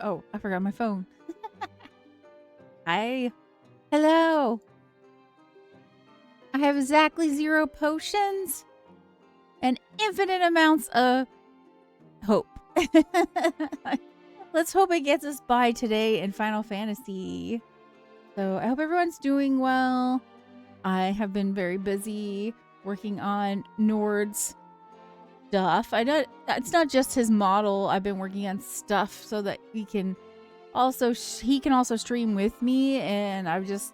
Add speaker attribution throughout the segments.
Speaker 1: Oh, I forgot my phone. Hi. Hello. I have exactly 0 potions and infinite amounts of hope. Let's hope it gets us by today in Final Fantasy. So I hope everyone's doing well. I have been very busy working on Nord's stuff. I know it's not just his model. I've been working on stuff so that he can also stream with me, and I've just,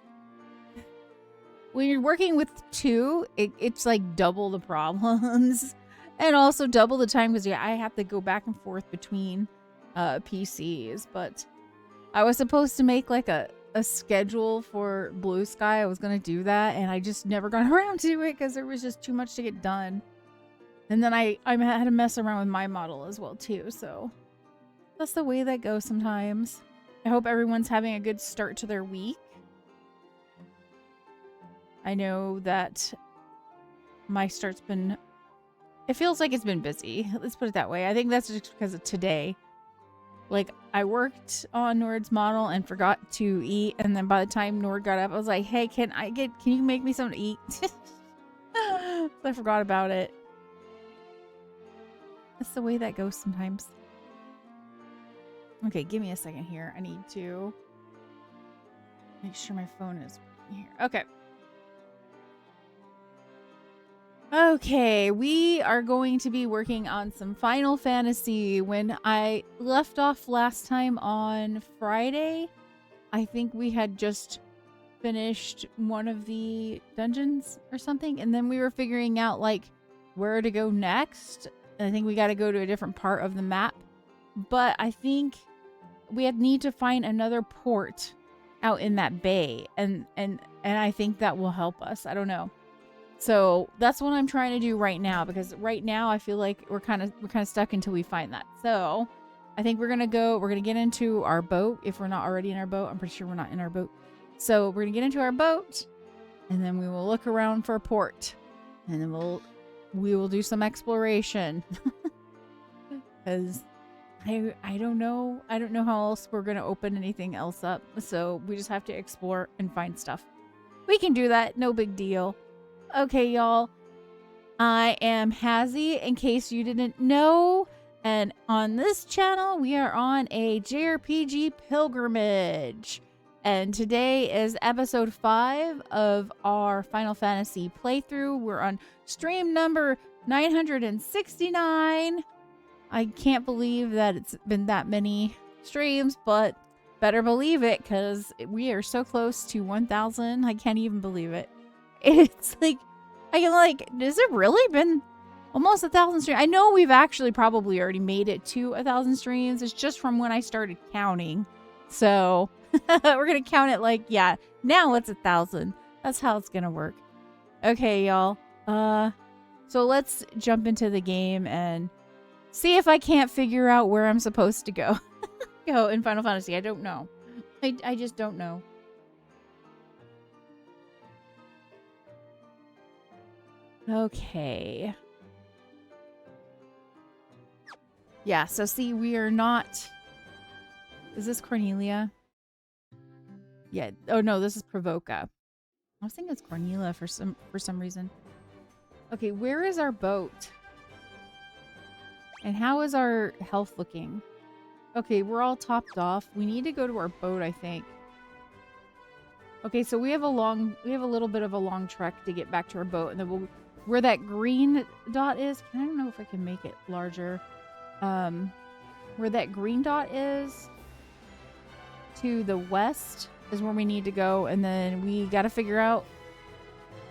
Speaker 1: when you're working with 2, it's like double the problems and also double the time because I have to go back and forth between PCs. But I was supposed to make like a schedule for Blue Sky. I was gonna do that, and I just never got around to it because there was just too much to get done. And then I had to mess around with my model as well too, so that's the way that goes sometimes. I hope everyone's having a good start to their week. I know that my start's been, it feels like it's been busy. Let's put it that way. I think that's just because of today. Like, I worked on Nord's model and forgot to eat, and then by the time Nord got up, I was like, hey, can you make me something to eat? So I forgot about it. That's the way that goes sometimes. Okay, give me a second here. I need to make sure my phone is here. Okay. Okay, we are going to be working on some Final Fantasy. When I left off last time on Friday, I think we had just finished one of the dungeons or something, and then we were figuring out like where to go next. I think we got to go to a different part of the map, but I think we need to find another port out in that bay, and I think that will help us. I don't know. So that's what I'm trying to do right now, because right now I feel like we're kind of stuck until we find that. So I think we're gonna get into our boat if we're not already in our boat. I'm pretty sure we're not in our boat. So we're gonna get into our boat, and then we will look around for a port, and then we will do some exploration. Because I don't know how else we're gonna open anything else up. So we just have to explore and find stuff. We can do that, no big deal. Okay, y'all. I am Hazzy, in case you didn't know. And on this channel, we are on a JRPG pilgrimage. And today is episode 5 of our Final Fantasy playthrough. We're on stream number 969. I can't believe that it's been that many streams, but better believe it, because we are so close to 1,000. I can't even believe it. It's like, has it really been almost 1,000 streams? I know we've actually probably already made it to 1,000 streams. It's just from when I started counting. So we're going to count it like, yeah, now it's 1,000. That's how it's going to work. Okay, y'all. So let's jump into the game and see if I can't figure out where I'm supposed to go. Go in Final Fantasy. I don't know. I just don't know. Okay. Yeah, so see, we are not... Is this Cornelia? Yeah. Oh, no, this is Provoca. I was thinking it's Cornelia for some reason. Okay, where is our boat? And how is our health looking? Okay, we're all topped off. We need to go to our boat, I think. Okay, so we have a little bit of a long trek to get back to our boat, and then where that green dot is, I don't know if I can make it larger. Where that green dot is to the west is where we need to go, and then we got to figure out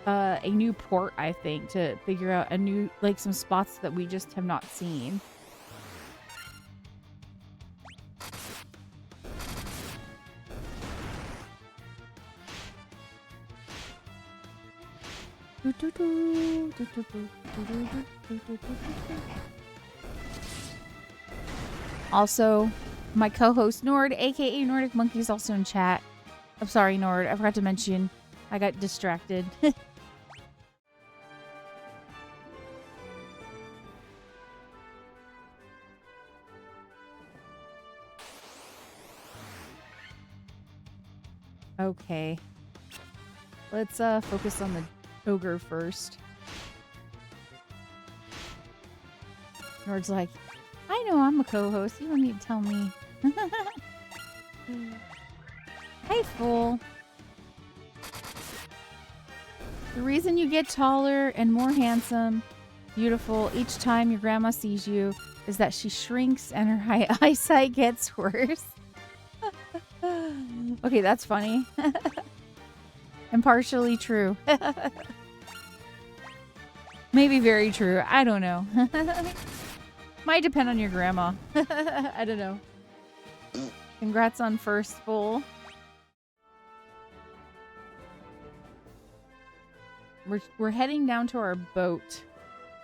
Speaker 1: a new port, I think, to figure out a new, like, some spots that we just have not seen. Also, my co-host Nord, aka Nordic Monkey, is also in chat. I'm sorry, Nord, I forgot to mention. I got distracted. Okay. Let's focus on the ogre first. Nord's like, I know I'm a co-host. You don't need to tell me. Hey, fool. The reason you get taller and more handsome, beautiful each time your grandma sees you is that she shrinks and her eyesight gets worse. Okay, that's funny. And partially true. Maybe very true. I don't know. Might depend on your grandma. I don't know. Congrats on first full. We're heading down to our boat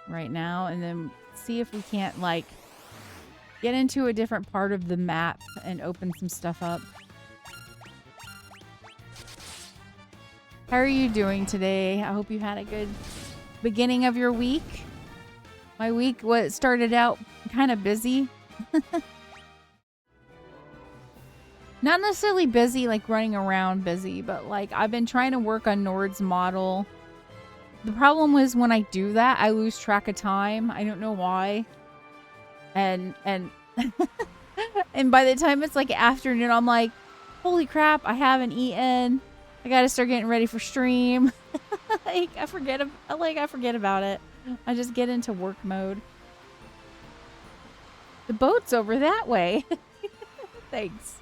Speaker 1: right now and then see if we can't like get into a different part of the map and open some stuff up. How are you doing today? I hope you had a good beginning of your week. My week started out kind of busy. Not necessarily busy, like running around busy, but like I've been trying to work on Nord's model. The problem was when I do that, I lose track of time. I don't know why. And and by the time it's like afternoon, I'm like, holy crap, I haven't eaten. I gotta start getting ready for stream. Like I forget about it. I just get into work mode. The boat's over that way. Thanks.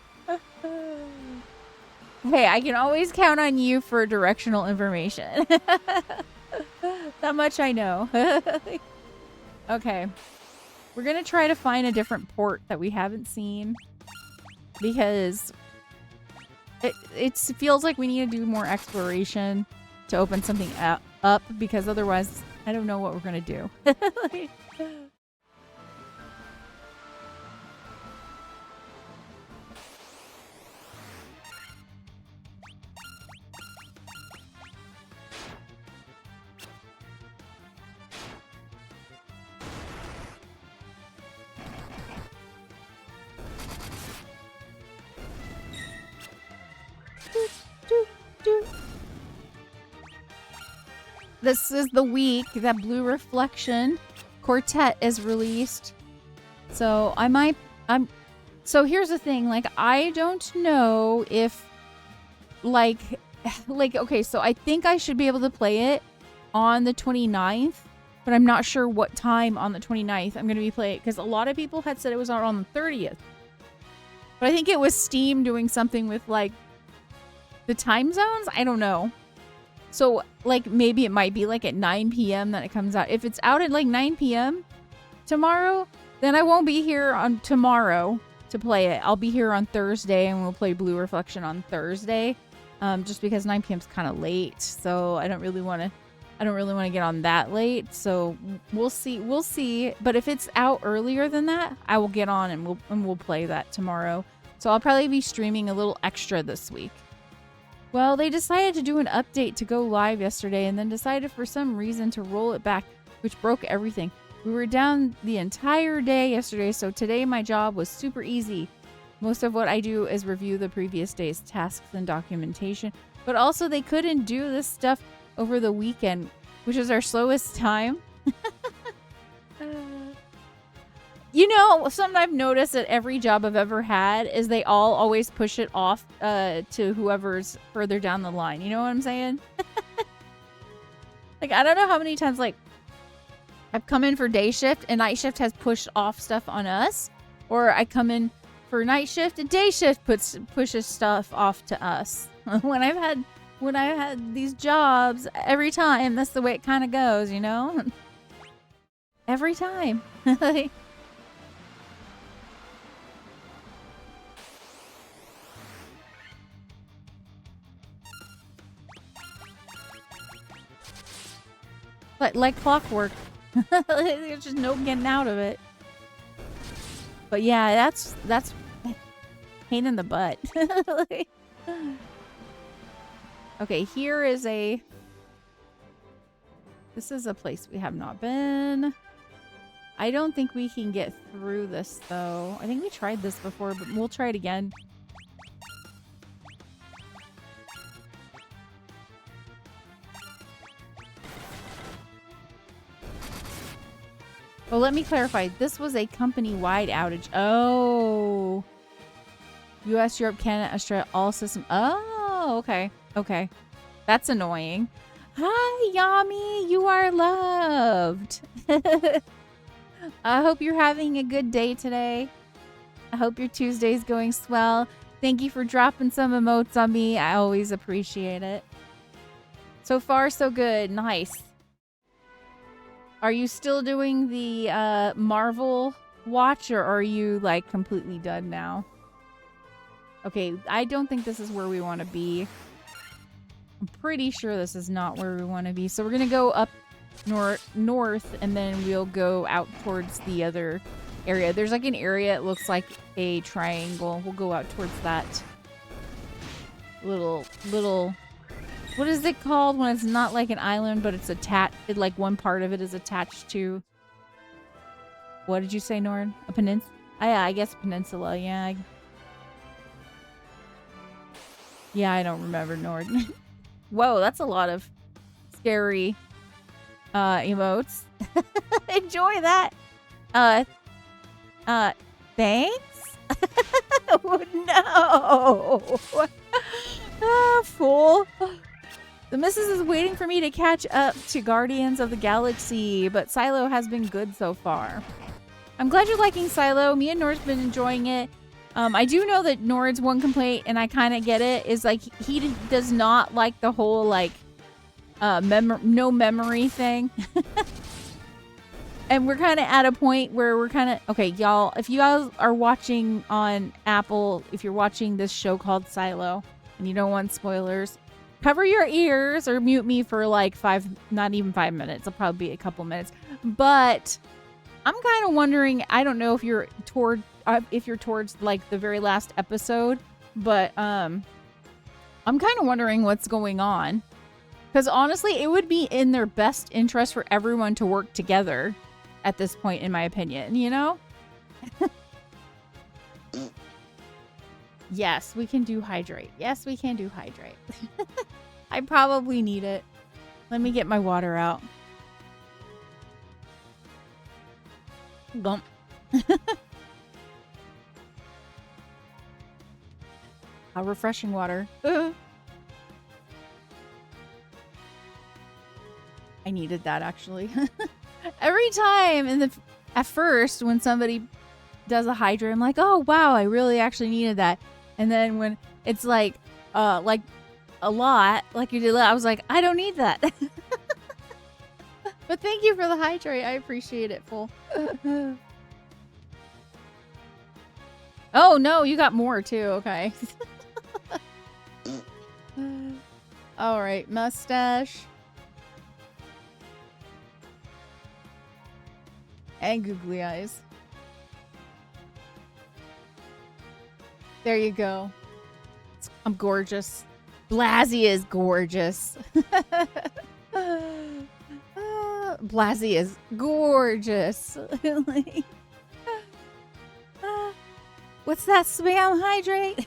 Speaker 1: Hey, I can always count on you for directional information. That much I know. Okay. We're gonna try to find a different port that we haven't seen. Because it feels like we need to do more exploration to open something up because otherwise I don't know what we're gonna do. This is the week that Blue Reflection Quartet is released. So so here's the thing, like I don't know if like okay, so I think I should be able to play it on the 29th, but I'm not sure what time on the 29th I'm going to be playing it because a lot of people had said it was out on the 30th. But I think it was Steam doing something with like the time zones. I don't know. So, like, maybe it might be, like, at 9 p.m. that it comes out. If it's out at, like, 9 p.m. tomorrow, then I won't be here on tomorrow to play it. I'll be here on Thursday, and we'll play Blue Reflection on Thursday. Just because 9 p.m. is kind of late, so I don't really want to get on that late. So, we'll see. But if it's out earlier than that, I will get on, and we'll play that tomorrow. So, I'll probably be streaming a little extra this week. Well, they decided to do an update to go live yesterday and then decided for some reason to roll it back, which broke everything. We were down the entire day yesterday, so today my job was super easy. Most of what I do is review the previous day's tasks and documentation, but also they couldn't do this stuff over the weekend, which is our slowest time. You know, something I've noticed at every job I've ever had is they all always push it off to whoever's further down the line. You know what I'm saying? Like, I don't know how many times, like, I've come in for day shift and night shift has pushed off stuff on us. Or I come in for night shift and day shift pushes stuff off to us. When I've had these jobs, every time, that's the way it kind of goes, you know? Every time. Like clockwork. There's just no getting out of it. But yeah, that's pain in the butt. Okay, here is this is a place we have not been. I don't think we can get through this though. I think we tried this before, but we'll try it again. Well, let me clarify. This was a company-wide outage. Oh. US, Europe, Canada, Australia, all systems. Oh, okay. Okay. That's annoying. Hi, Yami. You are loved. I hope you're having a good day today. I hope your Tuesday's going swell. Thank you for dropping some emotes on me. I always appreciate it. So far, so good. Nice. Are you still doing the Marvel watch, or are you like completely done now? Okay, I don't think this is where we want to be. I'm pretty sure this is not where we want to be. So we're going to go up north, and then we'll go out towards the other area. There's like an area, it looks like a triangle. We'll go out towards that little, what is it called when it's not like an island, but it's attached, like one part of it is attached to, what did you say, Nord? A peninsula? Yeah, I guess peninsula, yeah. Yeah, I don't remember, Nord. Whoa, that's a lot of scary emotes. Enjoy that. Thanks? Oh, no. Ah, fool. The missus is waiting for me to catch up to Guardians of the Galaxy, but Silo has been good so far. I'm glad you're liking Silo. Me and Nord's been enjoying it. I do know that Nord's one complaint, and I kind of get it, is like he does not like the whole like no memory thing. And we're kind of at a point where we're kind of, okay, y'all, if you guys are watching on Apple, if you're watching this show called Silo and you don't want spoilers, cover your ears or mute me for like not even 5 minutes. It'll probably be a couple minutes. But I'm kind of wondering, I don't know if you're towards like the very last episode, but I'm kind of wondering what's going on. Because honestly, it would be in their best interest for everyone to work together at this point, in my opinion, you know? Yes, we can do hydrate. Yes, we can do hydrate. I probably need it. Let me get my water out. Gump. How refreshing water. I needed that, actually. Every time at first when somebody does a hydrate, I'm like, oh wow, I really actually needed that. And then when it's like a lot, like you did, I was like, I don't need that. But thank you for the hydrate. I appreciate it, full. Oh no, you got more too. Okay. All right, mustache. And googly eyes. There you go. I'm gorgeous. Blasey is gorgeous. Blasey is gorgeous. Like, what's that spam hydrate?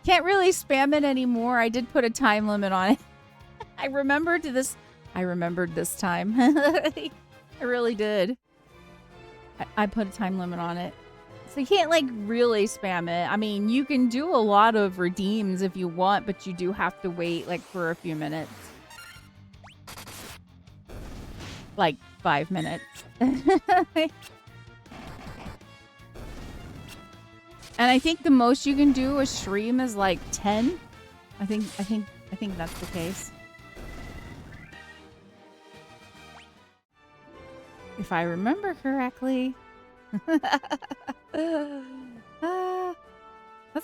Speaker 1: Can't really spam it anymore. I did put a time limit on it. I remembered this time. I really did. I put a time limit on it. So you can't like really spam it. I mean, you can do a lot of redeems if you want, but you do have to wait like for a few minutes. Like 5 minutes. And I think the most you can do a stream is like 10. I think that's the case. If I remember correctly. That's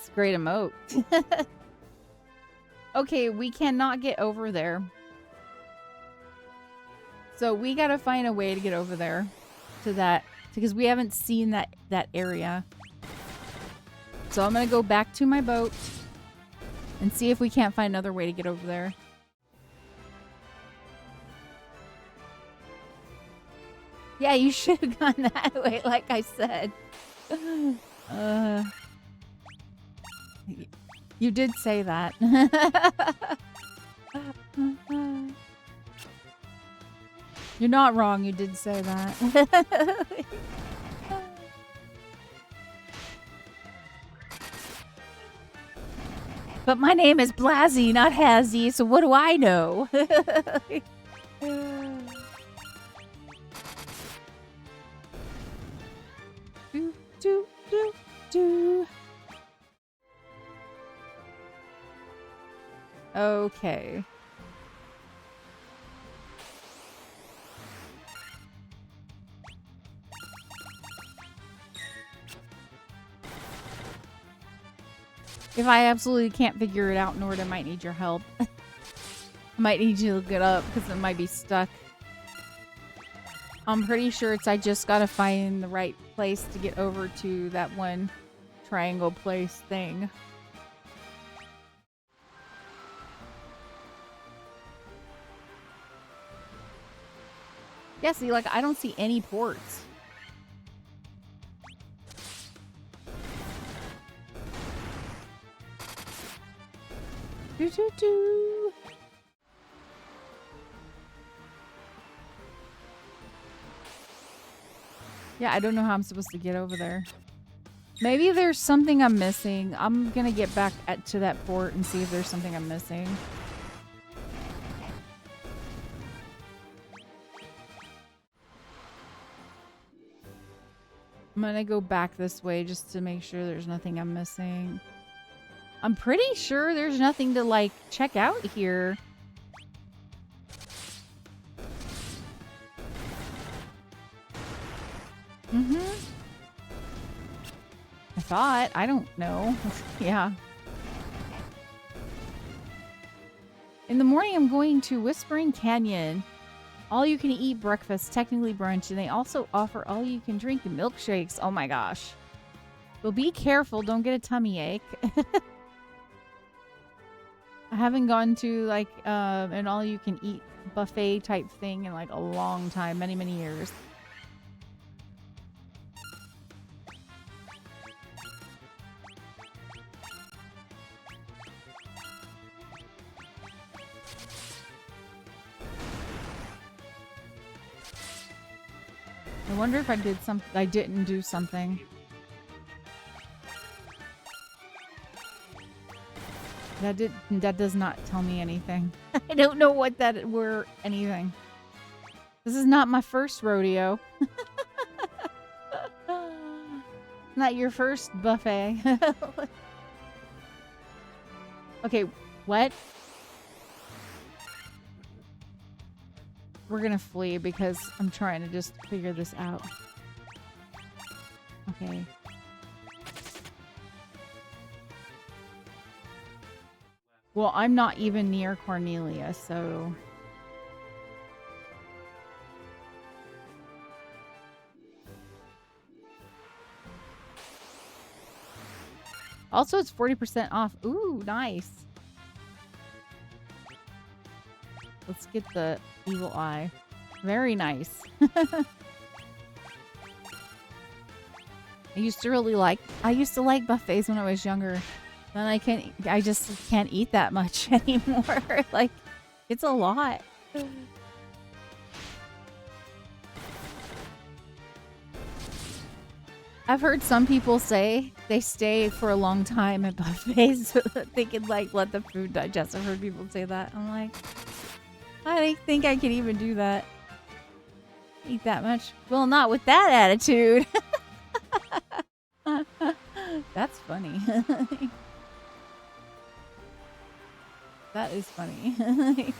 Speaker 1: a great emote. Okay, we cannot get over there. So we gotta find a way to get over there to that, because we haven't seen that area. So I'm gonna go back to my boat and see if we can't find another way to get over there. Yeah, you should have gone that way, like I said. You did say that. You're not wrong. You did say that. But my name is Blazzy, not Hazzy, so what do I know? do, do, do, do. Okay. If I absolutely can't figure it out, Nord, I might need your help. I might need you to look it up because it might be stuck. I'm pretty sure I just gotta find the right place to get over to that one triangle place thing. Yeah, see, like, I don't see any ports. Do, do, do. Yeah, I don't know how I'm supposed to get over there. Maybe there's something I'm missing. I'm gonna get back to that port and see if there's something I'm missing. I'm gonna go back this way just to make sure there's nothing I'm missing. I'm pretty sure there's nothing to, like, check out here. Mm-hmm. I thought. I don't know. Yeah. In the morning, I'm going to Whispering Canyon. All-you-can-eat breakfast, technically brunch, and they also offer all-you-can-drink milkshakes. Oh my gosh. Well, be careful. Don't get a tummy ache. I haven't gone to, like, an all-you-can-eat buffet type thing in, like, a long time. Many, many years. I wonder if I did something. I didn't do something. That does not tell me anything. I don't know what that were anything. This is not my first rodeo. Not your first buffet. Okay, what? We're gonna flee because I'm trying to just figure this out. Okay. Well, I'm not even near Cornelia, so... Also, it's 40% off. Ooh, nice. Let's get the evil eye. Very nice. I used to like buffets when I was younger. Then I just can't eat that much anymore. Like, it's a lot. I've heard some people say they stay for a long time at buffets so that they can, like, let the food digest. I've heard people say that. I'm like, I don't think I can even do that. Eat that much. Well, not with that attitude. That's funny. That is funny.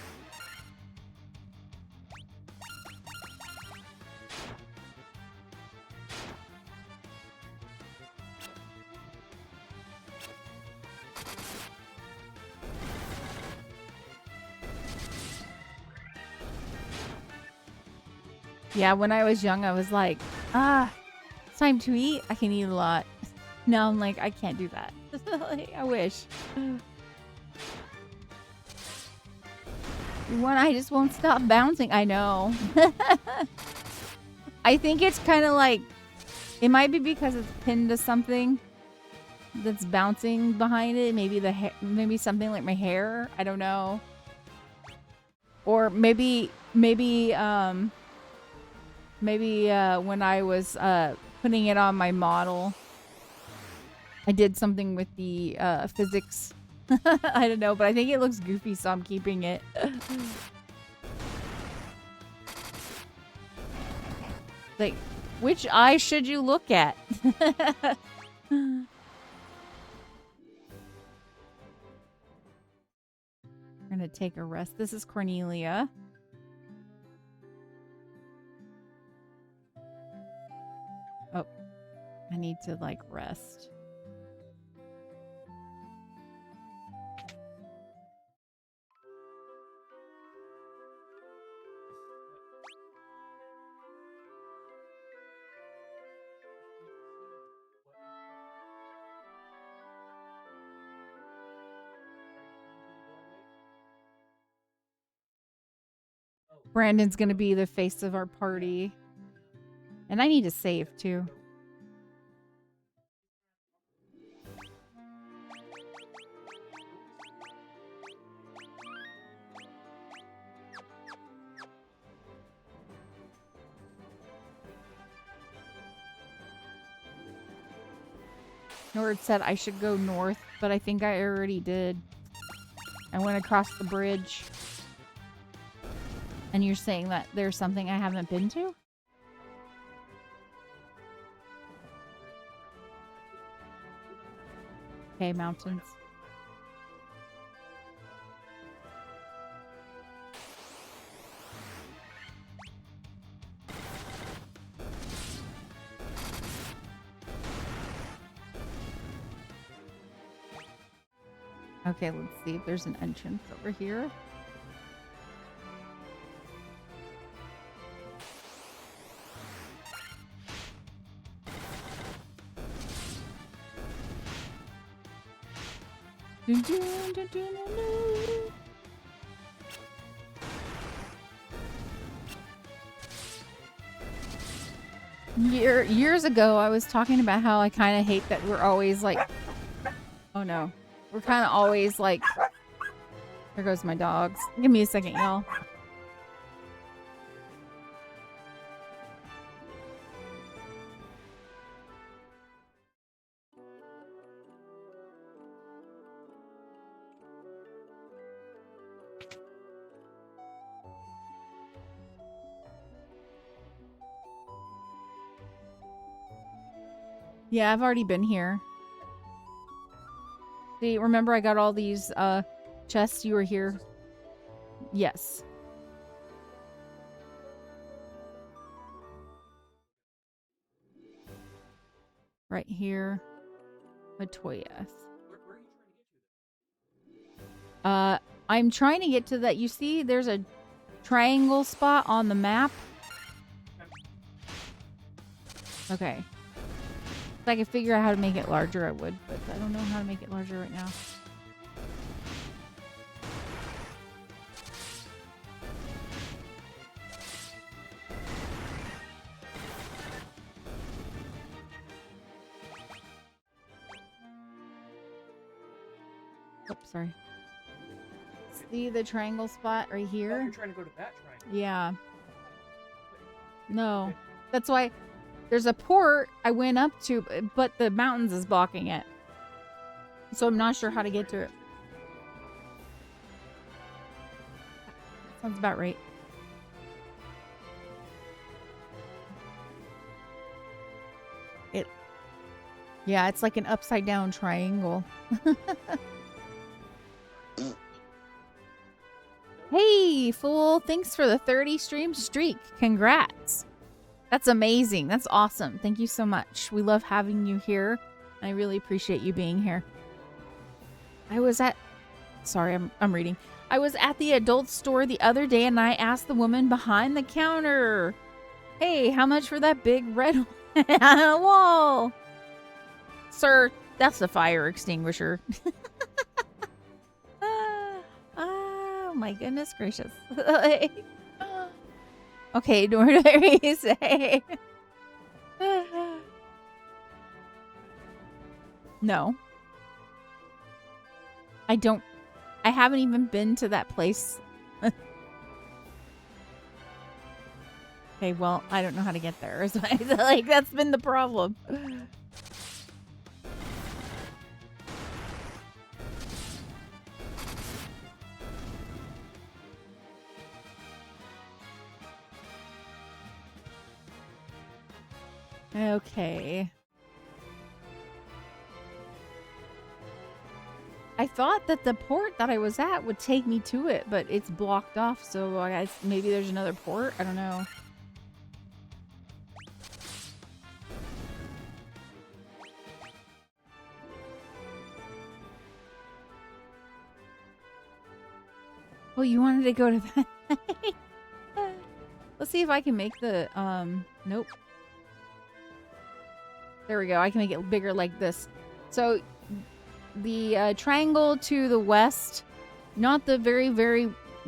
Speaker 1: Yeah, when I was young, I was like, it's time to eat. I can eat a lot. Now I'm like, I can't do that. I wish. One, I just won't stop bouncing. I know. I think it's kind of like, it might be because it's pinned to something that's bouncing behind it. Maybe maybe something like my hair. I don't know. Or maybe Maybe when I was putting it on my model, I did something with the physics. I don't know, but I think it looks goofy, so I'm keeping it. Like, which eye should you look at? We're gonna take a rest. This is Cornelia. Oh, I need to like rest. Brandon's gonna be the face of our party. And I need to save too. Nord said I should go north, but I think I already did. I went across the bridge. And you're saying that there's something I haven't been to? Okay, mountains. Okay, let's see if there's an entrance over here. Dun, dun, dun, dun, dun, dun. Years ago, I was talking about how I kind of hate that we're always like, oh no, we're kind of always like, there goes my dogs. Give me a second, y'all. Yeah, I've already been here. See, remember I got all these chests? You were here. Yes. Right here. Matoyas. I'm trying to get to that. You see, there's a triangle spot on the map. Okay. If I could figure out how to make it larger, I would, but I don't know how to make it larger right now. Oops, sorry. See the triangle spot right here?
Speaker 2: You're trying to go to that triangle.
Speaker 1: Yeah. No. That's why there's a port I went up to, but the mountains is blocking it. So I'm not sure how to get to it. Sounds about right. Yeah, it's like an upside down triangle. Hey, fool. Thanks for the 30 stream streak. Congrats. That's amazing. That's awesome. Thank you so much. We love having you here. I really appreciate you being here. I was at... Sorry, I'm reading. I was at the adult store the other day and I asked the woman behind the counter, hey, how much for that big red wall? Sir, that's a fire extinguisher. Oh my goodness gracious. Okay, what do you say? No. I haven't even been to that place. Okay, well, I don't know how to get there. So like, that's been the problem. Okay. I thought that the port that I was at would take me to it, but it's blocked off, so I guess maybe there's another port? I don't know. Oh, you wanted to go to that? Let's see if I can make the, nope. There we go. I can make it bigger like this. So, the triangle to the west, not the very,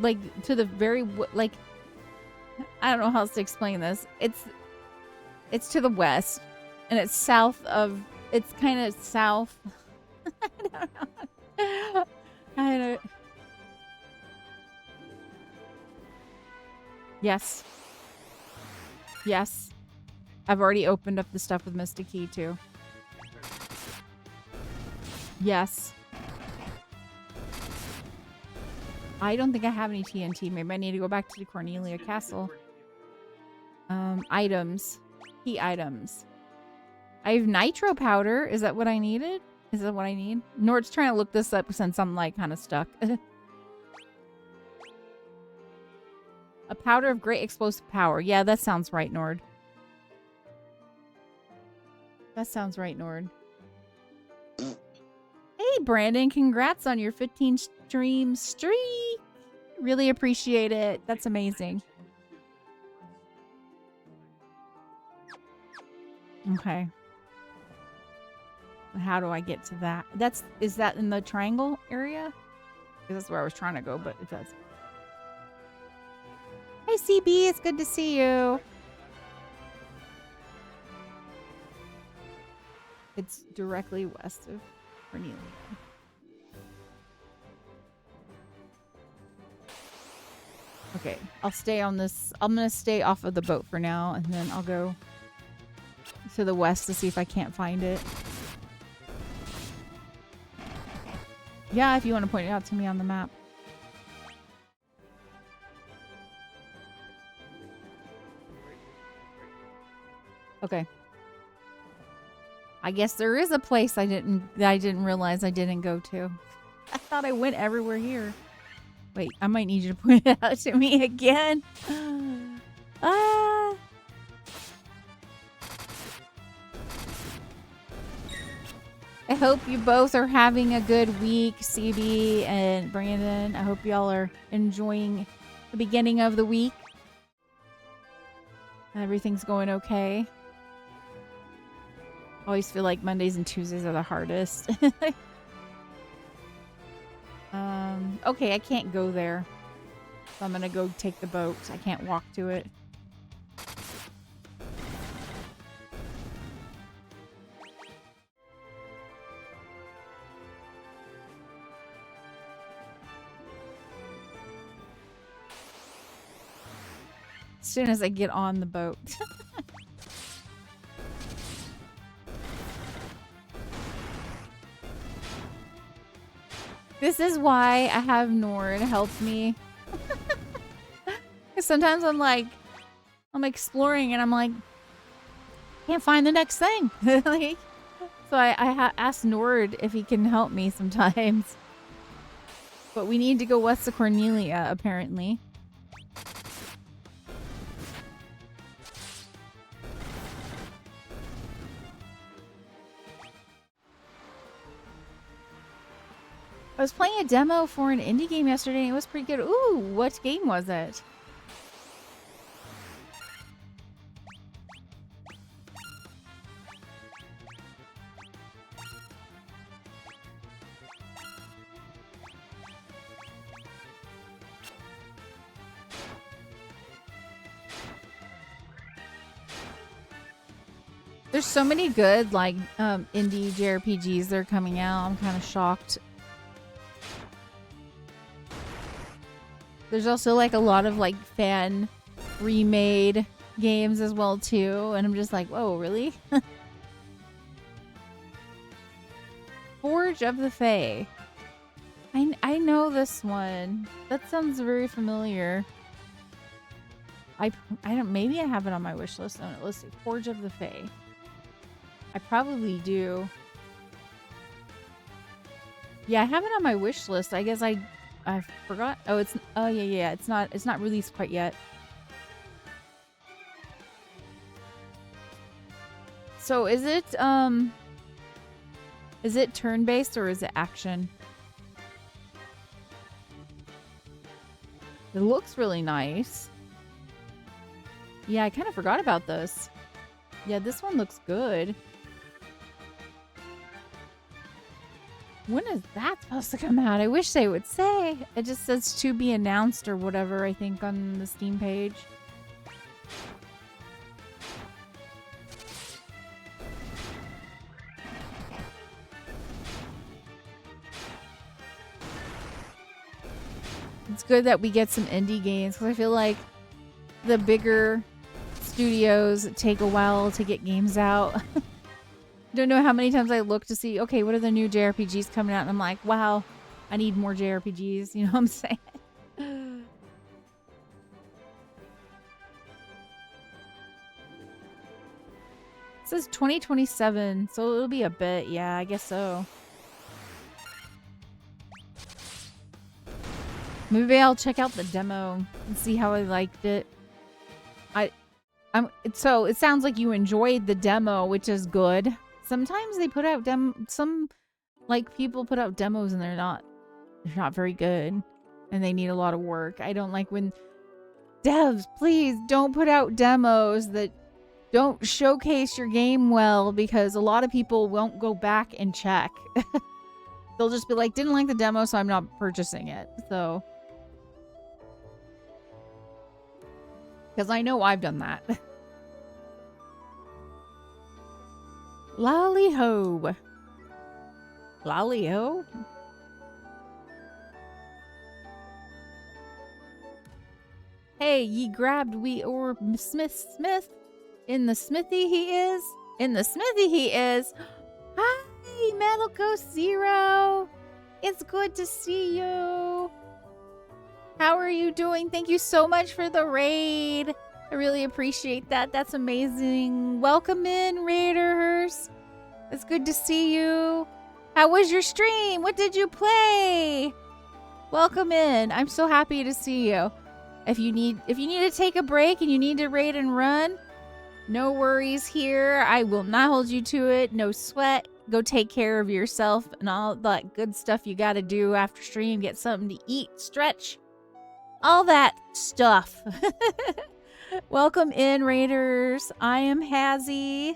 Speaker 1: like, to the very, like, I don't know how else to explain this. It's to the west, and it's south of, it's kind of south. I don't know. I don't. Yes. Yes. I've already opened up the stuff with Mystic Key, too. Yes. I don't think I have any TNT. Maybe I need to go back to the Cornelia Castle. Items. Key items. I have nitro powder. Is that what I needed? Is that what I need? Nord's trying to look this up since I'm, like, kind of stuck. A powder of great explosive power. Yeah, that sounds right, Nord. That sounds right, Nord. Hey, Brandon. Congrats on your 15 stream streak. Really appreciate it. That's amazing. Okay. How do I get to that? Is that in the triangle area? Because that's where I was trying to go, but it does. Hey, CB. It's good to see you. It's directly west of Cornelia. Okay, I'll stay on this. I'm going to stay off of the boat for now, and then I'll go to the west to see if I can't find it. Yeah, if you want to point it out to me on the map. Okay. I guess there is a place I didn't realize I didn't go to. I thought I went everywhere here. Wait, I might need you to point it out to me again. I hope you both are having a good week, CB and Brandon. I hope y'all are enjoying the beginning of the week. Everything's going okay. I always feel like Mondays and Tuesdays are the hardest. Okay, I can't go there. So I'm gonna go take the boat. I can't walk to it. As soon as I get on the boat. This is why I have Nord help me. Because sometimes I'm exploring and I'm like, can't find the next thing. Like, so I asked Nord if he can help me sometimes. But we need to go west of Cornelia, apparently. I was playing a demo for an indie game yesterday and it was pretty good. Ooh, what game was it? There's so many good, like, indie JRPGs that are coming out. I'm kind of shocked. There's also, like, a lot of, like, fan remade games as well too, and I'm just like, whoa, really? Forge of the Fae. I know this one. That sounds very familiar. I don't, maybe I have it on my wish list. Oh, no, let's see. Forge of the Fae. I probably do. Yeah, I have it on my wish list. I guess I forgot. Oh, yeah. It's not released quite yet. So is it turn-based or is it action? It looks really nice. Yeah, I kind of forgot about this. Yeah, this one looks good. When is that supposed to come out? I wish they would say. It just says to be announced or whatever, I think, on the Steam page. It's good that we get some indie games because I feel like the bigger studios take a while to get games out. Don't know how many times I look to see, okay, what are the new JRPGs coming out? And I'm like, wow, I need more JRPGs. You know what I'm saying? It says 2027, so it'll be a bit. Yeah, I guess so. Maybe I'll check out the demo and see how I liked it. So it sounds like you enjoyed the demo, which is good. Sometimes they put out people put out demos and they're not very good and they need a lot of work. I don't like when devs, please don't put out demos that don't showcase your game well, because a lot of people won't go back and check. They'll just be like, didn't like the demo, so I'm not purchasing it. So, because I know I've done that. Lolly-ho. Lolly-ho? Hey, ye grabbed we or Smith. In the smithy he is. In the smithy he is. Hi, Metal Ghost Zero. It's good to see you. How are you doing? Thank you so much for the raid. I really appreciate that. That's amazing. Welcome in, Raiders. It's good to see you. How was your stream? What did you play? Welcome in. I'm so happy to see you. If you need to take a break and you need to raid and run, no worries here. I will not hold you to it. No sweat. Go take care of yourself and all that good stuff you got to do after stream. Get something to eat, stretch, all that stuff. Welcome in, Raiders. I am Hazzy,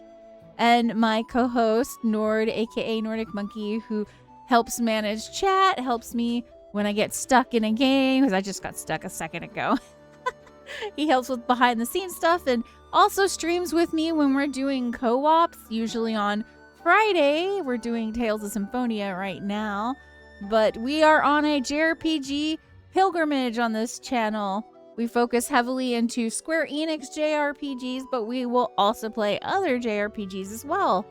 Speaker 1: and my co-host, Nord, aka Nordic Monkey, who helps manage chat, helps me when I get stuck in a game, because I just got stuck a second ago. He helps with behind the scenes stuff and also streams with me when we're doing co-ops, usually on Friday. We're doing Tales of Symphonia right now, but we are on a JRPG pilgrimage on this channel. We focus heavily into Square Enix JRPGs, but we will also play other JRPGs as well.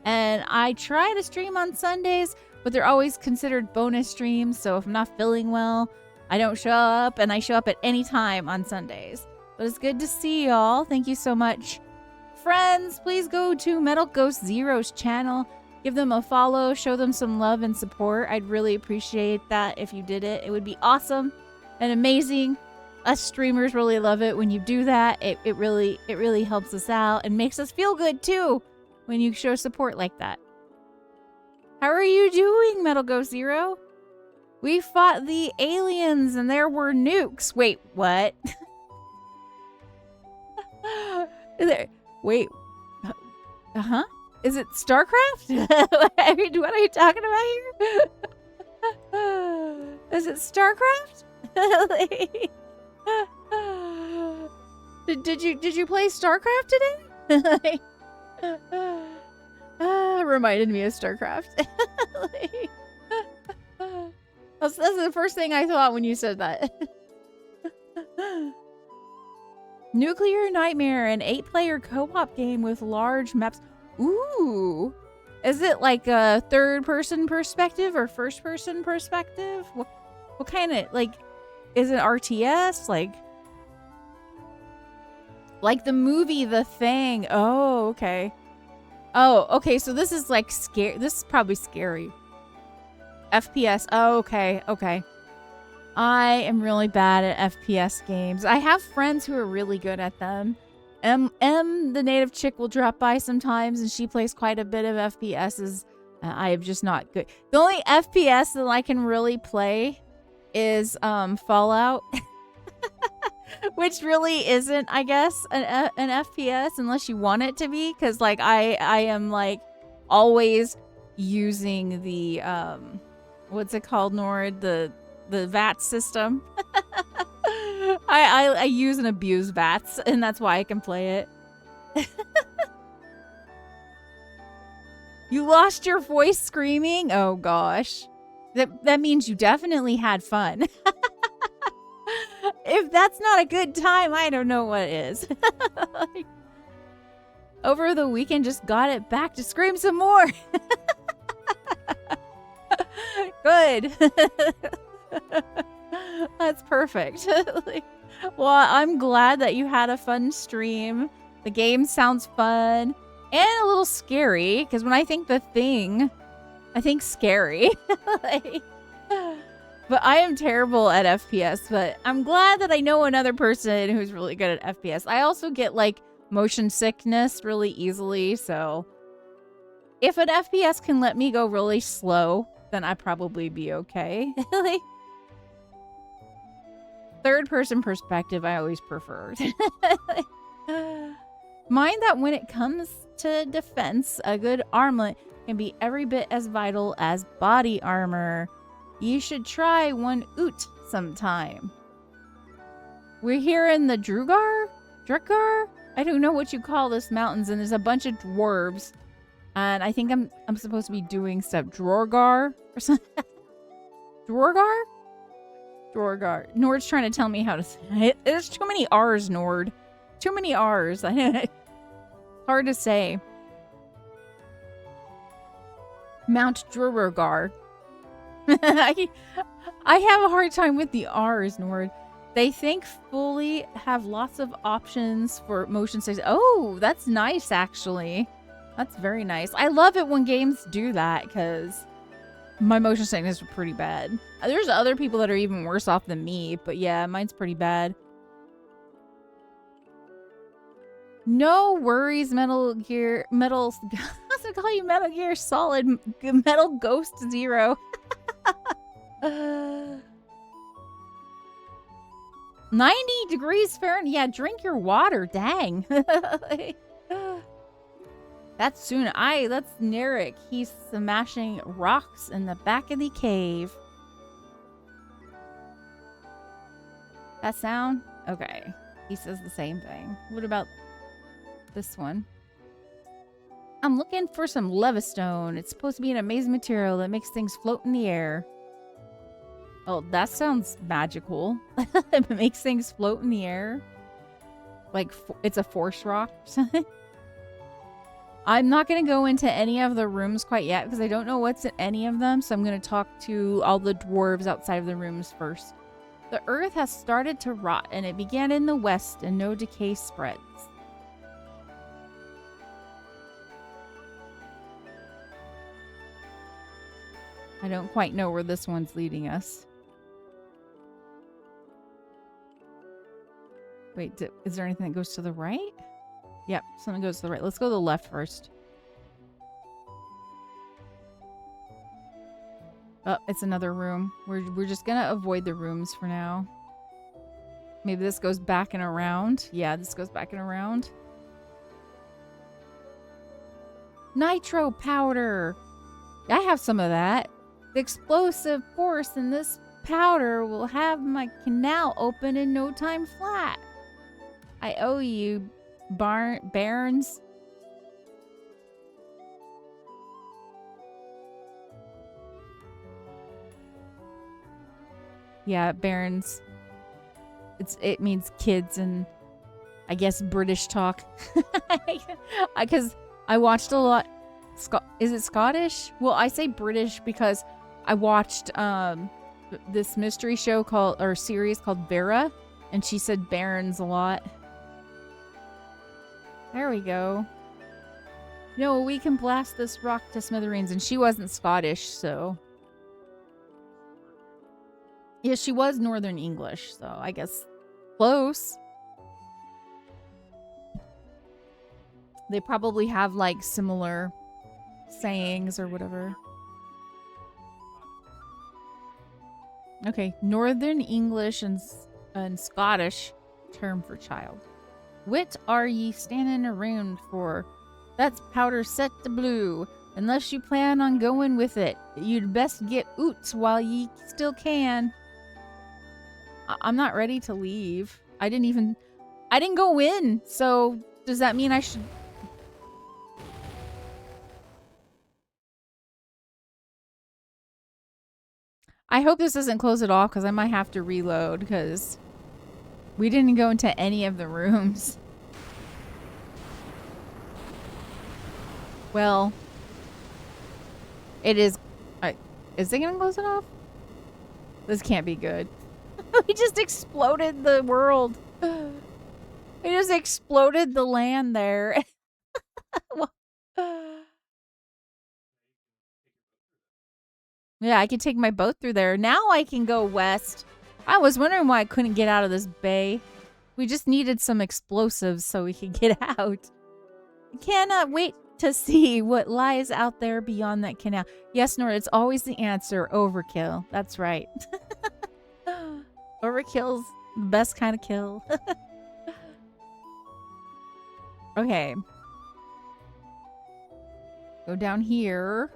Speaker 1: And I try to stream on Sundays, but they're always considered bonus streams, so if I'm not feeling well, I don't show up, and I show up at any time on Sundays. But it's good to see y'all. Thank you so much. Friends, please go to Metal Ghost Zero's channel. Give them a follow, show them some love and support. I'd really appreciate that if you did it. It would be awesome and amazing. Us streamers really love it when you do that. It really helps us out and makes us feel good too when you show support like that. How are you doing, Metal Ghost Zero? We fought the aliens and there were nukes. Wait, what? Wait. Uh-huh. Is it StarCraft? What are you talking about here? Is it StarCraft? Did you play StarCraft today? Reminded me of StarCraft. That's the first thing I thought when you said that. Nuclear Nightmare, an 8-player co-op game with large maps. Ooh. Is it like a third-person perspective or first-person perspective? What kind of, like, is it RTS? Like the movie The Thing. Oh, okay. Oh, okay, so this is like scary. This is probably scary. FPS. Oh, okay, okay. I am really bad at FPS games. I have friends who are really good at them. The native chick, will drop by sometimes, and she plays quite a bit of FPSs. I am just not good. The only FPS that I can really play is Fallout, which really isn't, I guess, an FPS unless you want it to be. Because like I am like always using the what's it called, Nord? The VAT system. I use and abuse VATs, and that's why I can play it. You lost your voice screaming? Oh gosh. That means you definitely had fun. If that's not a good time, I don't know what is. Like, over the weekend, just got it back to scream some more. Good. That's perfect. Like, well, I'm glad that you had a fun stream. The game sounds fun and a little scary, because when I think The Thing, I think scary. Like, but I am terrible at FPS, but I'm glad that I know another person who's really good at FPS. I also get like motion sickness really easily, so if an FPS can let me go really slow, then I'd probably be okay. Like, third-person perspective, I always preferred. Mind that when it comes to defense, a good armlet can be every bit as vital as body armor. You should try one oot sometime. We're here in the Drugar? I don't know what you call this mountains, and there's a bunch of dwarves. And I think I'm supposed to be doing stuff. Drogar or something. Drogar? Drogar. Nord's trying to tell me how to say it. There's too many R's, Nord. Too many R's. Hard to say. Mount Drogar. I have a hard time with the R's, Nord. They thankfully have lots of options for motion sickness. Oh, that's nice, actually. That's very nice. I love it when games do that, because my motion sickness is pretty bad. There's other people that are even worse off than me, but yeah, mine's pretty bad. No worries, Metal Gear... I was gonna call you Metal Gear Solid. Metal Ghost Zero. 90 degrees Fahrenheit. Yeah, drink your water. Dang. That's soon. That's Narek. He's smashing rocks in the back of the cave. That sound? Okay. He says the same thing. What about this one? I'm looking for some levistone. It's supposed to be an amazing material that makes things float in the air. Oh, that sounds magical. It makes things float in the air. Like, it's a force rock or something. I'm not going to go into any of the rooms quite yet, because I don't know what's in any of them. So I'm going to talk to all the dwarves outside of the rooms first. The earth has started to rot, and it began in the west, and no decay spreads. I don't quite know where this one's leading us. Wait, is there anything that goes to the right? Yep, something goes to the right. Let's go to the left first. Oh, it's another room. We're just gonna avoid the rooms for now. Maybe this goes back and around. Yeah, this goes back and around. Nitro powder! I have some of that. The explosive force in this powder will have my canal open in no time flat. I owe you, Barnes. Yeah, Barons. It means kids, and I guess British talk. Because I watched a lot. Is it Scottish? Well, I say British because I watched this mystery show series called Vera, and she said Barons a lot. There we go. No, we can blast this rock to smithereens, and she wasn't Scottish, so. Yeah, she was Northern English, so I guess close. They probably have like similar sayings or whatever. Okay, Northern English and Scottish term for child. What are ye standing around for? That's powder set to blue. Unless you plan on going with it, you'd best get oots while ye still can. I'm not ready to leave. I didn't go in, so does that mean I should... I hope this doesn't close it off because I might have to reload because we didn't go into any of the rooms. Well, it is... is it going to close it off? This can't be good. We just exploded the world. We just exploded the land there. Yeah, I can take my boat through there. Now I can go west. I was wondering why I couldn't get out of this bay. We just needed some explosives so we could get out. I cannot wait to see what lies out there beyond that canal. Yes, Nora, it's always the answer. Overkill. That's right. Overkill's the best kind of kill. Okay. Go down here.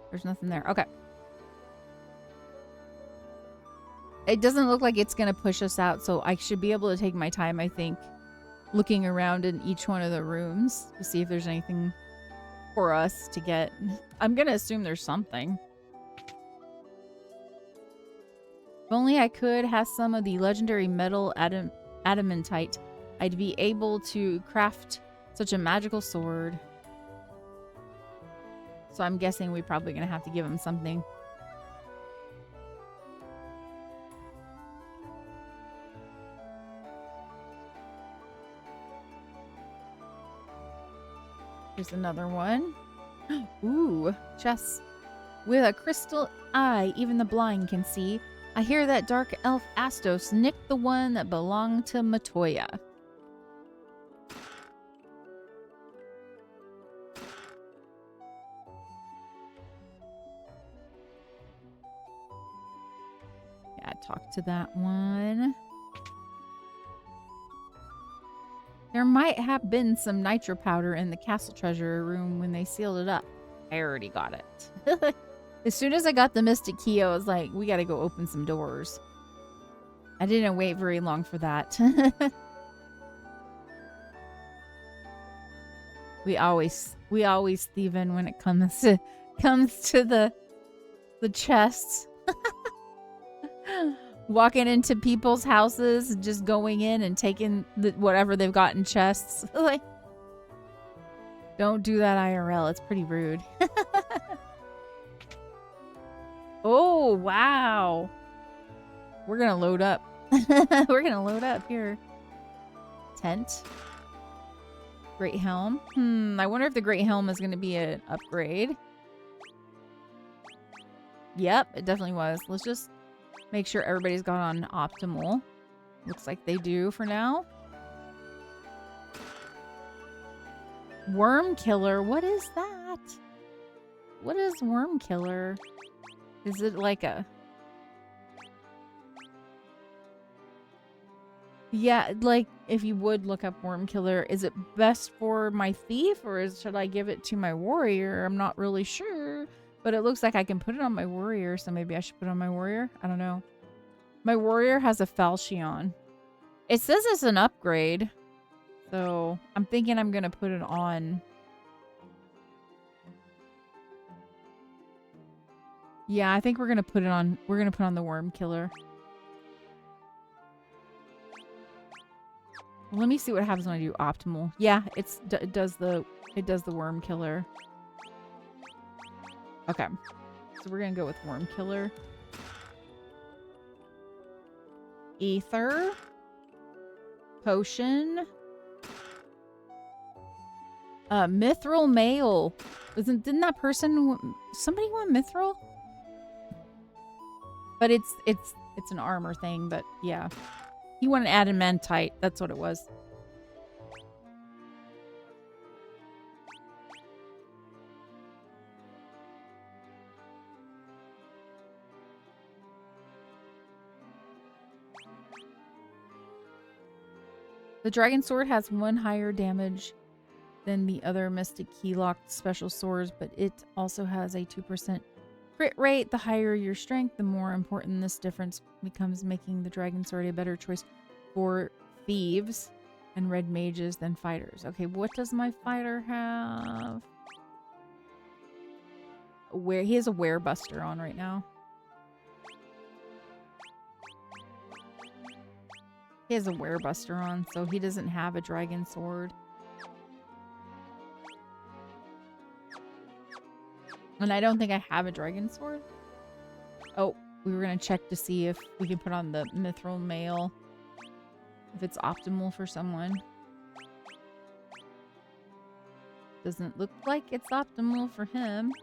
Speaker 1: There's nothing there. Okay. It doesn't look like it's going to push us out, so I should be able to take my time, I think, looking around in each one of the rooms to see if there's anything for us to get. I'm going to assume there's something. If only I could have some of the legendary metal adamantite, I'd be able to craft such a magical sword. So I'm guessing we're probably going to have to give him something. Here's another one. Ooh, chest. With a crystal eye, even the blind can see. I hear that dark elf Astos nicked the one that belonged to Matoya. Yeah, talk to that one. There might have been some nitro powder in the castle treasure room when they sealed it up. I already got it. As soon as I got the mystic key, I was like, we gotta go open some doors. I didn't wait very long for that. we always thieve in when it comes to the chests. Walking into people's houses, just going in and taking whatever they've got in chests. Like, don't do that IRL. It's pretty rude. Oh, wow. We're gonna load up. We're gonna load up here. Tent. Great helm. I wonder if the great helm is gonna be an upgrade. Yep, it definitely was. Let's just make sure everybody's got on optimal. Looks like they do for now. Worm killer. What is that? What is worm killer? Is it like a... Yeah, like, if you would look up worm killer, is it best for my thief or should I give it to my warrior? I'm not really sure. But it looks like I can put it on my warrior, so maybe I should put it on my warrior? I don't know. My warrior has a falchion. It says it's an upgrade. So, I'm thinking I'm going to put it on... Yeah, I think we're gonna put it on. We're gonna put on the worm killer. Let me see what happens when I do optimal. Yeah, it does the worm killer. Okay. So we're gonna go with worm killer. Ether. Potion. Mithril mail. Didn't that person somebody want mithril? But it's an armor thing, but yeah. He wanted adamantite. That's what it was. The dragon sword has 1 higher damage than the other mystic key locked special swords, but it also has a 2% crit rate. The higher your strength, the more important this difference becomes, making the dragon sword a better choice for thieves and red mages than fighters. Okay, what does my fighter have? He has a werebuster on right now. He has a werebuster on, so he doesn't have a dragon sword. And I don't think I have a dragon sword. Oh, we were going to check to see if we can put on the mithril mail. If it's optimal for someone. Doesn't look like it's optimal for him.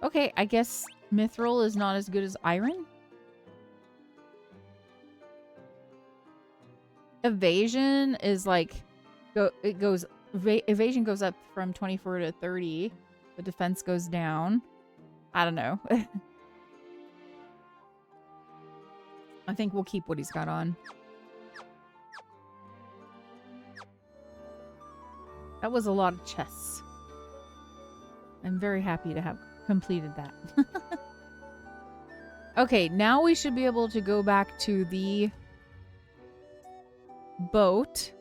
Speaker 1: Okay, I guess mithril is not as good as iron. Evasion is like... Evasion goes up from 24 to 30. The defense goes down. I don't know. I think we'll keep what he's got on. That was a lot of chests. I'm very happy to have completed that. Okay, now we should be able to go back to the boat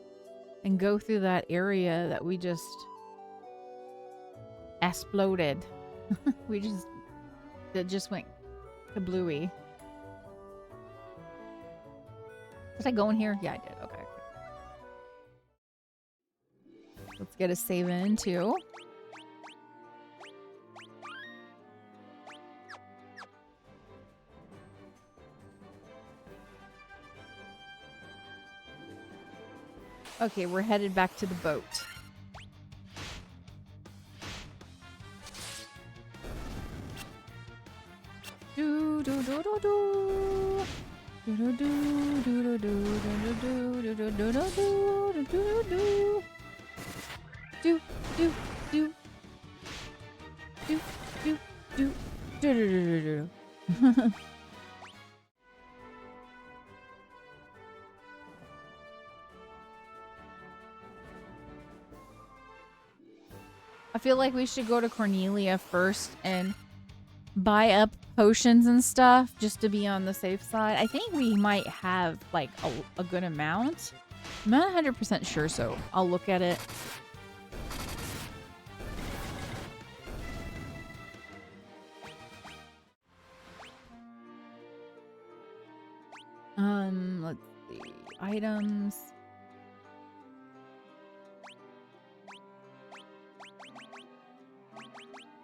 Speaker 1: and go through that area that we just exploded. That just went kablooey. Did I go in here? Yeah, I did. Okay. Let's get a save in too. Okay, we're headed back to the boat. Do do do do do. Do do do do do do do do do do do do do. Do do do. Do do do do do do do. I feel like we should go to Cornelia first and buy up potions and stuff just to be on the safe side. I think we might have like a good amount. I'm not 100% sure, so I'll look at it. Let's see. Items.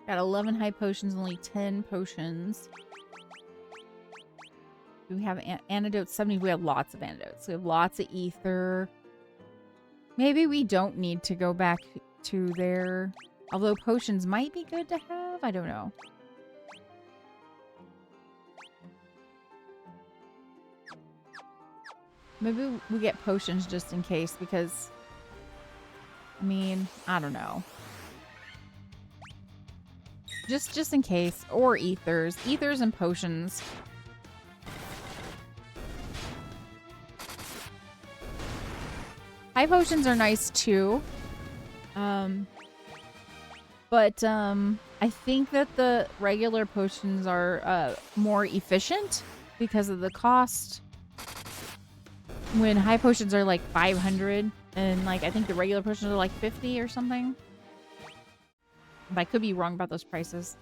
Speaker 1: Got 11 high potions, only 10 potions. Do we have antidotes? 70. We have lots of antidotes. We have lots of ether. Maybe we don't need to go back to there. Although potions might be good to have. I don't know. Maybe we get potions just in case because... I mean, I don't know. Just in case. Or ethers. Ethers and potions. High potions are nice too. But I think that the regular potions are more efficient because of the cost. When high potions are like 500 and like I think the regular potions are like 50 or something. But I could be wrong about those prices.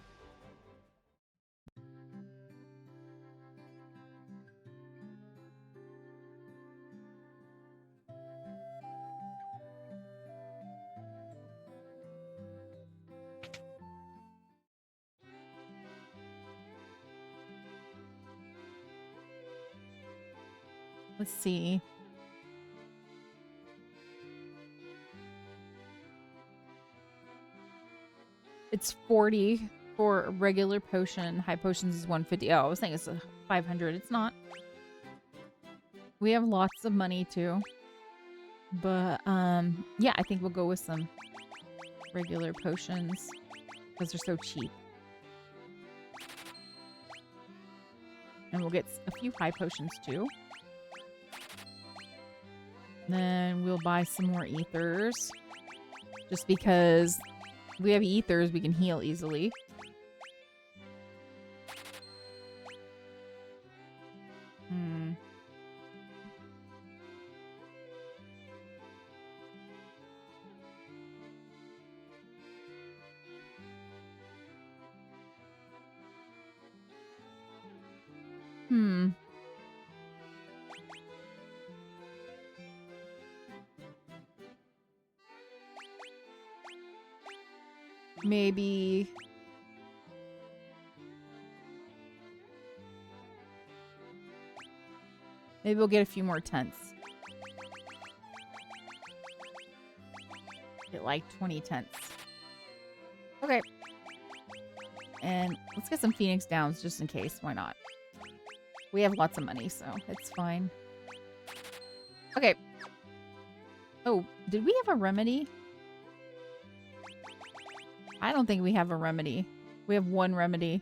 Speaker 1: Let's see. It's 40 for a regular potion. High potions is 150. Oh, I was thinking it's 500. It's not. We have lots of money too. But yeah, I think we'll go with some regular potions because they're so cheap. And we'll get a few high potions too. Then we'll buy some more ethers. Just because we have ethers, we can heal easily. Maybe we'll get a few more tents. Get like 20 tents. Okay. And let's get some Phoenix Downs just in case. Why not? We have lots of money, so it's fine. Okay. Oh, did we have a remedy? I don't think we have a remedy. We have one remedy.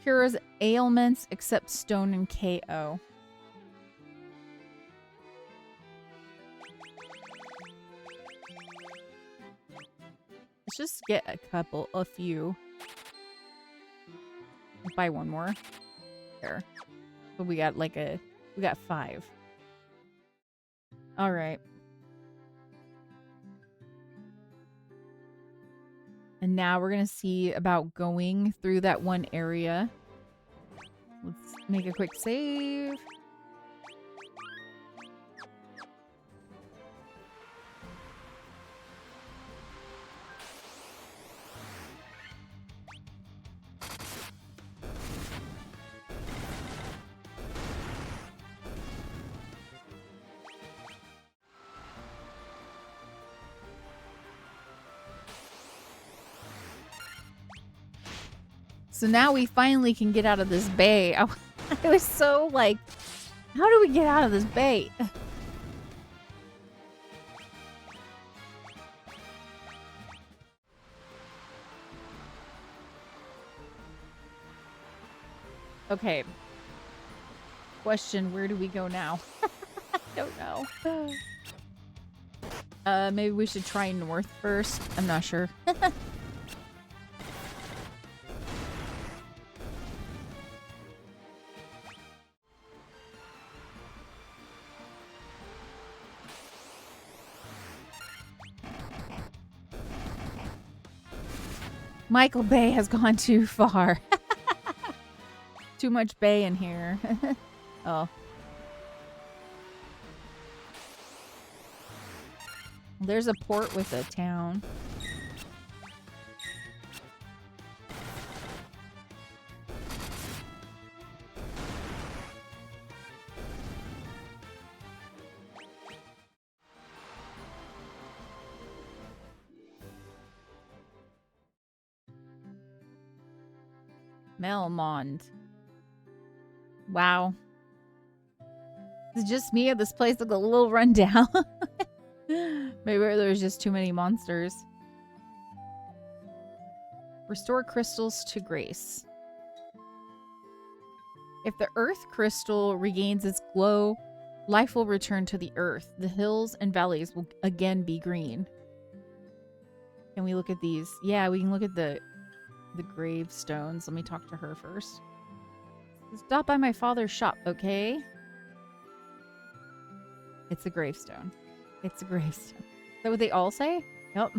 Speaker 1: Cures ailments except stone and KO. Let's just get a few. Buy one more. There. But we got we got 5. All right. And now we're going to see about going through that one area. Let's make a quick save. So now we finally can get out of this bay. I was so like, how do we get out of this bay? Okay. Question, where do we go now? I don't know. Maybe we should try north first. I'm not sure. Michael Bay has gone too far. Too much bay in here. Oh. There's a port with a town. Melmond. Wow. Is it just me or this place look a little run down? Maybe there's just too many monsters. Restore crystals to grace. If the earth crystal regains its glow, life will return to the earth. The hills and valleys will again be green. Can we look at these? Yeah, we can look at the gravestones. Let me talk to her first. Stop by my father's shop, okay? It's a gravestone. It's a gravestone. Is that what they all say? Yep.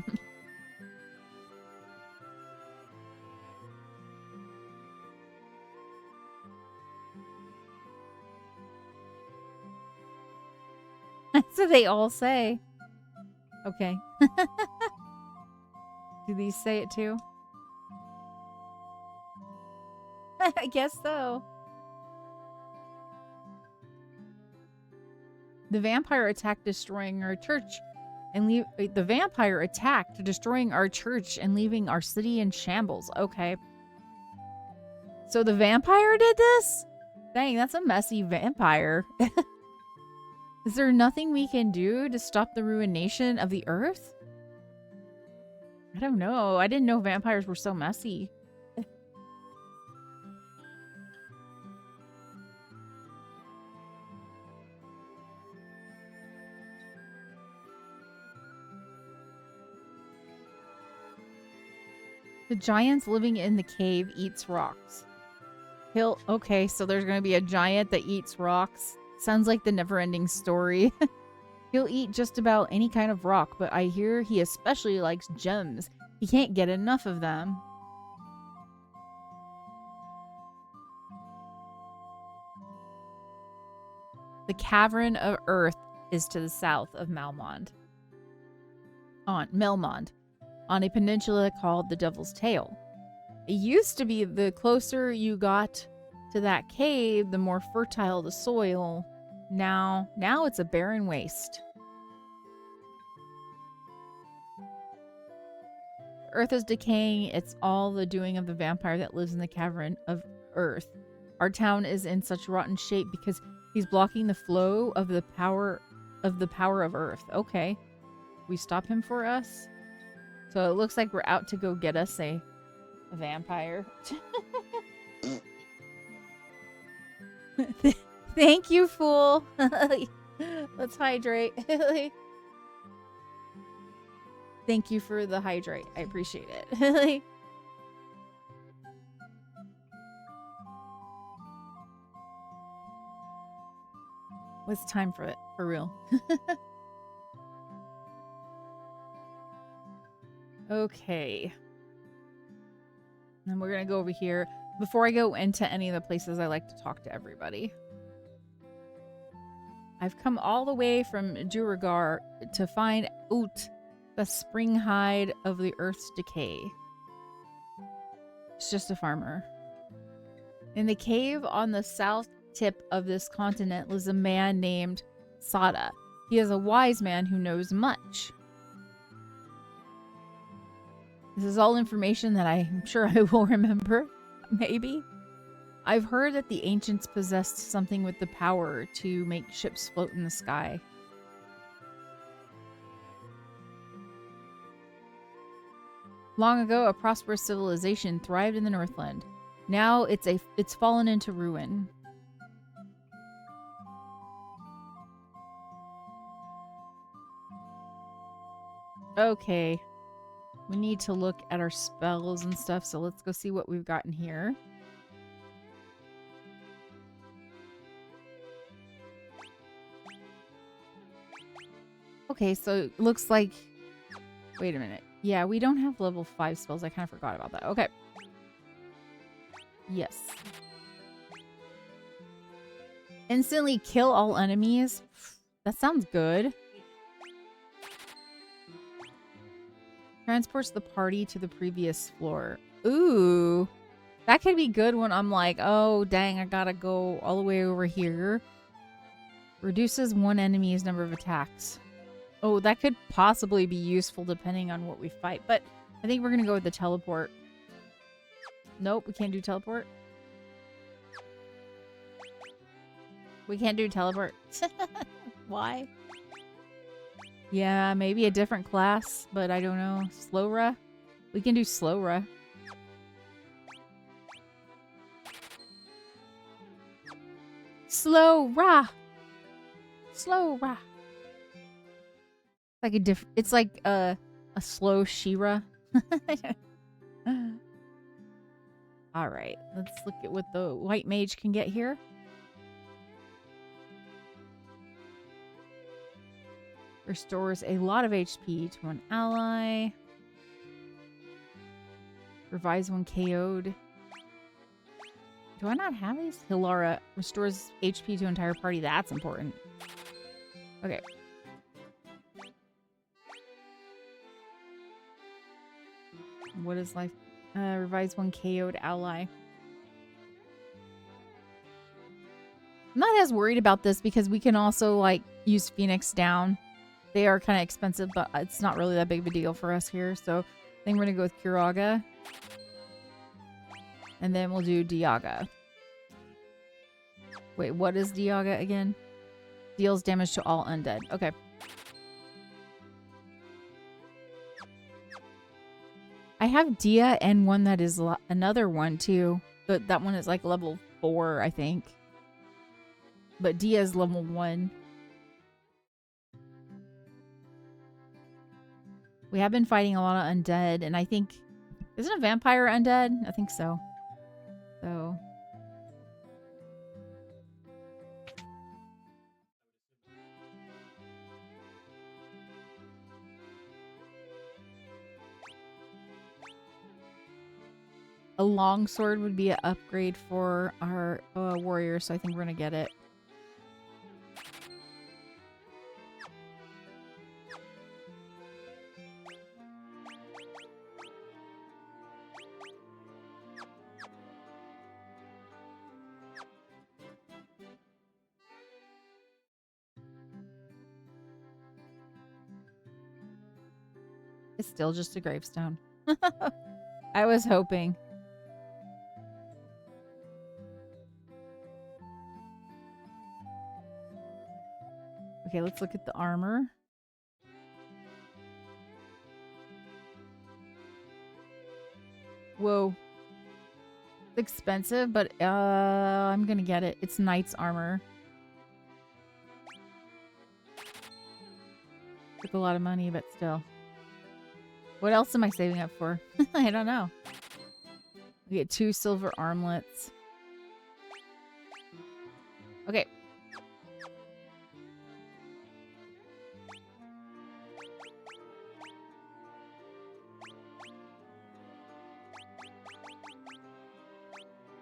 Speaker 1: That's what they all say. Okay. Do these say it too? I guess so. The vampire attacked, destroying our church and the vampire attacked, destroying our church and leaving our city in shambles. Okay. So the vampire did this? Dang, that's a messy vampire. Is there nothing we can do to stop the ruination of the earth? I don't know. I didn't know vampires were so messy. The giants living in the cave eats rocks. Okay, so there's going to be a giant that eats rocks. Sounds like the never-ending story. He'll eat just about any kind of rock, but I hear he especially likes gems. He can't get enough of them. The Cavern of Earth is to the south of Melmond, on a peninsula called the Devil's Tail. It used to be the closer you got to that cave, the more fertile the soil. Now it's a barren waste. Earth is decaying. It's all the doing of the vampire that lives in the Cavern of Earth. Our town is in such rotten shape because he's blocking the flow of the power of Earth. Okay. We stop him for us? So it looks like we're out to go get us a vampire. Thank you, fool. Let's hydrate. Thank you for the hydrate. I appreciate it. What's time for it? For real. Okay. And we're going to go over here. Before I go into any of the places, I like to talk to everybody. I've come all the way from Duragar to find Oot, the spring hide of the Earth's decay. It's just a farmer. In the cave on the south tip of this continent lives a man named Sada. He is a wise man who knows much. This is all information that I'm sure I will remember. Maybe. I've heard that the ancients possessed something with the power to make ships float in the sky. Long ago, a prosperous civilization thrived in the Northland. Now it's fallen into ruin. Okay. We need to look at our spells and stuff, so let's go see what we've got in here. Okay, so it looks like... Wait a minute. Yeah, we don't have level 5 spells. I kind of forgot about that. Okay. Yes. Instantly kill all enemies. That sounds good. Transports the party to the previous floor. Ooh. That could be good when I'm like, oh, dang, I gotta go all the way over here. Reduces one enemy's number of attacks. Oh, that could possibly be useful depending on what we fight. But I think we're gonna go with the teleport. Nope, we can't do teleport. We can't do teleport. Why? Yeah, maybe a different class, but I don't know. Slow-ra? We can do slow-ra. Slow-ra! Slow-ra! Like a it's like a slow She-ra. Alright, let's look at what the white mage can get here. Restores a lot of HP to an ally. Revise when KO'd. Do I not have these? Hilara restores HP to entire party. That's important. Okay. What is life? Revise one KO'd ally. I'm not as worried about this because we can also, like, use Phoenix down. They are kind of expensive, but it's not really that big of a deal for us here. So I think we're going to go with Kiraga. And then we'll do Diaga. Wait, what is Diaga again? Deals damage to all undead. Okay. I have Dia and one that is another one too. But that one is like level 4, I think. But Dia is level 1. We have been fighting a lot of undead, and I think... Isn't a vampire undead? I think so. So... A longsword would be an upgrade for our warrior, so I think we're gonna get it. It's still just a gravestone. I was hoping. Okay, let's look at the armor. Whoa. It's expensive, but I'm gonna get it. It's knight's armor. Took a lot of money, but still. What else am I saving up for? I don't know. We get 2 silver armlets. Okay.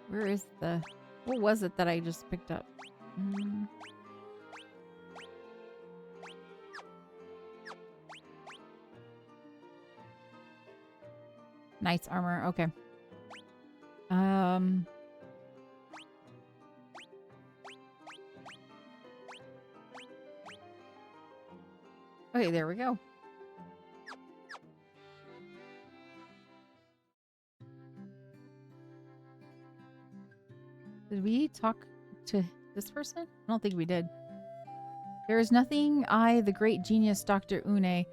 Speaker 1: Where is the... What was it that I just picked up? Knight's armor. Okay. Okay, there we go. Did we talk to this person? I don't think we did. There is nothing I, the great genius Dr. Une,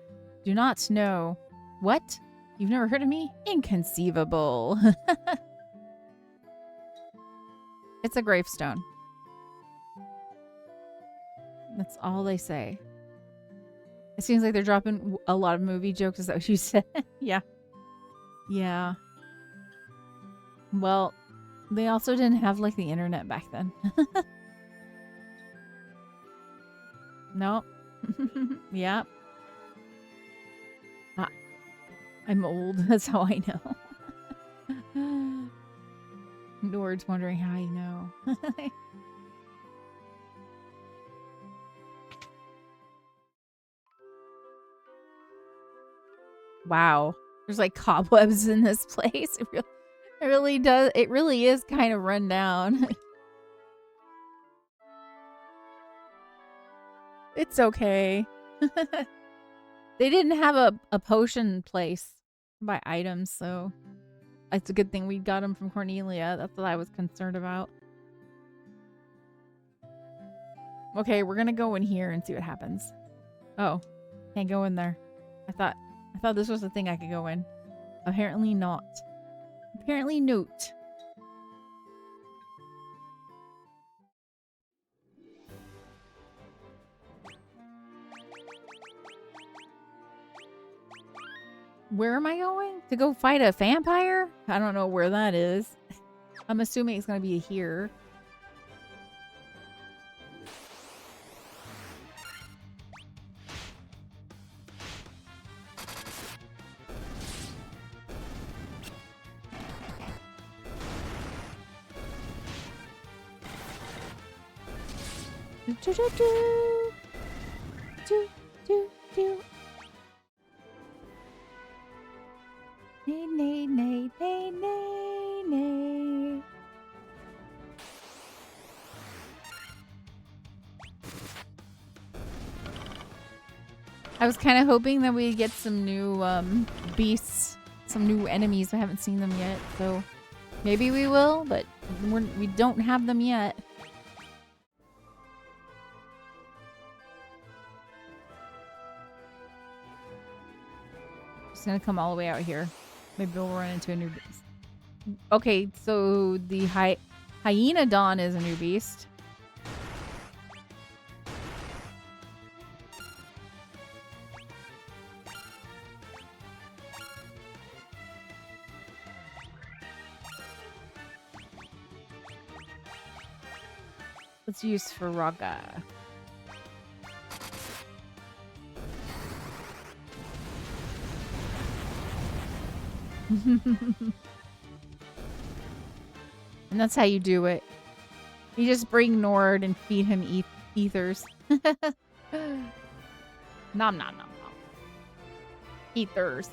Speaker 1: do not know. What? You've never heard of me? Inconceivable. It's a gravestone. That's all they say. It seems like they're dropping a lot of movie jokes. Is that what you said? Yeah. Yeah. Well, they also didn't have like the internet back then. No. Yeah. I'm old. That's how I know. Nord's wondering how I know. Wow. There's like cobwebs in this place. It really does. It really is kind of run down. It's okay. They didn't have a potion place to buy items, so it's a good thing we got them from Cornelia. That's what I was concerned about. Okay, we're gonna go in here and see what happens. Oh, can't go in there. I thought this was the thing I could go in. Apparently not. Apparently not. Where am I going? To go fight a vampire? I don't know where that is. I'm assuming it's going to be here. Nay, nay, nay, nay, nay, nay. I was kind of hoping that we'd get some new beasts, some new enemies. I haven't seen them yet, so maybe we will, but we don't have them yet. Just gonna come all the way out here. Maybe we'll run into a new beast. Okay, so the Hyena Dawn is a new beast. Let's use for Raga. And that's how you do it. You just bring Nord and feed him ethers. Nom nom nom nom. Ethers.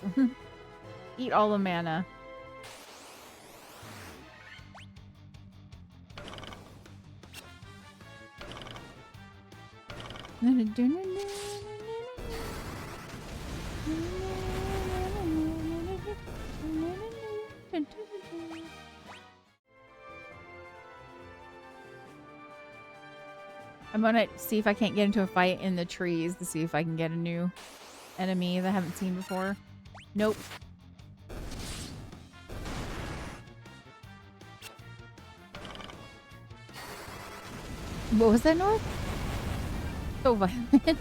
Speaker 1: Eat all the mana. I'm gonna see if I can't get into a fight in the trees to see if I can get a new enemy that I haven't seen before. Nope. What was that, North? So violent.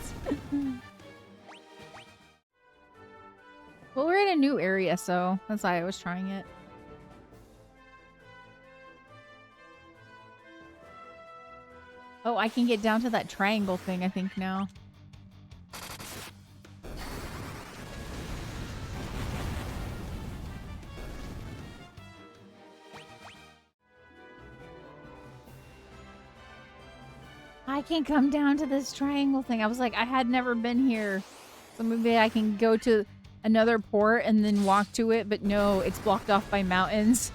Speaker 1: Well, we're in a new area, so that's why I was trying it. Oh, I can get down to that triangle thing, I think, now. I can come down to this triangle thing. I was like, I had never been here. So maybe I can go to another port and then walk to it, but no, it's blocked off by mountains.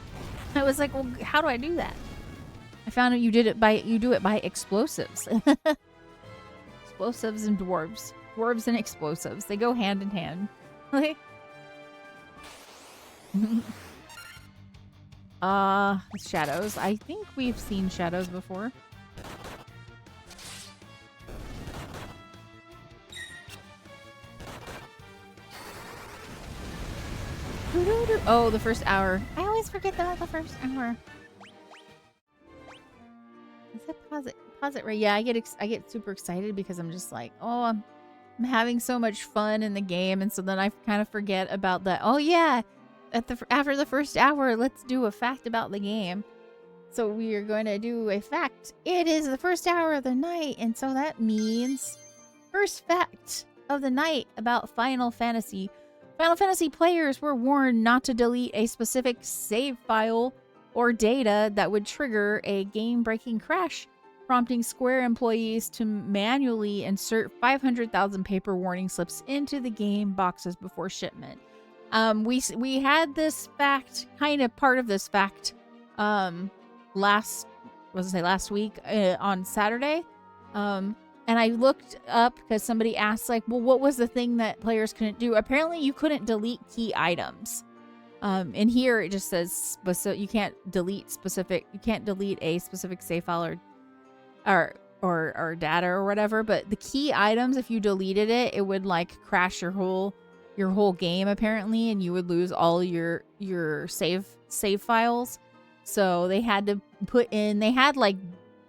Speaker 1: I was like, well, how do I do that? I found out you do it by explosives. Explosives and dwarves. Dwarves and explosives. They go hand in hand. Shadows. I think we've seen shadows before. Oh, the first hour. I always forget about the first hour. Is it pause it right? Yeah, I get super excited because I'm just like, oh, I'm having so much fun in the game, and so then I kind of forget about that. Oh yeah, after the first hour, let's do a fact about the game. So we are going to do a fact. It is the first hour of the night, and so that means first fact of the night about Final Fantasy. Final Fantasy players were warned not to delete a specific save file or data that would trigger a game-breaking crash, prompting Square employees to manually insert 500,000 paper warning slips into the game boxes before shipment. We had this fact, kind of part of this fact, last week on Saturday. And I looked up because somebody asked, like, well, what was the thing that players couldn't do? Apparently, you couldn't delete key items. In here, it just says, so you can't delete a specific save file or data or whatever. But the key items, if you deleted it, it would like crash your whole game apparently, and you would lose all your save files. So they had to they had like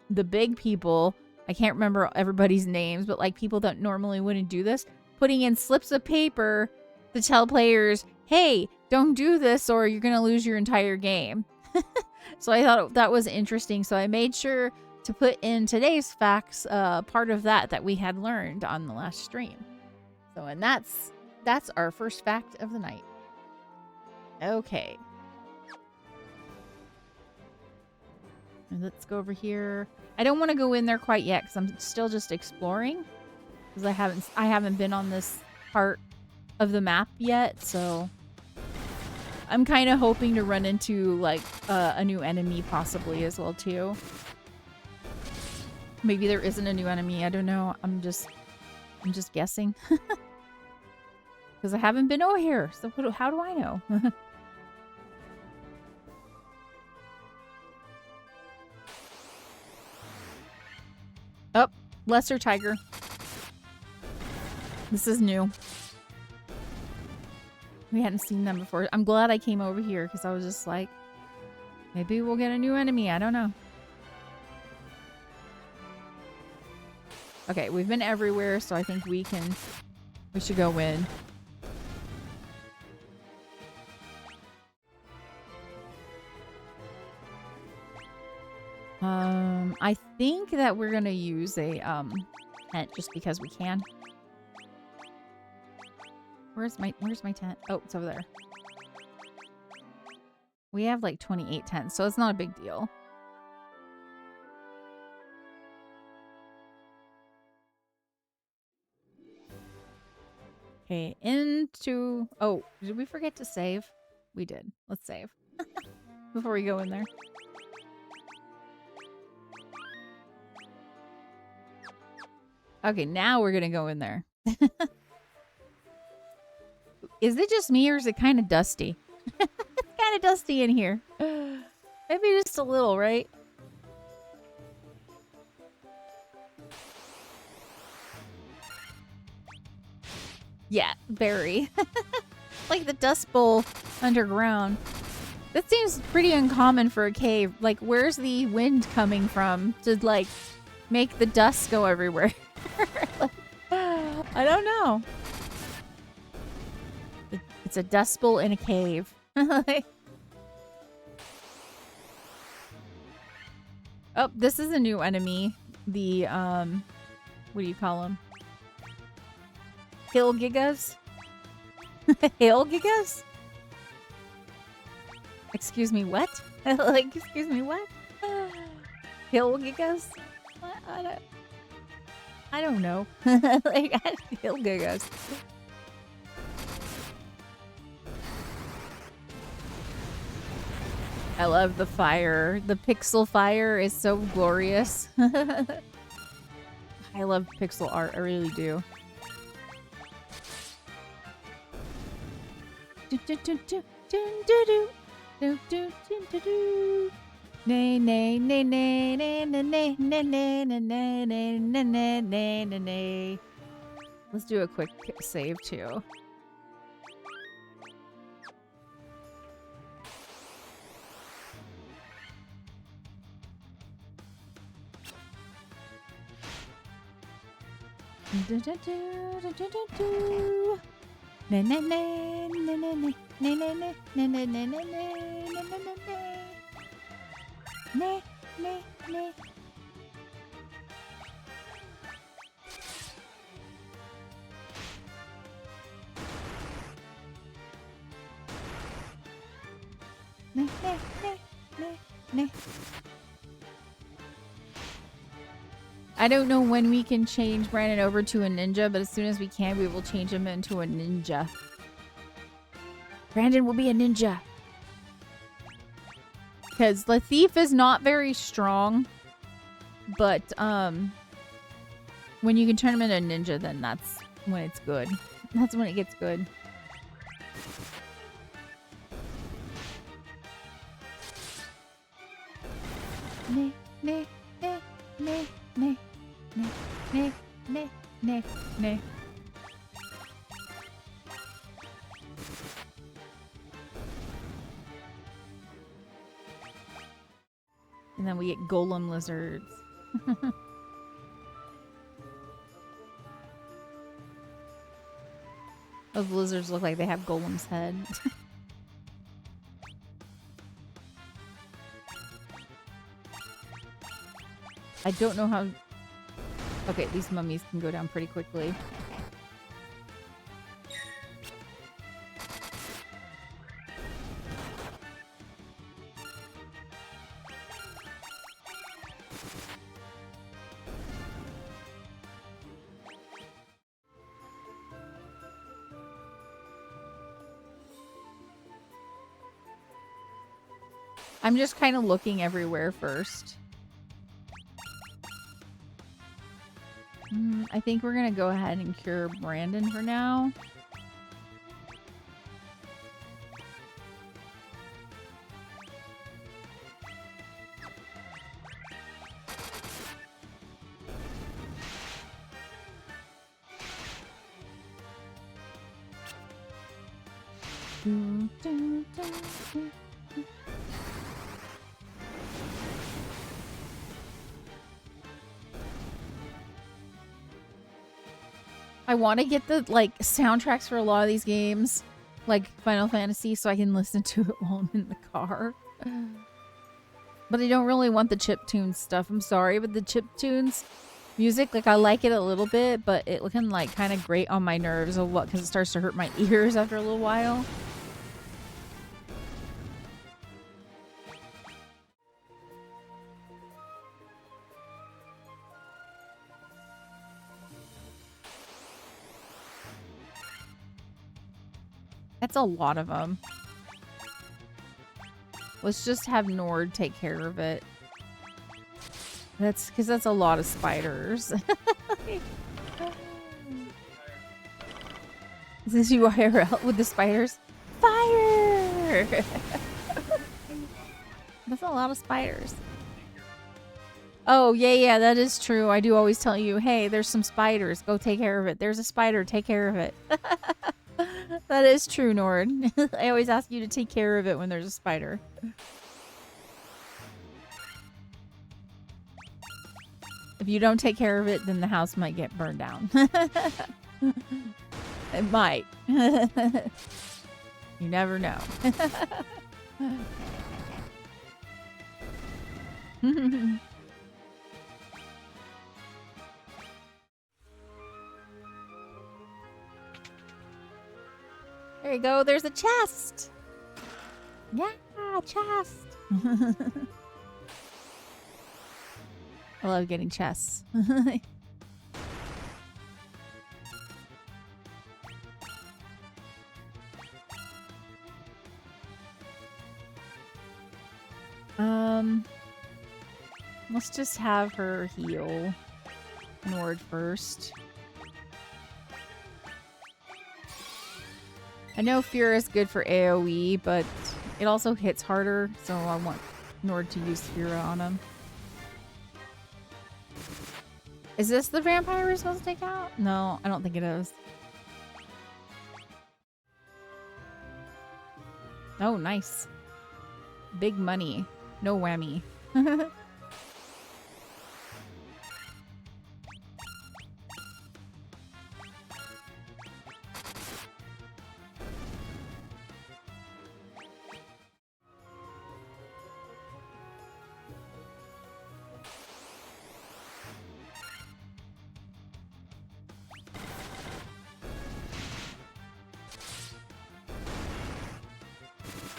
Speaker 1: the big people. I can't remember everybody's names, but like people that normally wouldn't do this, putting in slips of paper to tell players, hey, don't do this or you're going to lose your entire game. So I thought that was interesting. So I made sure to put in today's facts, part of that we had learned on the last stream. So, and that's our first fact of the night. Okay. Let's go over here. I don't want to go in there quite yet because I'm still just exploring. Because I haven't been on this part of the map yet, so I'm kind of hoping to run into like a new enemy possibly as well too. Maybe there isn't a new enemy. I don't know. I'm just guessing. Because I haven't been over here. So how do I know? Oh, lesser tiger. This is new. We hadn't seen them before. I'm glad I came over here because I was just like, maybe we'll get a new enemy. I don't know. Okay, we've been everywhere, so I think we should go in. I think that we're gonna use a tent just because we can. Where's my tent? Oh, it's over there. We have like 28 tents, so it's not a big deal. Okay, into... Oh, did we forget to save? We did. Let's save. Before we go in there. Okay, now we're gonna go in there. Is it just me or is it kind of dusty? It's kind of dusty in here. Maybe just a little, right? Yeah, very. Like the Dust Bowl underground. That seems pretty uncommon for a cave. Like, where's the wind coming from to, like, make the dust go everywhere? Like, I don't know. It's a Dust Bowl in a cave. Oh, this is a new enemy. The, what do you call them? Hill Gigas? Hill Gigas? Excuse me, what? Like, excuse me, what? Hill Gigas? I don't know. Like, Hill Gigas. I love the fire. The pixel fire is so glorious. I love pixel art. I really do. Nay, nay, nay, nay, nay, nay, nay, nay, nay, nay, nay, nay, nay, nay. Let's do a quick save too. Na na na na na na na na na na na na na na na na na. I don't know when we can change Brandon over to a ninja, but as soon as we can, we will change him into a ninja. Brandon will be a ninja. Because the thief is not very strong, but when you can turn him into a ninja, then that's when it's good. That's when it gets good. Ne, ne, ne, ne, ne. Ne, ne, ne, ne. And then we get golem lizards. Those lizards look like they have golem's head. I don't know how... Okay, these mummies can go down pretty quickly. I'm just kind of looking everywhere first. I think we're gonna go ahead and cure Brandon for now. Dun, dun, dun, dun. I want to get the like soundtracks for a lot of these games, like Final Fantasy, so I can listen to it while I'm in the car. But I don't really want the chiptune stuff. I'm sorry, but the chiptunes music, like I like it a little bit, but it can like kind of grate on my nerves a lot because it starts to hurt my ears after a little while. That's a lot of them. Let's just have Nord take care of it. That's because that's a lot of spiders. Is this you IRL with the spiders? Fire! That's a lot of spiders. Oh, yeah, that is true. I do always tell you, hey, there's some spiders. Go take care of it. There's a spider. Take care of it. That is true, Nord. I always ask you to take care of it when there's a spider. If you don't take care of it, then the house might get burned down. It might. You never know. There you go. There's a chest. Yeah, chest. I love getting chests. Let's just have her heal Nord first. I know Fear is good for AoE, but it also hits harder, so I want Nord to use Fira on him. Is this the vampire we're supposed to take out? No, I don't think it is. Oh, nice. Big money. No whammy.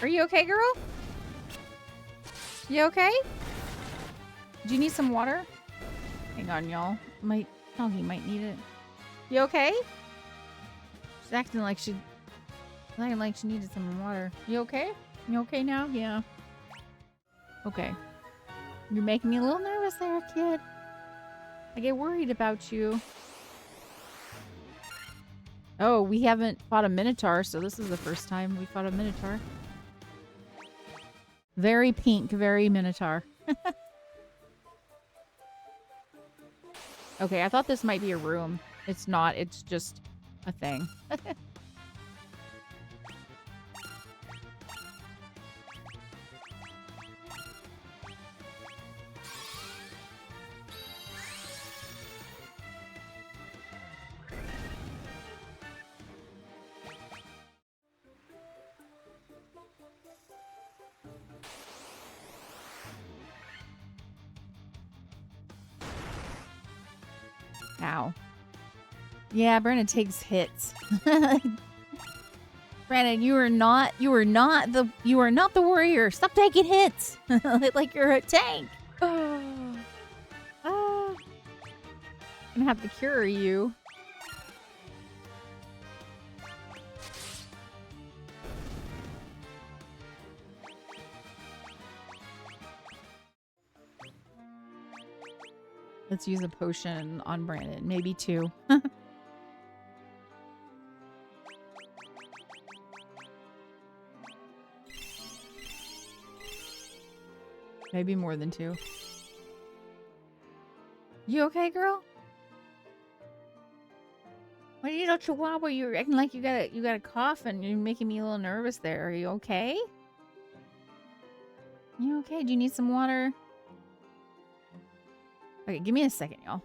Speaker 1: Are you okay, girl? You okay? Do you need some water? Hang on, y'all. Doggy might need it. You okay? She's acting like she needed some water. You okay? You okay now? Yeah. Okay. You're making me a little nervous there, kid. I get worried about you. Oh, we haven't fought a Minotaur, so this is the first time we fought a Minotaur. Very pink, very Minotaur. Okay, I thought this might be a room. It's not, it's just a thing. Ow. Yeah, Brandon takes hits. Brandon, you are not the warrior. Stop taking hits. Like you're a tank. I'm gonna have to cure you. Let's use a potion on Brandon. Maybe 2. Maybe more than 2. You okay, girl? What you know, Chihuahua? You're acting like you got a cough and you're making me a little nervous there. Are you okay? You okay? Do you need some water? Okay, give me a second, y'all.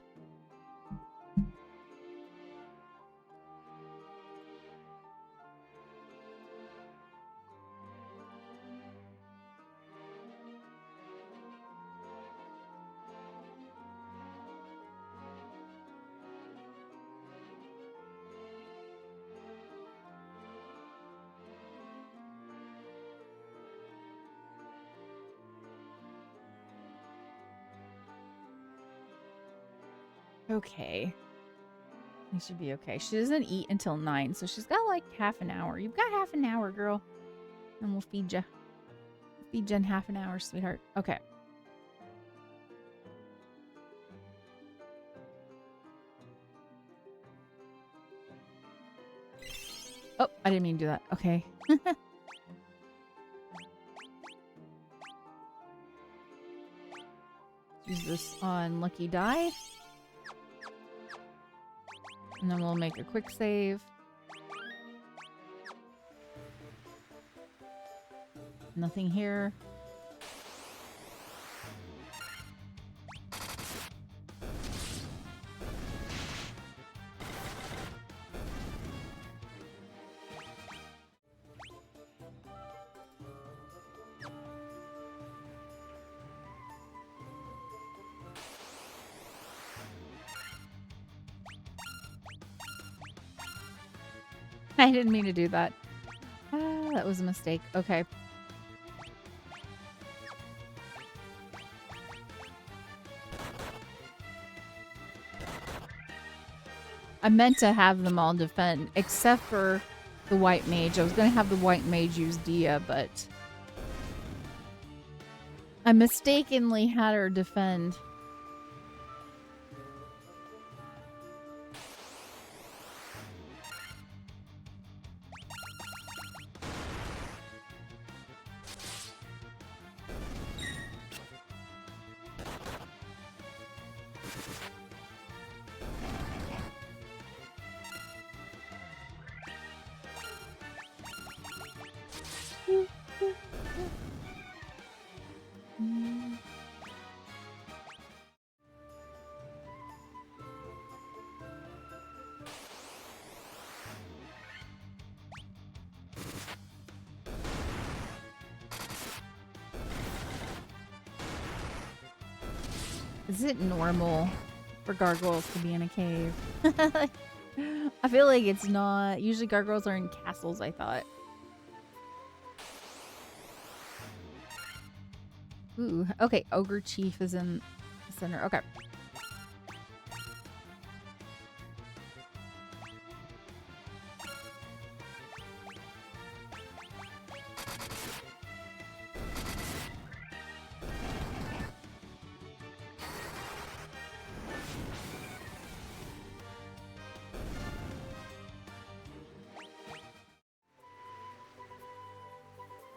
Speaker 1: Okay. You should be okay. She doesn't eat until 9, so she's got like half an hour. You've got half an hour, girl. And we'll feed you. Feed you in half an hour, sweetheart. Okay. Oh, I didn't mean to do that. Okay. Use this on Lucky Die. And then we'll make a quick save. Nothing here. I didn't mean to do that. Ah, that was a mistake. Okay. I meant to have them all defend, except for the white mage. I was going to have the white mage use Dia, but I mistakenly had her defend. Is it normal for gargoyles to be in a cave? I feel like it's not. Usually gargoyles are in castles, I thought. Ooh, okay. Ogre Chief is in the center. Okay.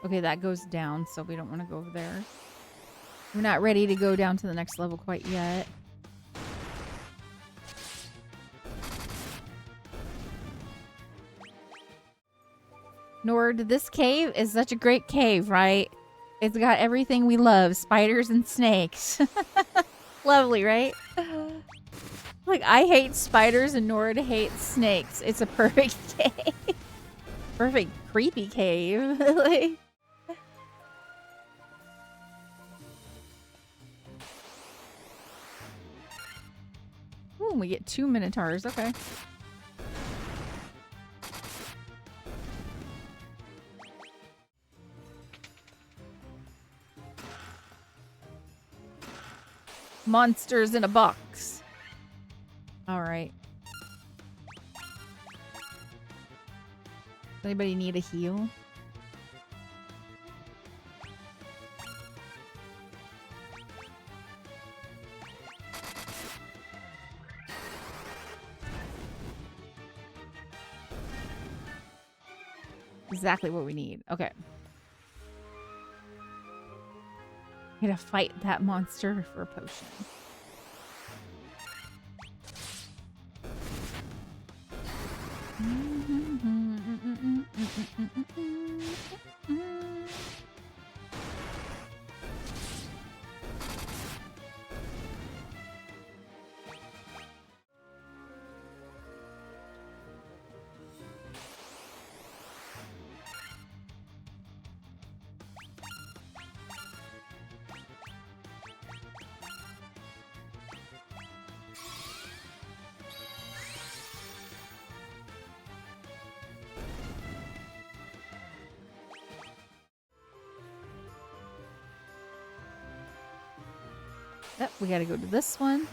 Speaker 1: Okay, that goes down, so we don't want to go over there. We're not ready to go down to the next level quite yet. Nord, this cave is such a great cave, right? It's got everything we love. Spiders and snakes. Lovely, right? Like, I hate spiders and Nord hates snakes. It's a perfect cave. Perfect creepy cave. Like... Ooh, we get 2 minotaurs. Okay. Monsters in a box. All right. Does anybody need a heal? Exactly what we need. Okay. I'm gonna fight that monster for a potion. Yep, we gotta go to this one.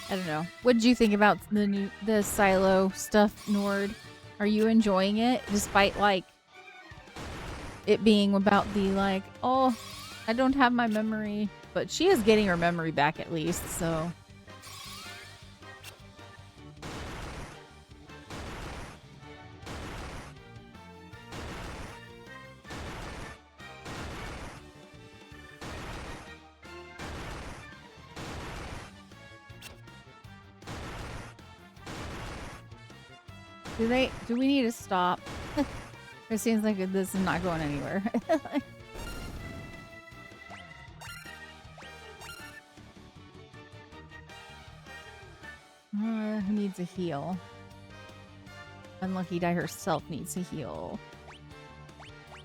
Speaker 1: I don't know. What did you think about the silo stuff, Nord? Are you enjoying it despite like it being about the like, oh, I don't have my memory, but she is getting her memory back at least, so. Do we need to stop? It seems like this is not going anywhere. Who needs a heal? Unlucky Die herself needs a heal.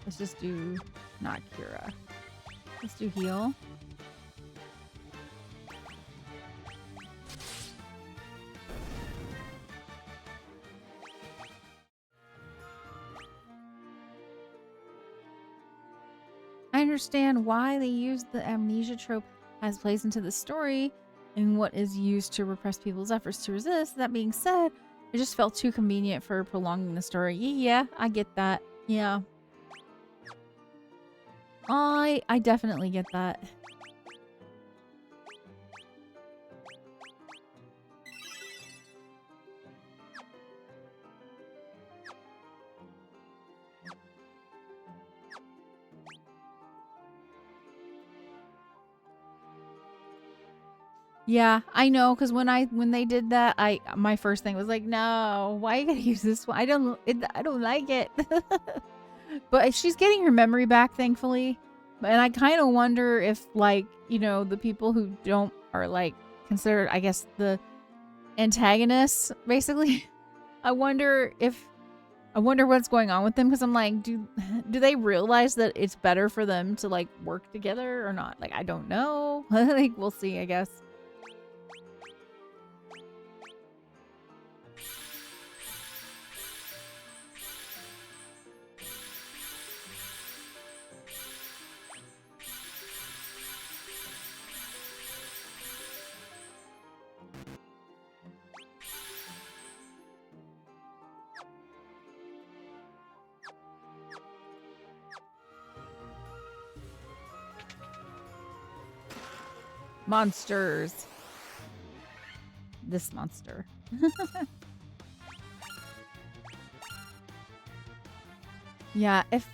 Speaker 1: Let's just do not Kira. Let's do heal. I understand why they use the amnesia trope as plays into the story and what is used to repress people's efforts to resist. That being said, it just felt too convenient for prolonging the story. Yeah, I get that. Yeah. I definitely get that. Yeah, I know, because when they did that, my first thing was like, no, why you gotta use this one? I don't like it. But she's getting her memory back, thankfully. And I kind of wonder if, like, you know, the people who don't are like considered, I guess, the antagonists, basically. I wonder what's going on with them, because I'm like, do they realize that it's better for them to like work together or not? Like, I don't know. Like, we'll see, I guess. Monsters. This monster. Yeah, if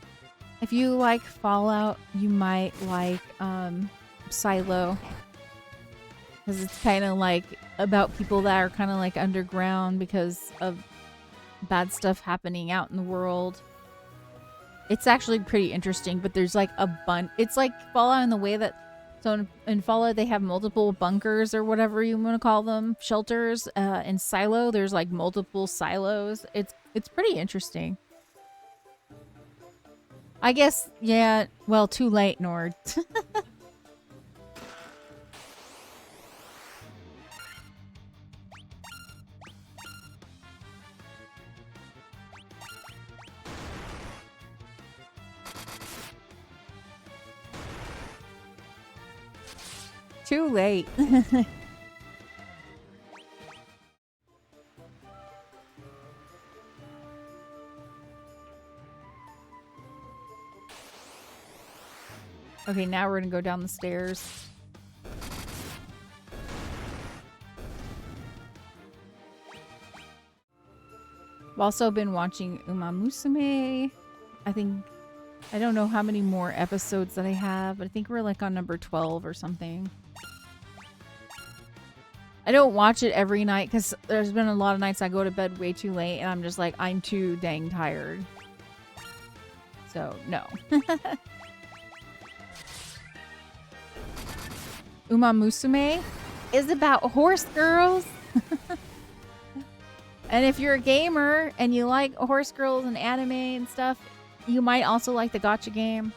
Speaker 1: you like Fallout, you might like Silo. Because it's kind of like about people that are kind of like underground because of bad stuff happening out in the world. It's actually pretty interesting, but there's like a bunch. It's like Fallout in the way that, so in Fallout they have multiple bunkers or whatever you want to call them, shelters. In Silo there's like multiple silos. It's pretty interesting. I guess, yeah, well, too late, Nord. Too late. Okay, now we're gonna go down the stairs. I've also been watching Uma Musume. I don't know how many more episodes that I have, but I think we're like on number 12 or something. I don't watch it every night because there's been a lot of nights I go to bed way too late and I'm just like, I'm too dang tired. So, no. Uma Musume is about horse girls. And if you're a gamer and you like horse girls and anime and stuff, you might also like the gacha game.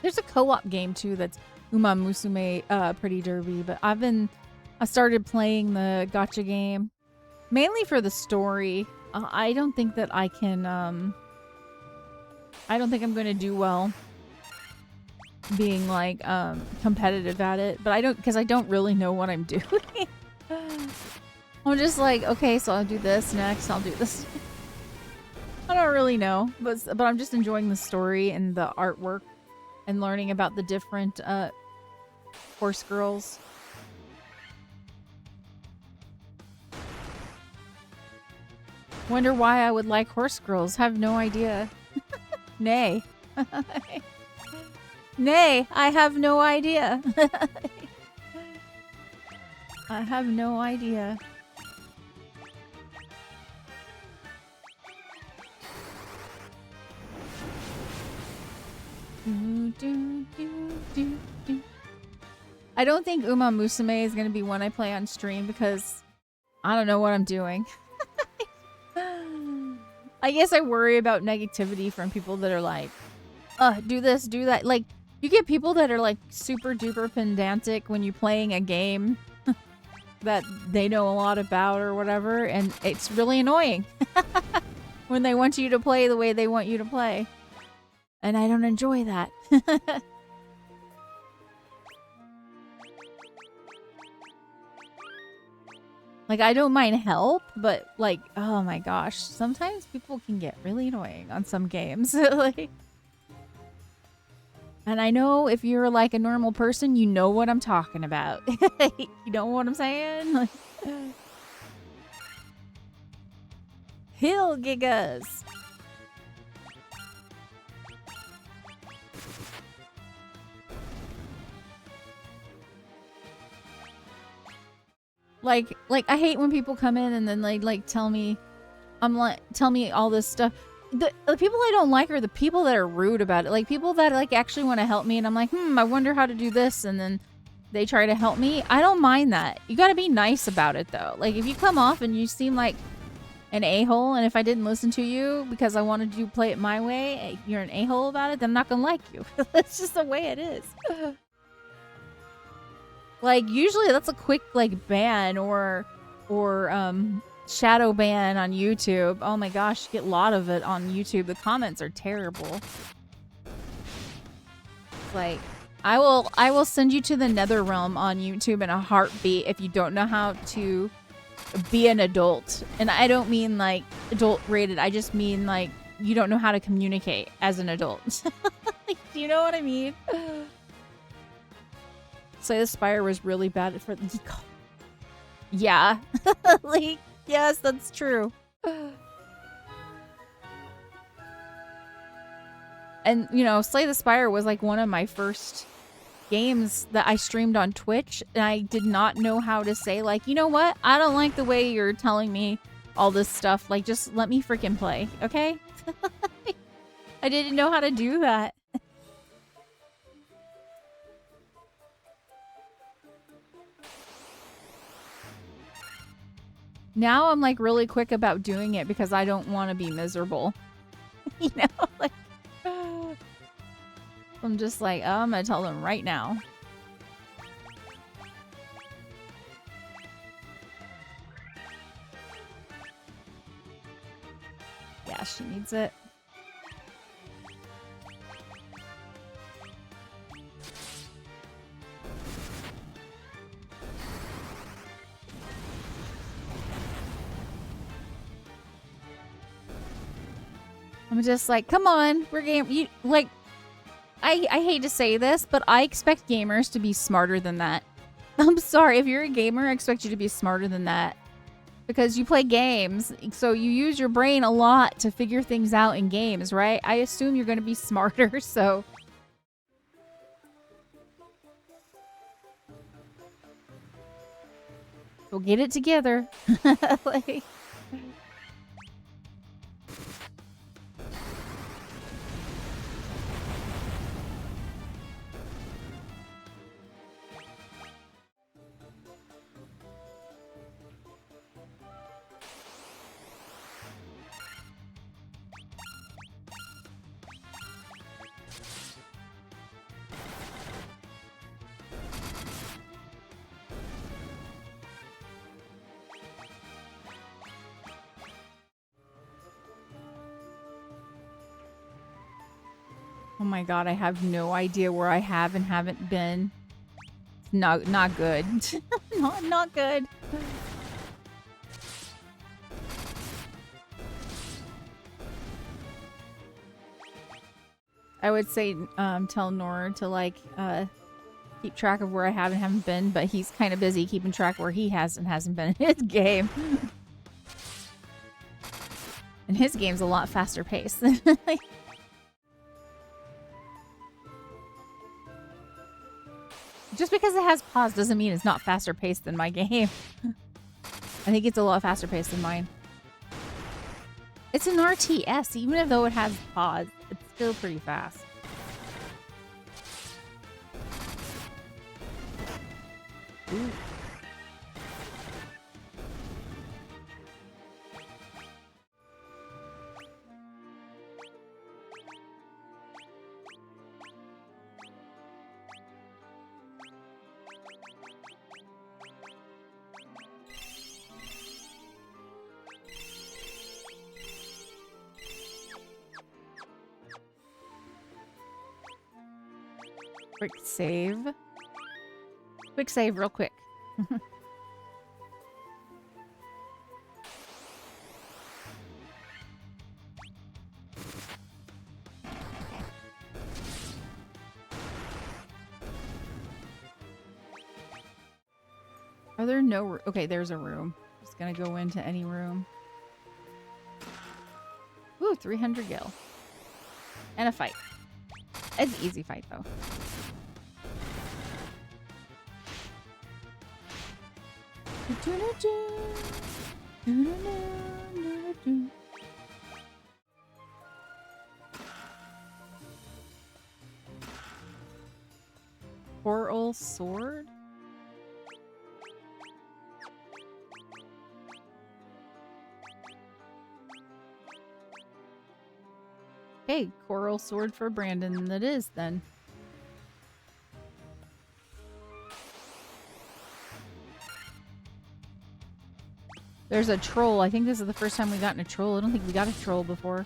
Speaker 1: There's a co-op game too that's Uma Musume Pretty Derby, but I started playing the gacha game mainly for the story. I don't think that I can I don't think I'm going to do well being like competitive at it, but because I don't really know what I'm doing. I'm just like, okay, so I'll do this next, I'll do this. I don't really know, but I'm just enjoying the story and the artwork and learning about the different horse girls. Wonder why I would like horse girls. Have no idea. Nay. Nay, I have no idea. I have no idea. I don't think Uma Musume is going to be one I play on stream because I don't know what I'm doing. I guess I worry about negativity from people that are like, do this, do that. Like, you get people that are like super duper pedantic when you're playing a game that they know a lot about or whatever, and it's really annoying when they want you to play the way they want you to play. And I don't enjoy that. Like, I don't mind help, but like, oh my gosh, sometimes people can get really annoying on some games. Like, and I know if you're like a normal person, you know what I'm talking about. You know what I'm saying? Like, Hill gigas. Like I hate when people come in and then like tell me all this stuff. The people I don't like are the people that are rude about it. Like people that like actually want to help me and I'm like, I wonder how to do this, and then they try to help me. I don't mind that. You got to be nice about it though. Like if you come off and you seem like an a-hole, and if I didn't listen to you because I wanted to play it my way, you're an a-hole about it, then I'm not gonna like you. That's just the way it is. Like, usually that's a quick, like, ban or shadow ban on YouTube. Oh my gosh, you get a lot of it on YouTube. The comments are terrible. Like, I will send you to the nether realm on YouTube in a heartbeat if you don't know how to be an adult. And I don't mean, like, adult rated. I just mean, like, you don't know how to communicate as an adult. Like, do you know what I mean? Slay the Spire was really bad for the... Yeah. Like, yes, that's true. And, you know, Slay the Spire was like one of my first games that I streamed on Twitch. And I did not know how to say, like, you know what? I don't like the way you're telling me all this stuff. Like, just let me freaking play, okay? I didn't know how to do that. Now I'm like really quick about doing it because I don't want to be miserable. You know, like I'm just like, oh, I'm gonna tell them right now. Yeah, she needs it. I'm just like, come on, we're you like I hate to say this, but I expect gamers to be smarter than that. I'm sorry, if you're a gamer, I expect you to be smarter than that. Because you play games, so you use your brain a lot to figure things out in games, right? I assume you're going to be smarter, so... We'll get it together. Like... Oh my god, I have no idea where I have and haven't been. Not good. not good. I would say tell Nora to like keep track of where I have and haven't been, but he's kind of busy keeping track where he has and hasn't been in his game. And his game's a lot faster paced. Just because it has pause doesn't mean it's not faster paced than my game. I think it's a lot faster paced than mine. It's an RTS, even though it has pause, it's still pretty fast. Ooh. Quick save. Quick save real quick. Are there no... Okay, there's a room. Just gonna go into any room. Ooh, 300 gil. And a fight. It's an easy fight, though. Coral sword? Hey, coral sword for Brandon that is, then. There's a troll. I think this is the first time we've gotten a troll. I don't think we got a troll before.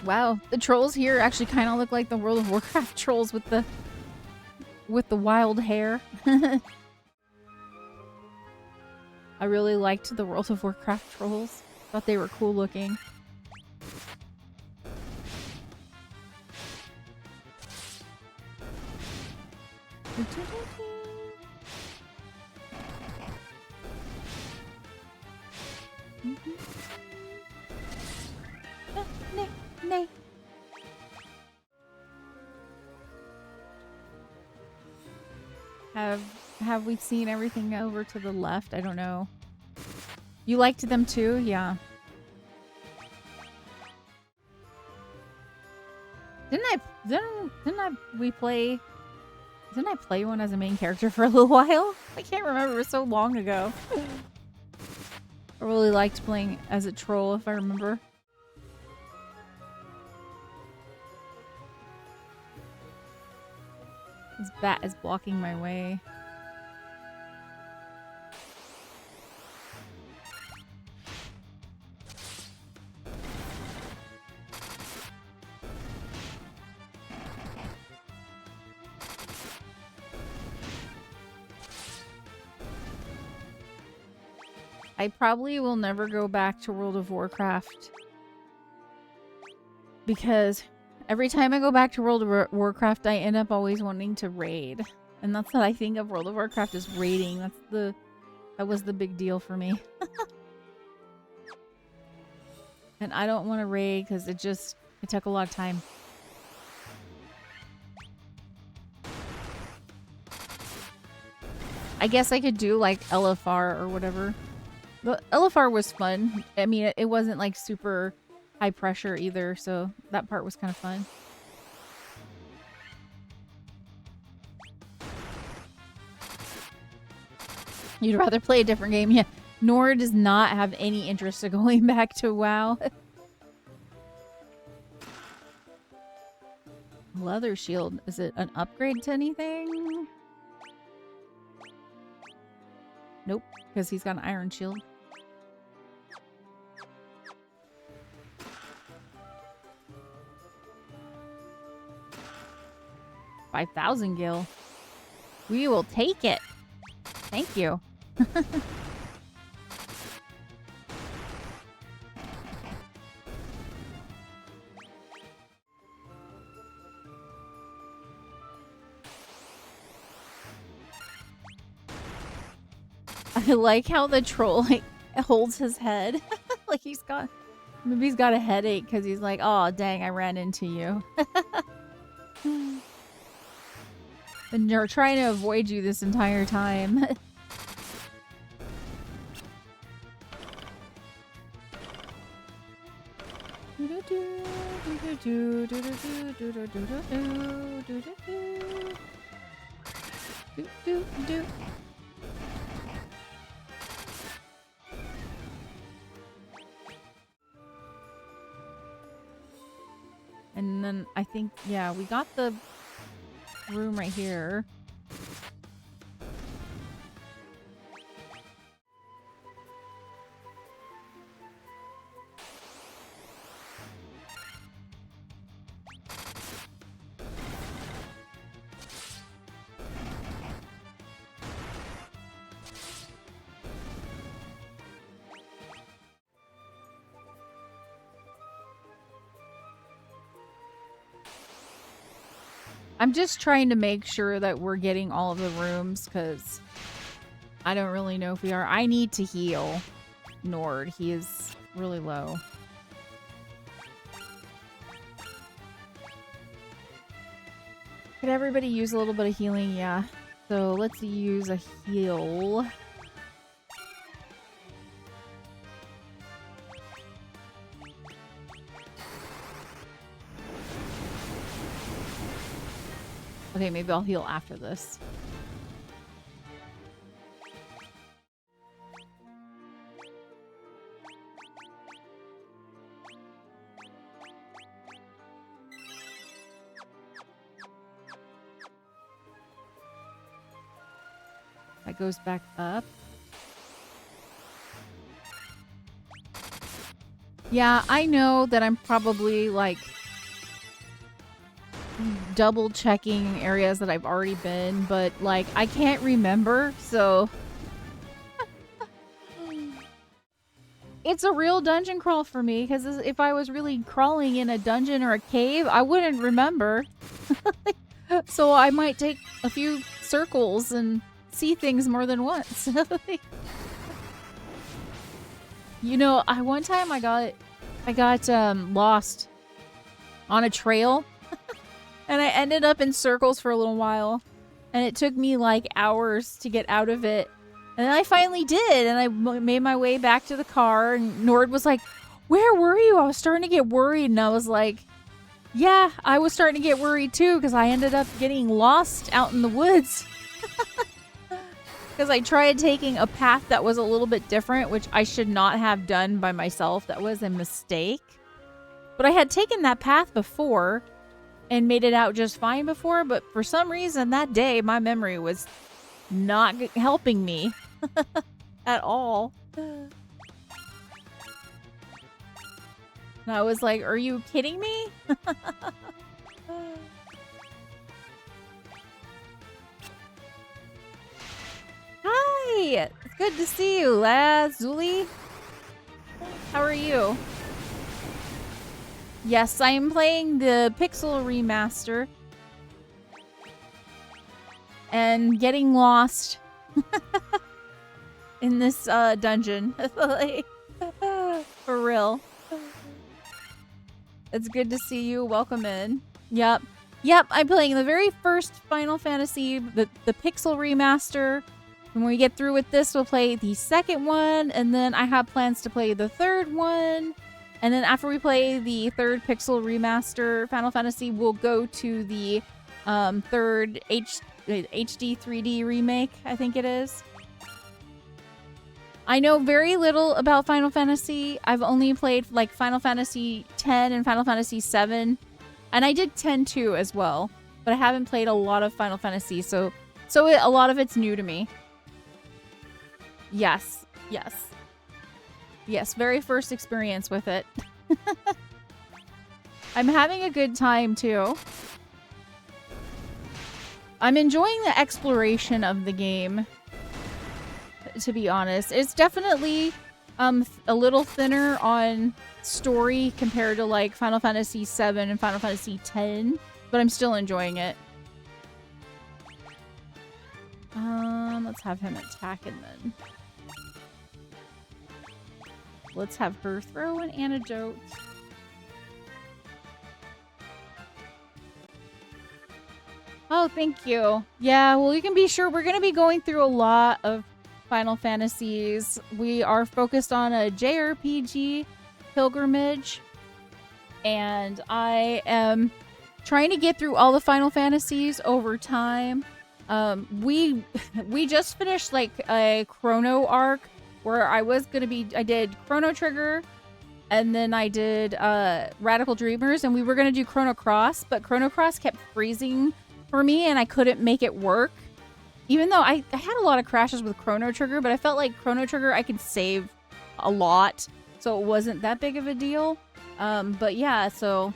Speaker 1: Wow, the trolls here actually kind of look like the World of Warcraft trolls with the wild hair. I really liked the World of Warcraft trolls. Thought they were cool looking. Nay. Have we seen everything over to the left? I don't know. You liked them too? Yeah. Didn't I play one as a main character for a little while? I can't remember. It was so long ago. I really liked playing as a troll, if I remember. This bat is blocking my way. I probably will never go back to World of Warcraft because every time I go back to World of Warcraft, I end up always wanting to raid. And that's what I think of World of Warcraft as raiding. That's That was the big deal for me. And I don't want to raid because it took a lot of time. I guess I could do like LFR or whatever. The LFR was fun. I mean, it wasn't like super high pressure either, so that part was kind of fun. You'd rather play a different game? Yeah. Nora does not have any interest in going back to WoW. Leather shield. Is it an upgrade to anything? Nope, because he's got an iron shield. $5,000 gil. We will take it. Thank you. I like how the troll like holds his head. Like maybe he's got a headache because he's like, oh dang, I ran into you. And they're trying to avoid you this entire time. And then I think, yeah, we got the room right here. I'm just trying to make sure that we're getting all of the rooms because I don't really know if we are. I need to heal Nord. He is really low. Could everybody use a little bit of healing? Yeah. So let's use a heal. Okay, maybe I'll heal after this. That goes back up. Yeah, I know that I'm probably like double checking areas that I've already been, but like I can't remember, so it's a real dungeon crawl for me because if I was really crawling in a dungeon or a cave, I wouldn't remember. So I might take a few circles and see things more than once. You know, one time I got lost on a trail. And I ended up in circles for a little while. And it took me like hours to get out of it. And then I finally did. And I made my way back to the car. And Nord was like, where were you? I was starting to get worried. And I was like, yeah, I was starting to get worried too. Because I ended up getting lost out in the woods. Because I tried taking a path that was a little bit different. Which I should not have done by myself. That was a mistake. But I had taken that path before. And made it out just fine before, but for some reason that day my memory was not helping me at all. And I was like, are you kidding me? Hi! It's good to see you, Lazuli. How are you? Yes, I am playing the Pixel Remaster. And getting lost. in this dungeon. Like, for real. It's good to see you. Welcome in. Yep. Yep, I'm playing the very first Final Fantasy, the Pixel Remaster. When we get through with this, we'll play the second one, and then I have plans to play the third one. And then after we play the third Pixel Remaster Final Fantasy, we'll go to the third HD 3D remake, I think it is. I know very little about Final Fantasy. I've only played like Final Fantasy X and Final Fantasy VII. And I did 10 too as well. But I haven't played a lot of Final Fantasy, so a lot of it's new to me. Yes. Yes. Yes, very first experience with it. I'm having a good time too. I'm enjoying the exploration of the game, to be honest. It's definitely a little thinner on story compared to like Final Fantasy VII and Final Fantasy X, but I'm still enjoying it. Let's have him attack and then let's have her throw an antidote. Oh, thank you. Yeah, well, you can be sure we're going to be going through a lot of Final Fantasies. We are focused on a JRPG pilgrimage, and I am trying to get through all the Final Fantasies over time. We just finished like a Chrono arc where I did Chrono Trigger, and then I did Radical Dreamers, and we were gonna do Chrono Cross, but Chrono Cross kept freezing for me and I couldn't make it work. Even though I had a lot of crashes with Chrono Trigger, but I felt like Chrono Trigger I could save a lot, so it wasn't that big of a deal. But yeah, so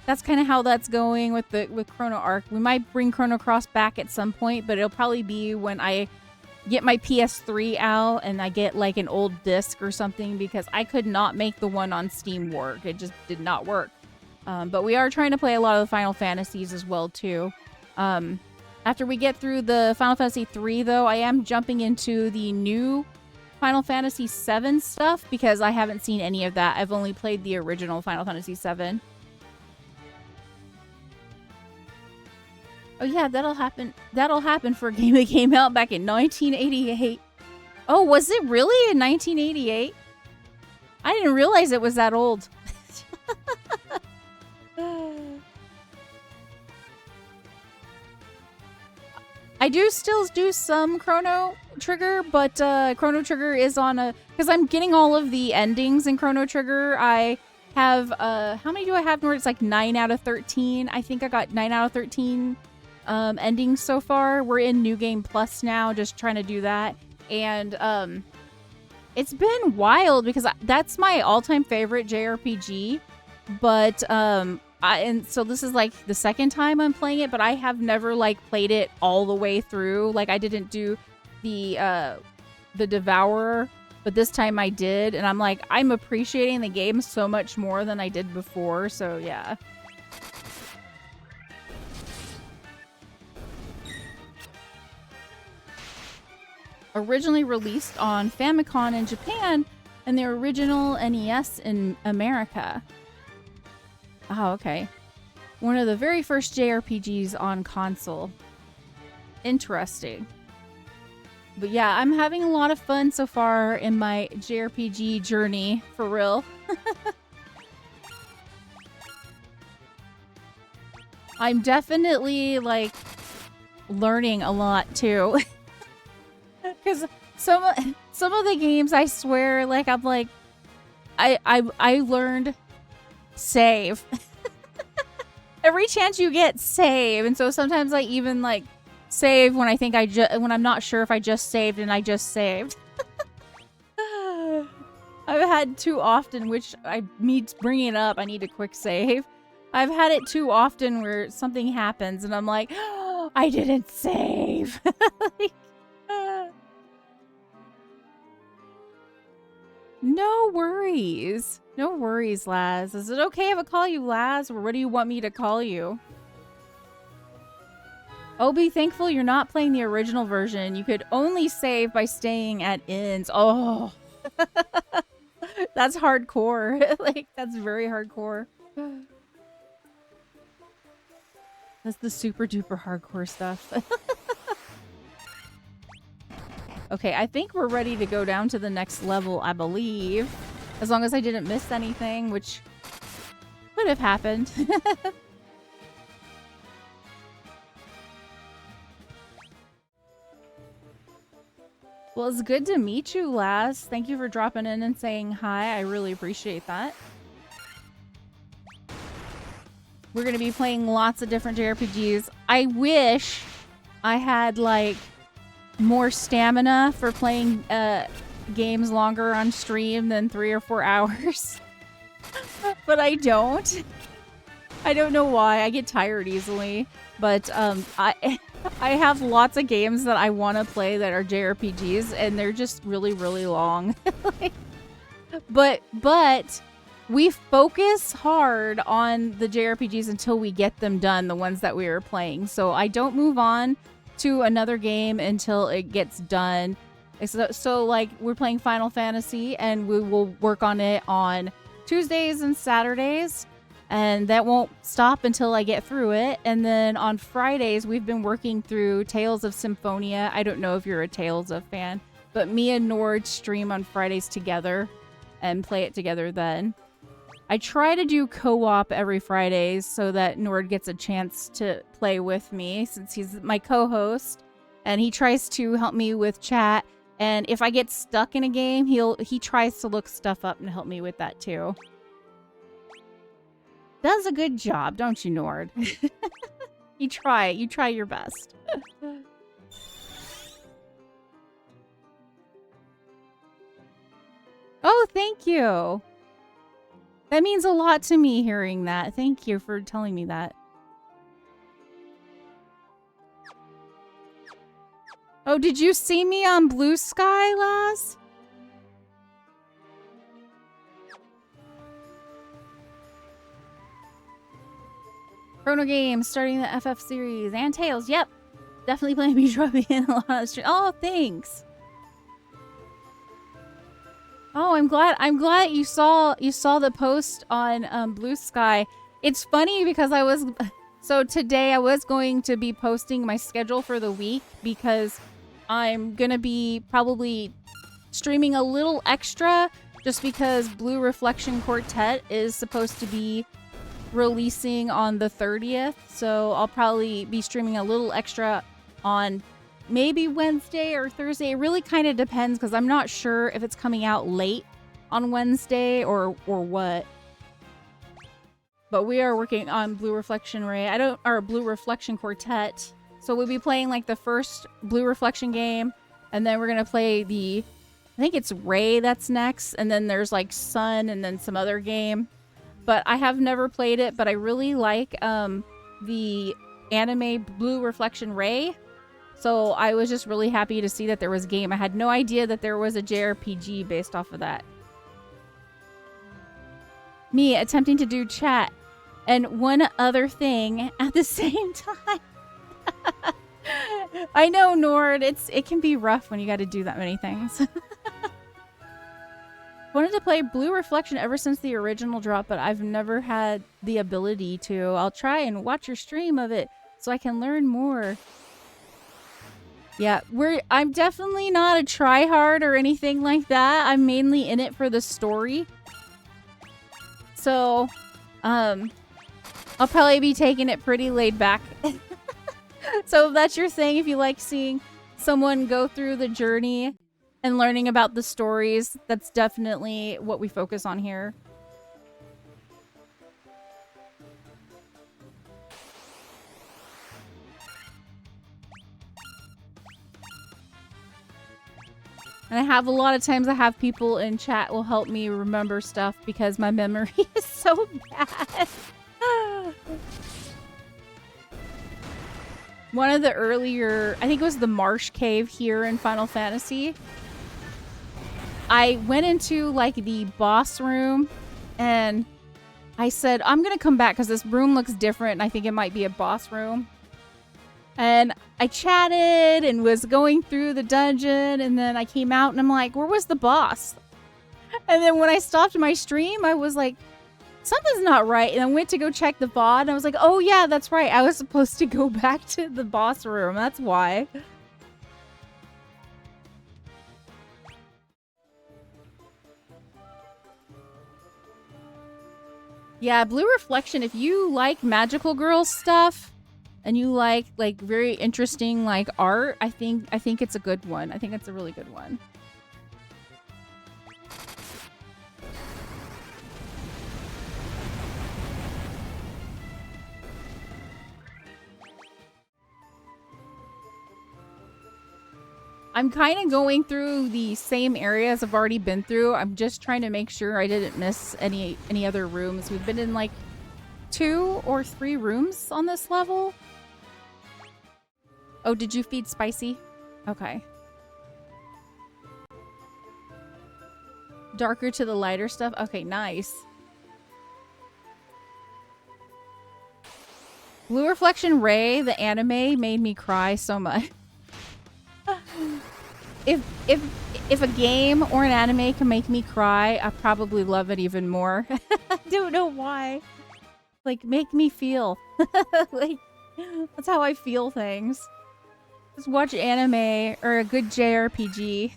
Speaker 1: that's kind of how that's going with Chrono Arc. We might bring Chrono Cross back at some point, but it'll probably be when I get my PS3 out and I get like an old disc or something, because I could not make the one on Steam work. It just did not work. But we are trying to play a lot of the Final Fantasies as well too. After we get through the Final Fantasy III, though, I am jumping into the new Final Fantasy VII stuff because I haven't seen any of that. I've only played the original Final Fantasy VII. Oh yeah, that'll happen. That'll happen for a game that came out back in 1988. Oh, was it really in 1988? I didn't realize it was that old. I do still do some Chrono Trigger, but Chrono Trigger is on a... Because I'm getting all of the endings in Chrono Trigger. I have... how many do I have? It's like 9 out of 13. I think I got 9 out of 13 endings so far. We're in New Game Plus now, just trying to do that. And it's been wild because that's my all-time favorite JRPG. But... and so this is like the second time I'm playing it, but I have never like played it all the way through. Like I didn't do the Devourer, but this time I did, and I'm like, I'm appreciating the game so much more than I did before. So yeah. Originally released on Famicom in Japan and the original NES in America. Oh, okay. One of the very first JRPGs on console. Interesting. But yeah, I'm having a lot of fun so far in my JRPG journey, for real. I'm definitely, like, learning a lot, too. Because some of the games, I swear, like, I'm like... I learned... save. Every chance you get, save. And so sometimes I even like save when I think when I'm not sure if I just saved and I just saved. I've had too often, which me bringing it up, I need a quick save. I've had it too often where something happens and I'm like, oh, I didn't save. Like, no worries. No worries, Laz. Is it okay if I call you Laz, or what do you want me to call you? Oh, be thankful you're not playing the original version. You could only save by staying at inns. Oh, that's hardcore. Like, that's very hardcore. That's the super duper hardcore stuff. Okay, I think we're ready to go down to the next level, I believe. As long as I didn't miss anything, which could have happened. Well, it's good to meet you, Lass. Thank you for dropping in and saying hi. I really appreciate that. We're going to be playing lots of different JRPGs. I wish I had, like, more stamina for playing games longer on stream than 3 or 4 hours. But I don't. I don't know why. I get tired easily. But I have lots of games that I want to play that are JRPGs, and they're just really, really long. But we focus hard on the JRPGs until we get them done, the ones that we are playing. So I don't move on to another game until it gets done. So like, we're playing Final Fantasy, and we will work on it on Tuesdays and Saturdays. And that won't stop until I get through it. And then on Fridays, we've been working through Tales of Symphonia. I don't know if you're a Tales of fan, but me and Nord stream on Fridays together and play it together then. I try to do co-op every Fridays so that Nord gets a chance to play with me, since he's my co-host. And he tries to help me with chat. And if I get stuck in a game, he tries to look stuff up and help me with that too. Does a good job, don't you, Nord? You try your best. Oh, thank you. That means a lot to me hearing that. Thank you for telling me that. Oh, did you see me on Blue Sky, Lass? Chrono Games starting the FF series and Tales. Yep, definitely plan to be dropping in a lot of stream. Oh, thanks. Oh, I'm glad you saw the post on Blue Sky. It's funny because today I was going to be posting my schedule for the week, because I'm gonna be probably streaming a little extra just because Blue Reflection Quartet is supposed to be releasing on the 30th, so I'll probably be streaming a little extra on maybe Wednesday or Thursday. It really kind of depends, because I'm not sure if it's coming out late on Wednesday or what. But we are working on Blue Reflection Blue Reflection Quartet. So we'll be playing like the first Blue Reflection game, and then we're gonna play I think it's Ray that's next, and then there's like Sun, and then some other game. But I have never played it, but I really like the anime Blue Reflection Ray. So I was just really happy to see that there was a game. I had no idea that there was a JRPG based off of that. Me attempting to do chat and one other thing at the same time. I know, Nord. It can be rough when you got to do that many things. Wanted to play Blue Reflection ever since the original drop, but I've never had the ability to. I'll try and watch your stream of it so I can learn more. Yeah, I'm definitely not a tryhard or anything like that. I'm mainly in it for the story. So, I'll probably be taking it pretty laid back. So if that's your thing, if you like seeing someone go through the journey and learning about the stories, that's definitely what we focus on here. And I have a lot of times I have people in chat will help me remember stuff because my memory is so bad. One of the earlier, I think it was the Marsh Cave here in Final Fantasy. I went into like the boss room and I said, I'm going to come back because this room looks different and I think it might be a boss room. And I chatted and was going through the dungeon, and then I came out and I'm like, where was the boss? And then when I stopped my stream, I was like, something's not right. And I went to go check the VOD, and I was like, oh yeah, that's right. I was supposed to go back to the boss room. That's why. Yeah, Blue Reflection, if you like magical girl stuff and you like very interesting like art, I think it's a good one. I think it's a really good one. I'm kind of going through the same areas I've already been through. I'm just trying to make sure I didn't miss any other rooms. We've been in like 2 or 3 rooms on this level. Oh, did you feed Spicy? Okay. Darker to the lighter stuff? Okay, nice. Blue Reflection Ray, the anime, made me cry so much. If a game or an anime can make me cry, I probably love it even more. I don't know why. Like, make me feel. Like, that's how I feel things. Just watch anime or a good JRPG.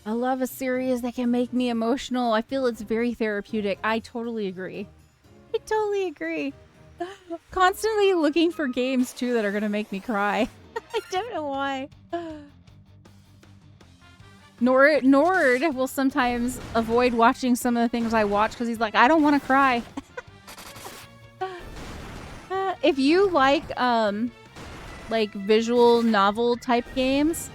Speaker 1: I love a series that can make me emotional. I feel it's very therapeutic. I totally agree. I totally agree. Constantly looking for games, too, that are going to make me cry. I don't know why. Nord will sometimes avoid watching some of the things I watch because he's like, I don't want to cry. If you like visual novel type games,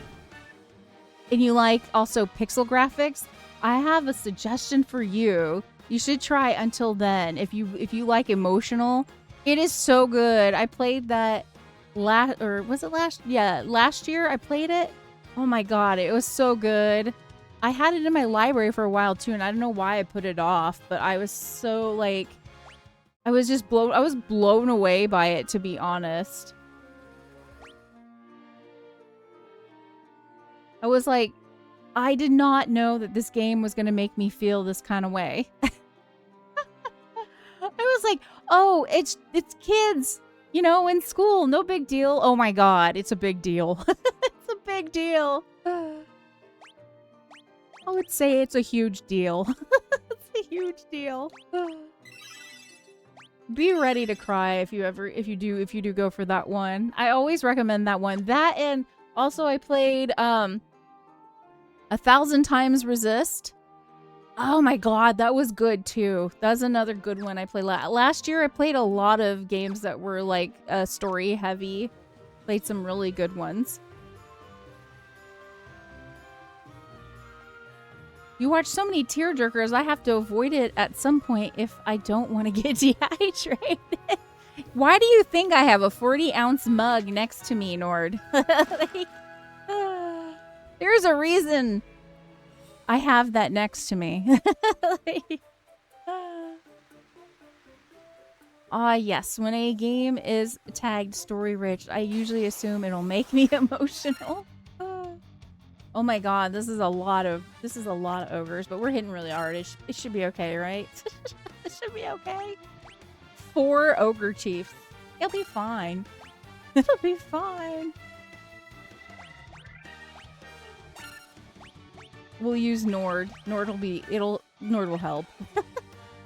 Speaker 1: and you like also pixel graphics, I have a suggestion for you. You should try Until Then. If you like emotional, it is so good. I played that last year I played it. Oh my god, it was so good. I had it in my library for a while too, and I don't know why I put it off, but I was so like I was blown away by it, to be honest. I was like, I did not know that this game was going to make me feel this kind of way. I was like, oh, it's kids, you know, in school. No big deal. Oh my god, it's a big deal. It's a big deal. I would say it's a huge deal. It's a huge deal. Be ready to cry if you do go for that one. I always recommend that one. That, and also I played 1,000 Times Resist. Oh my god, that was good too. That's another good one I played last year. I played a lot of games that were like story heavy. Played some really good ones. You watch so many tearjerkers, I have to avoid it at some point if I don't want to get dehydrated. Why do you think I have a 40-ounce mug next to me, Nord? There's a reason I have that next to me. Yes. When a game is tagged story rich, I usually assume it'll make me emotional. Oh my god, this is a lot of ogres, but we're hitting really hard. It should be okay, right? It should be okay. 4 ogre chiefs. It'll be fine. It'll be fine. We'll use Nord. Nord will help.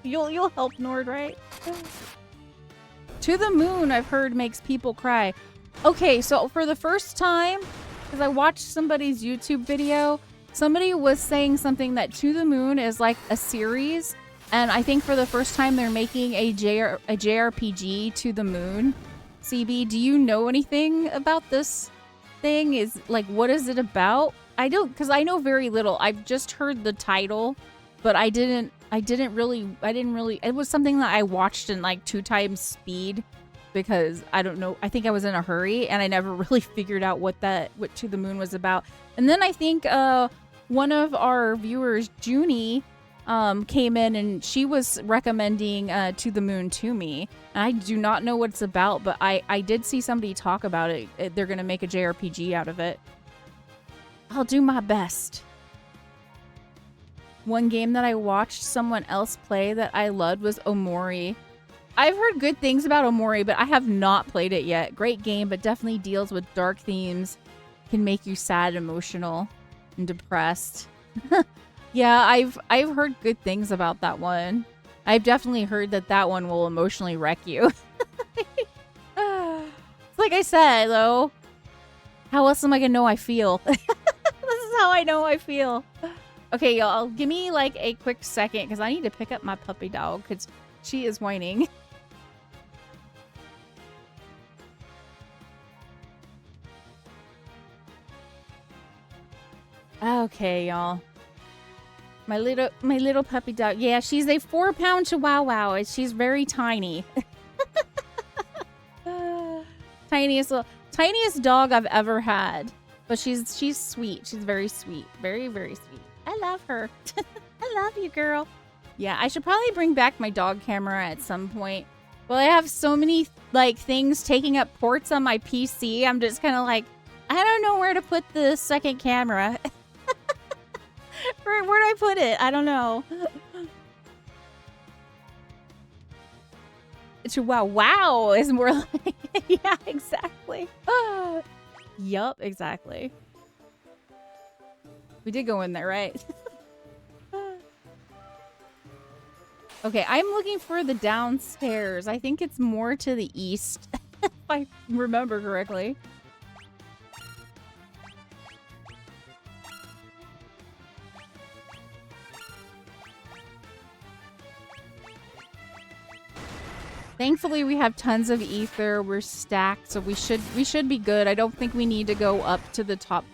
Speaker 1: You'll help Nord, right? To the Moon, I've heard, makes people cry. Okay, so for the first time, because I watched somebody's YouTube video, somebody was saying something that To the Moon is like a series, and I think for the first time they're making a JRPG To the Moon. CB, do you know anything about this thing? Is like, what is it about? I don't, because I know very little. I've just heard the title, but I didn't really, it was something that I watched in like 2 times speed because I don't know. I think I was in a hurry and I never really figured out what To the Moon was about. And then I think one of our viewers, Junie, came in and she was recommending To the Moon to me. And I do not know what it's about, but I did see somebody talk about it. They're going to make a JRPG out of it. I'll do my best. One game that I watched someone else play that I loved was Omori. I've heard good things about Omori, but I have not played it yet. Great game, but definitely deals with dark themes. Can make you sad, emotional, and depressed. Yeah, I've heard good things about that one. I've definitely heard that one will emotionally wreck you. Like I said, though, how else am I gonna know I feel? This is how I know I feel. Okay, y'all, give me like a quick second because I need to pick up my puppy dog because she is whining. Okay, y'all. My little puppy dog. Yeah, she's a 4-pound Chihuahua. She's very tiny. Tiniest dog I've ever had. But she's sweet. She's very sweet. Very, very sweet. I love her. I love you, girl. Yeah, I should probably bring back my dog camera at some point. Well, I have so many like things taking up ports on my PC. I'm just kind of like, I don't know where to put the second camera. Where'd I put it? I don't know. Wow is more like... Yeah, exactly. Yup, exactly. We did go in there, right? Okay, I'm looking for the downstairs. I think it's more to the east, if I remember correctly. Thankfully, we have tons of ether. We're stacked, so we should be good. I don't think we need to go up to the top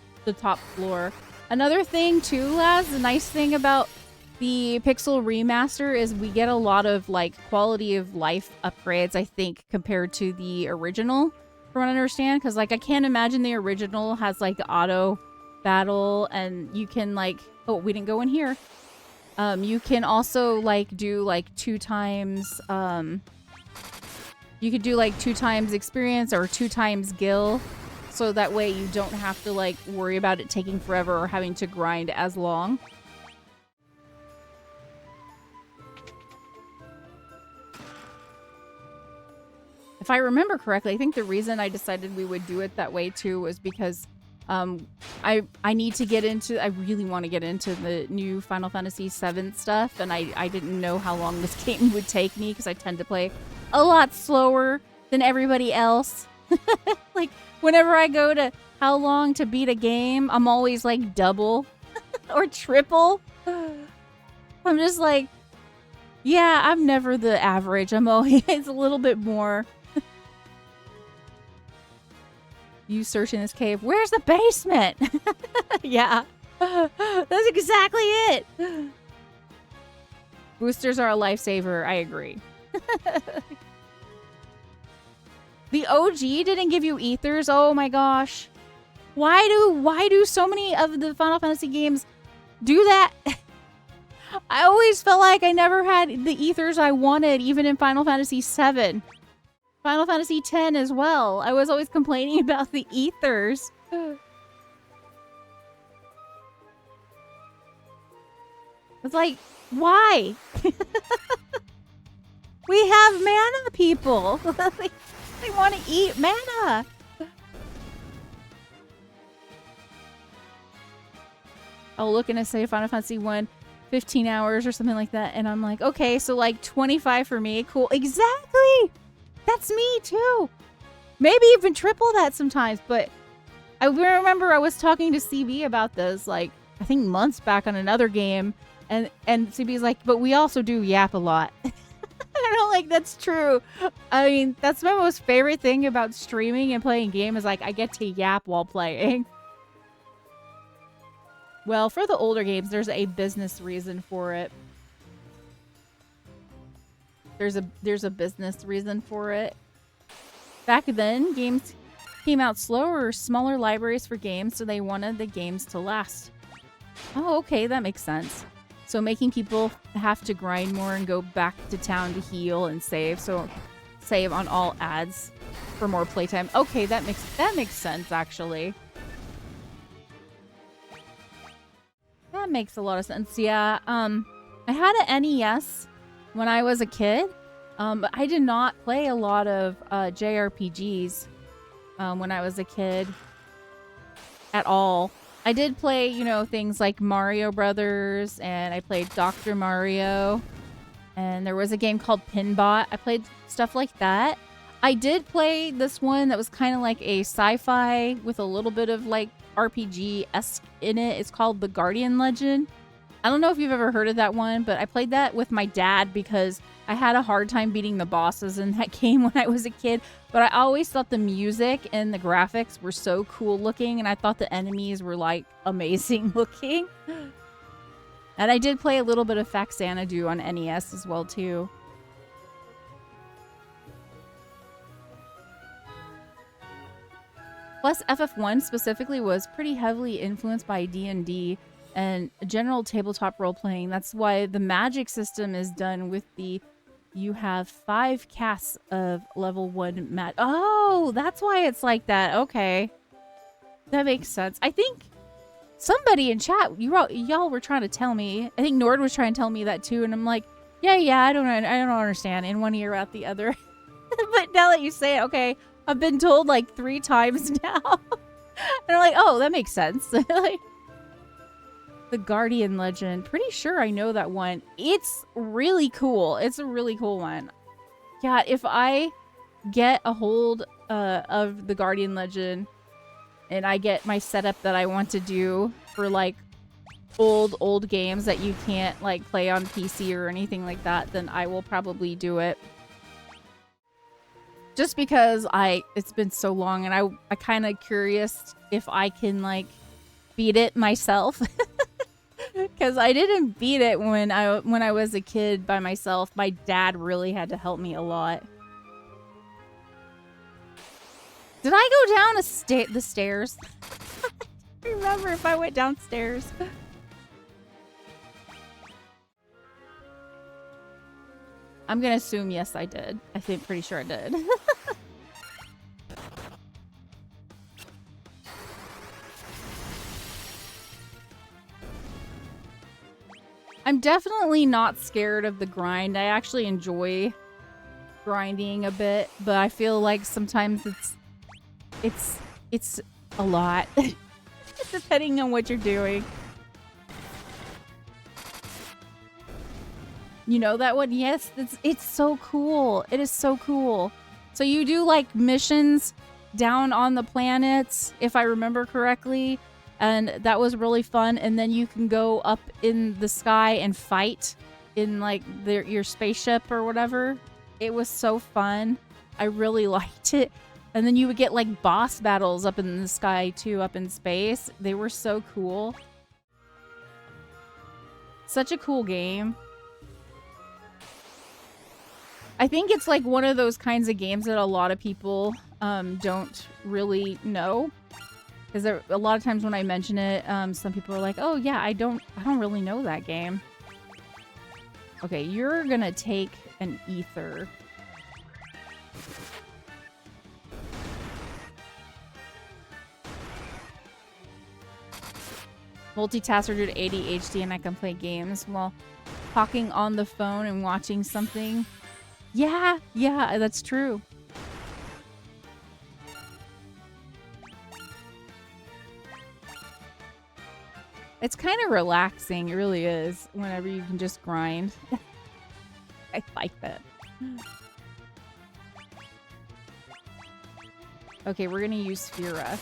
Speaker 1: floor. Another thing too, lads, the nice thing about the Pixel Remaster is we get a lot of like quality of life upgrades, I think, compared to the original, from what I understand. Because like I can't imagine the original has like auto battle, and you can like, oh, we didn't go in here. You can also like do like 2 times you could do like 2 times experience or 2 times gil, so that way you don't have to like worry about it taking forever or having to grind as long. If I remember correctly, I think the reason I decided we would do it that way too was because I need to get into, I really want to get into the new Final Fantasy VII stuff, and I didn't know how long this game would take me because I tend to play a lot slower than everybody else. Like, whenever I go to how long to beat a game, I'm always like double or triple. I'm just like, yeah, I'm never the average. I'm always a little bit more. You search in this cave. Where's the basement? Yeah. That's exactly it. Boosters are a lifesaver. I agree. The OG didn't give you ethers? Oh my gosh. Why do so many of the Final Fantasy games do that? I always felt like I never had the ethers I wanted, even in Final Fantasy VII. Final Fantasy X as well. I was always complaining about the ethers. It's like, why? We have mana, people. They want to eat mana. I'll look and I say Final Fantasy 1, 15 hours or something like that. And I'm like, okay, so like 25 for me. Cool. Exactly. That's me too. Maybe even triple that sometimes. But I remember I was talking to CB about this, like, I think months back on another game. And CB's like, but we also do yap a lot. I don't like, that's true. I mean, that's my most favorite thing about streaming and playing game is like, I get to yap while playing. Well, for the older games, there's a business reason for it. There's a business reason for it. Back then, games came out slower, smaller libraries for games, so they wanted the games to last. Oh, okay, that makes sense. So making people have to grind more and go back to town to heal and save. So save on all ads for more playtime. Okay, that makes sense actually. That makes a lot of sense. Yeah. I had an NES when I was a kid. But I did not play a lot of JRPGs when I was a kid at all. I did play, you know, things like Mario Brothers, and I played Dr. Mario, and there was a game called Pinbot. I played stuff like that. I did play this one that was kind of like a sci-fi with a little bit of like RPG-esque in it. It's called The Guardian Legend. I don't know if you've ever heard of that one, but I played that with my dad because I had a hard time beating the bosses in that game when I was a kid. But I always thought the music and the graphics were so cool looking, and I thought the enemies were like amazing looking. And I did play a little bit of Faxanadu on NES as well too. Plus, FF1 specifically was pretty heavily influenced by D&D and general tabletop role-playing. That's why the magic system is done with the... You have 5 casts of level 1 magic. Oh, that's why it's like that. Okay. That makes sense. I think somebody in chat, y'all were trying to tell me. I think Nord was trying to tell me that too, and I'm like, yeah, I don't understand. In one ear out the other. But now that you say it, okay, I've been told like 3 times now. And I'm like, oh, that makes sense. Like, The Guardian Legend. Pretty sure I know that one. It's really cool. It's a really cool one. Yeah, if I get a hold of The Guardian Legend and I get my setup that I want to do for like old games that you can't like play on PC or anything like that, then I will probably do it. Just because it's been so long and I kind of curious if I can like beat it myself. Because I didn't beat it when I was a kid by myself. My dad really had to help me a lot. Did I go down the stairs? I don't remember if I went downstairs. I'm gonna assume yes, I did. I think pretty sure I did. I'm definitely not scared of the grind. I actually enjoy grinding a bit, but I feel like sometimes it's a lot. Depending on what you're doing. You know that one? Yes, it's so cool. It is so cool. So you do like missions down on the planets, if I remember correctly. And that was really fun. And then you can go up in the sky and fight in like your spaceship or whatever. It was so fun. I really liked it. And then you would get like boss battles up in the sky too, up in space. They were so cool. Such a cool game. I think it's like one of those kinds of games that a lot of people don't really know. Because a lot of times when I mention it, some people are like, "Oh yeah, I don't really know that game." Okay, you're gonna take an ether. Multitasker due to ADHD, and I can play games while talking on the phone and watching something. Yeah, that's true. It's kind of relaxing, it really is, whenever you can just grind. I like that. Okay, we're gonna use Sphera.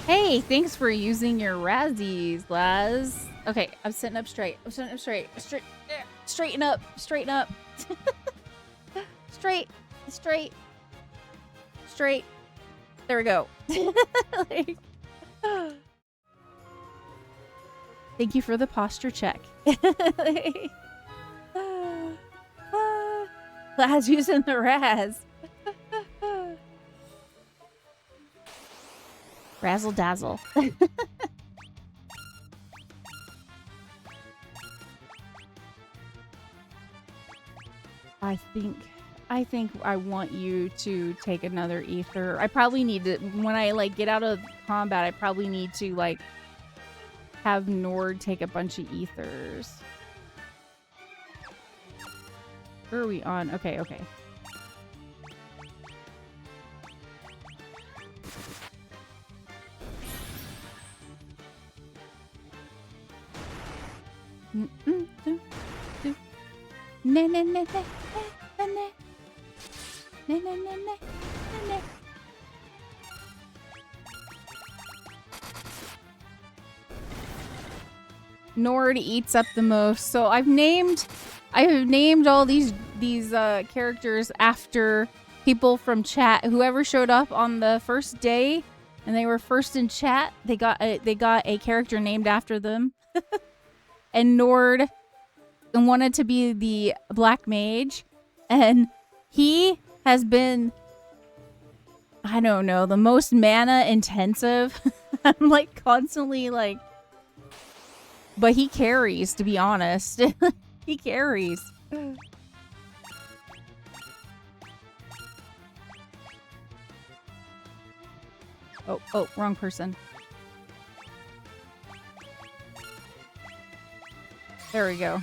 Speaker 1: Hey, thanks for using your Razzies, Laz. Okay, I'm sitting up straight. I'm sitting up straight. Straighten up. Straighten up. Straight. straight. There we go. Like, thank you for the posture check. Glad using the Raz. Razzle dazzle. I think I want you to take another ether. I probably need to, when I like get out of combat, I probably need to like have Nord take a bunch of ethers. Where are we on? Okay, okay. Nord eats up the most, so I have named all these characters after people from chat. Whoever showed up on the first day and they were first in chat, they got a character named after them. And Nord wanted to be the black mage, and he has been, I don't know, the most mana intensive. I'm like constantly like, but he carries, to be honest. He carries. Oh, wrong person. There we go.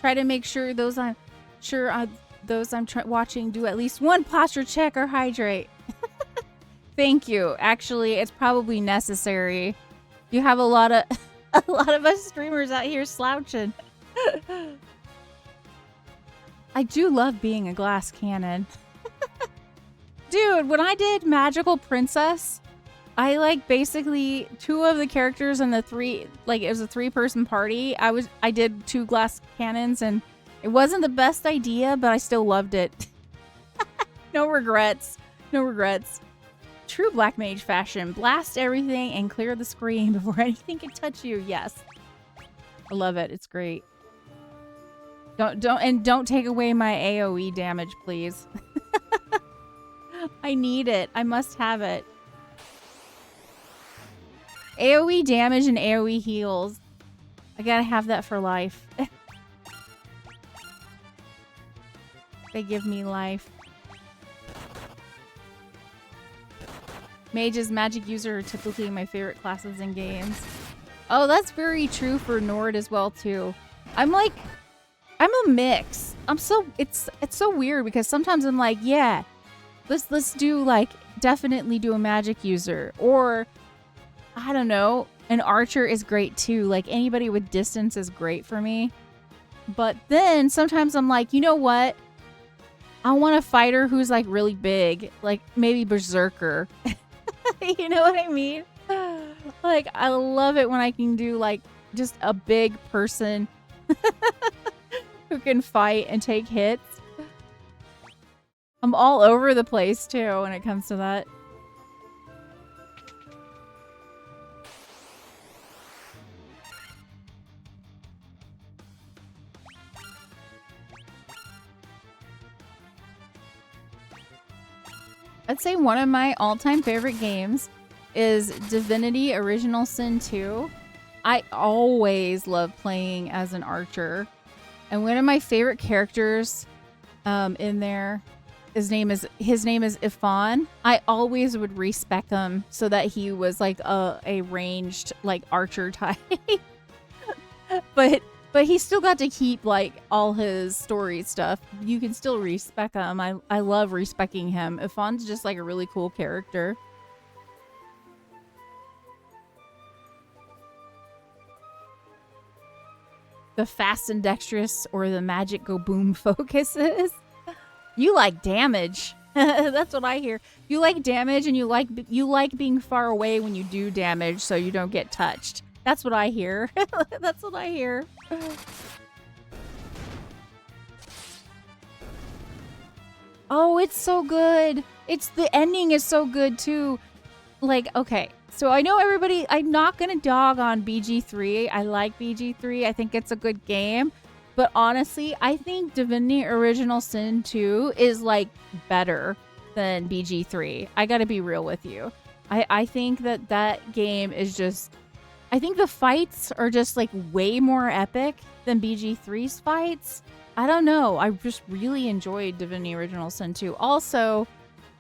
Speaker 1: Try to make sure those I'm watching do at least one posture check or hydrate. Thank you. Actually, it's probably necessary. You have a lot of us streamers out here slouching. I do love being a glass cannon. Dude, when I did Magical Princess, I like basically 2 of the characters in the 3, like it was a 3-person party. I did 2 glass cannons, and it wasn't the best idea, but I still loved it. No regrets. No regrets. True black mage fashion. Blast everything and clear the screen before anything can touch you. Yes. I love it. It's great. Don't take away my AoE damage, please. I need it. I must have it. AoE damage and AoE heals. I gotta have that for life. They give me life. Mages, magic user are typically my favorite classes in games. Oh, that's very true for Nord as well too. I'm a mix. It's so weird because sometimes I'm like, yeah, let's do like definitely do a magic user, or I don't know, an archer is great too. Like anybody with distance is great for me. But then sometimes I'm like, you know what? I want a fighter who's like really big, like maybe Berserker. You know what I mean? Like, I love it when I can do like just a big person who can fight and take hits. I'm all over the place too when it comes to that. I'd say one of my all-time favorite games is Divinity Original Sin 2. I always love playing as an archer. And one of my favorite characters in there, his name is Ifan. I always would respec him so that he was like a ranged like archer type. But he still got to keep like all his story stuff. You can still respec him. I love respecing him. Ifan's just like a really cool character. The fast and dexterous or the magic go boom focuses. You like damage. That's what I hear. You like damage and you like being far away when you do damage so you don't get touched. That's what I hear. That's what I hear. Oh, it's so good. The ending is so good too. Like, okay, so I know everybody, I'm not gonna dog on BG3. I like BG3. I think it's a good game. But honestly, I think Divinity Original Sin 2 is like better than BG3. I gotta be real with you. I think that game is just, I think the fights are just like way more epic than BG3's fights. I don't know. I just really enjoyed Divinity Original Sin 2. Also,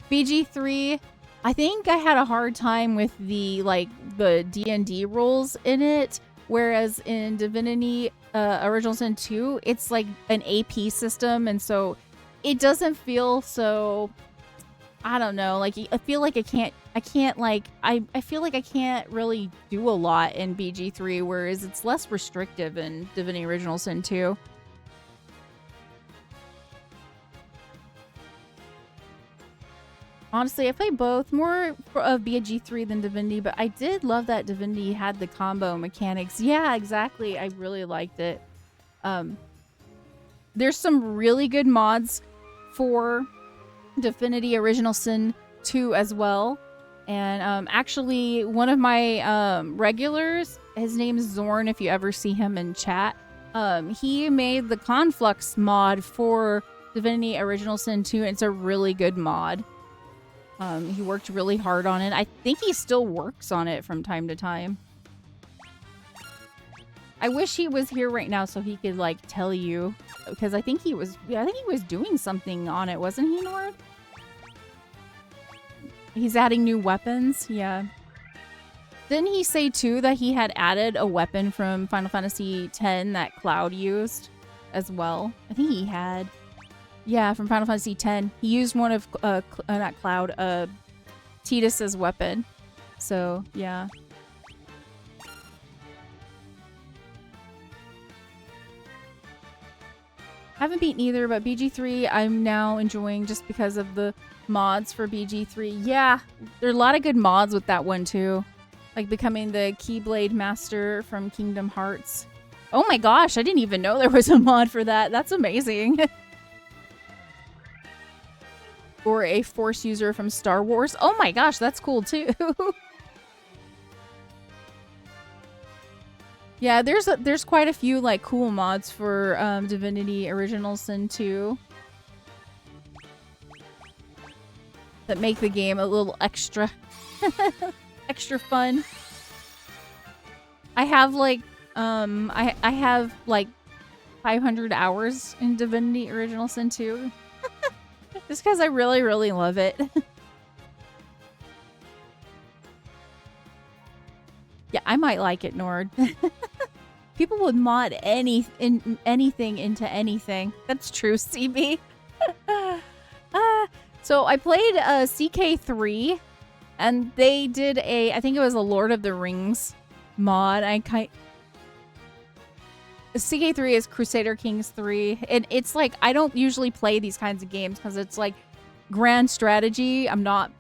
Speaker 1: BG3, I think I had a hard time with the D&D rules in it, whereas in Divinity Original Sin 2, it's like an AP system, and so it doesn't feel so, I don't know, like I feel like I feel like I can't really do a lot in BG3, whereas it's less restrictive in Divinity Original Sin 2. Honestly, I played both, more of BG3 than Divinity, but I did love that Divinity had the combo mechanics. Yeah, exactly. I really liked it. There's some really good mods for Divinity Original Sin 2 as well. And actually, one of my regulars, his name is Zorn, if you ever see him in chat, he made the Conflux mod for Divinity Original Sin 2, and it's a really good mod. He worked really hard on it. I think he still works on it from time to time. I wish he was here right now so he could like tell you, because I think he was doing something on it, wasn't he, Nord? He's adding new weapons. Yeah. Didn't he say too that he had added a weapon from Final Fantasy X that Cloud used as well? I think he had. Yeah, from Final Fantasy X. He used one of, not Cloud, Tidus's weapon. So, yeah. Haven't beaten either, but BG3 I'm now enjoying just because of the mods for BG3. Yeah, there are a lot of good mods with that one too. Like becoming the Keyblade Master from Kingdom Hearts. Oh my gosh, I didn't even know there was a mod for that. That's amazing. Or a Force user from Star Wars. Oh my gosh, that's cool too. Yeah, there's quite a few like cool mods for Divinity Original Sin 2 that make the game a little extra extra fun. I have like I have like 500 hours in Divinity Original Sin 2. Just because I really, really love it. Yeah, I might like it, Nord. People would mod anything into anything. That's true, CB. So I played CK3, and they did I think it was a Lord of the Rings mod. CK3 is Crusader Kings 3, and it's like I don't usually play these kinds of games because it's like grand strategy. I'm not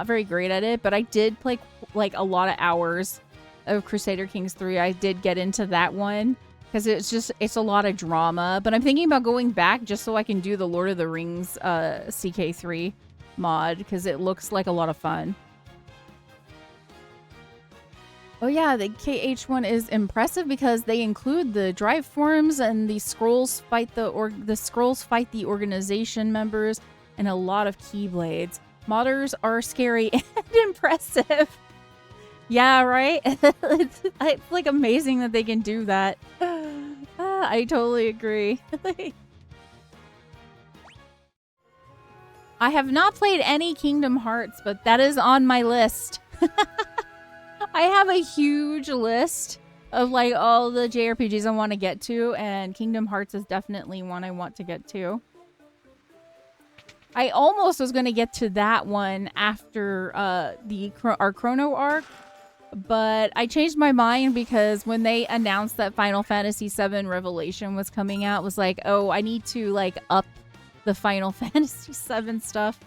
Speaker 1: very great at it, but I did play like a lot of hours of Crusader Kings 3. I did get into that one because it's a lot of drama, but I'm thinking about going back just so I can do the Lord of the Rings CK3 mod because it looks like a lot of fun. Oh yeah, the KH1 is impressive because they include the drive forms and the scrolls fight the organization members and a lot of keyblades. Modders are scary and impressive. Yeah, right? It's like amazing that they can do that. I totally agree. I have not played any Kingdom Hearts, but that is on my list. I have a huge list of like all the JRPGs I want to get to, and Kingdom Hearts is definitely one I want to get to. I almost was going to get to that one after our Chrono arc, but I changed my mind because when they announced that Final Fantasy VII Revelation was coming out, it was like, oh, I need to like up the Final Fantasy VII stuff.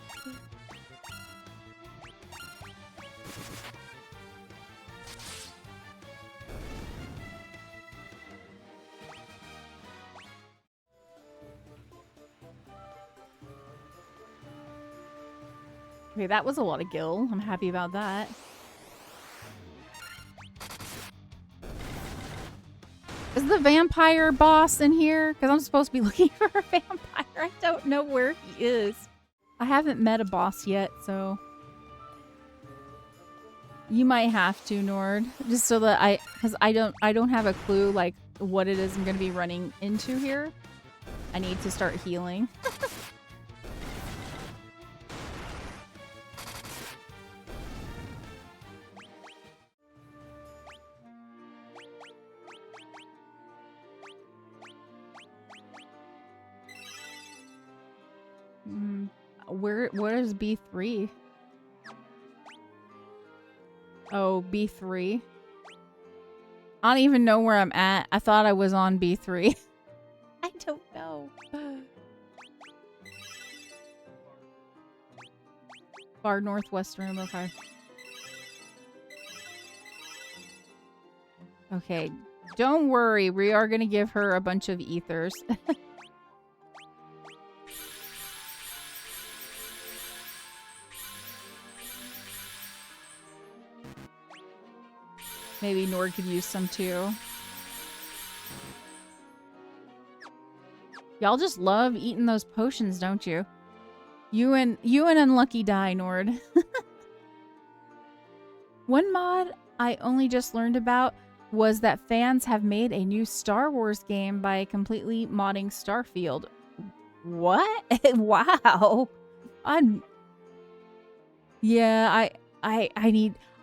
Speaker 1: Okay, that was a lot of gil. I'm happy about that. Is the vampire boss in here? Because I'm supposed to be looking for a vampire. I don't know where he is. I haven't met a boss yet, so... You might have to, Nord. Just so that because I don't have a clue, like, what it is I'm going to be running into here. I need to start healing. Where is B3? Oh, B3. I don't even know where I'm at. I thought I was on B3. I don't know. Far northwest room, okay. Okay, don't worry. We are gonna give her a bunch of ethers. Maybe Nord could use some too. Y'all just love eating those potions, don't you? You and Unlucky Die, Nord. One mod I only just learned about was that fans have made a new Star Wars game by completely modding Starfield. What? Wow. Yeah,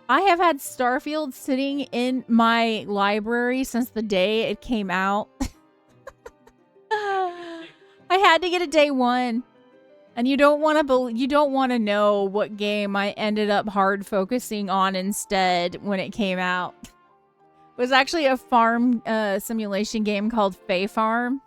Speaker 1: I have had Starfield sitting in my library since the day it came out. I had to get a day one. And you don't want to know what game I ended up hard focusing on instead when it came out. It was actually a farm simulation game called Fae Farm.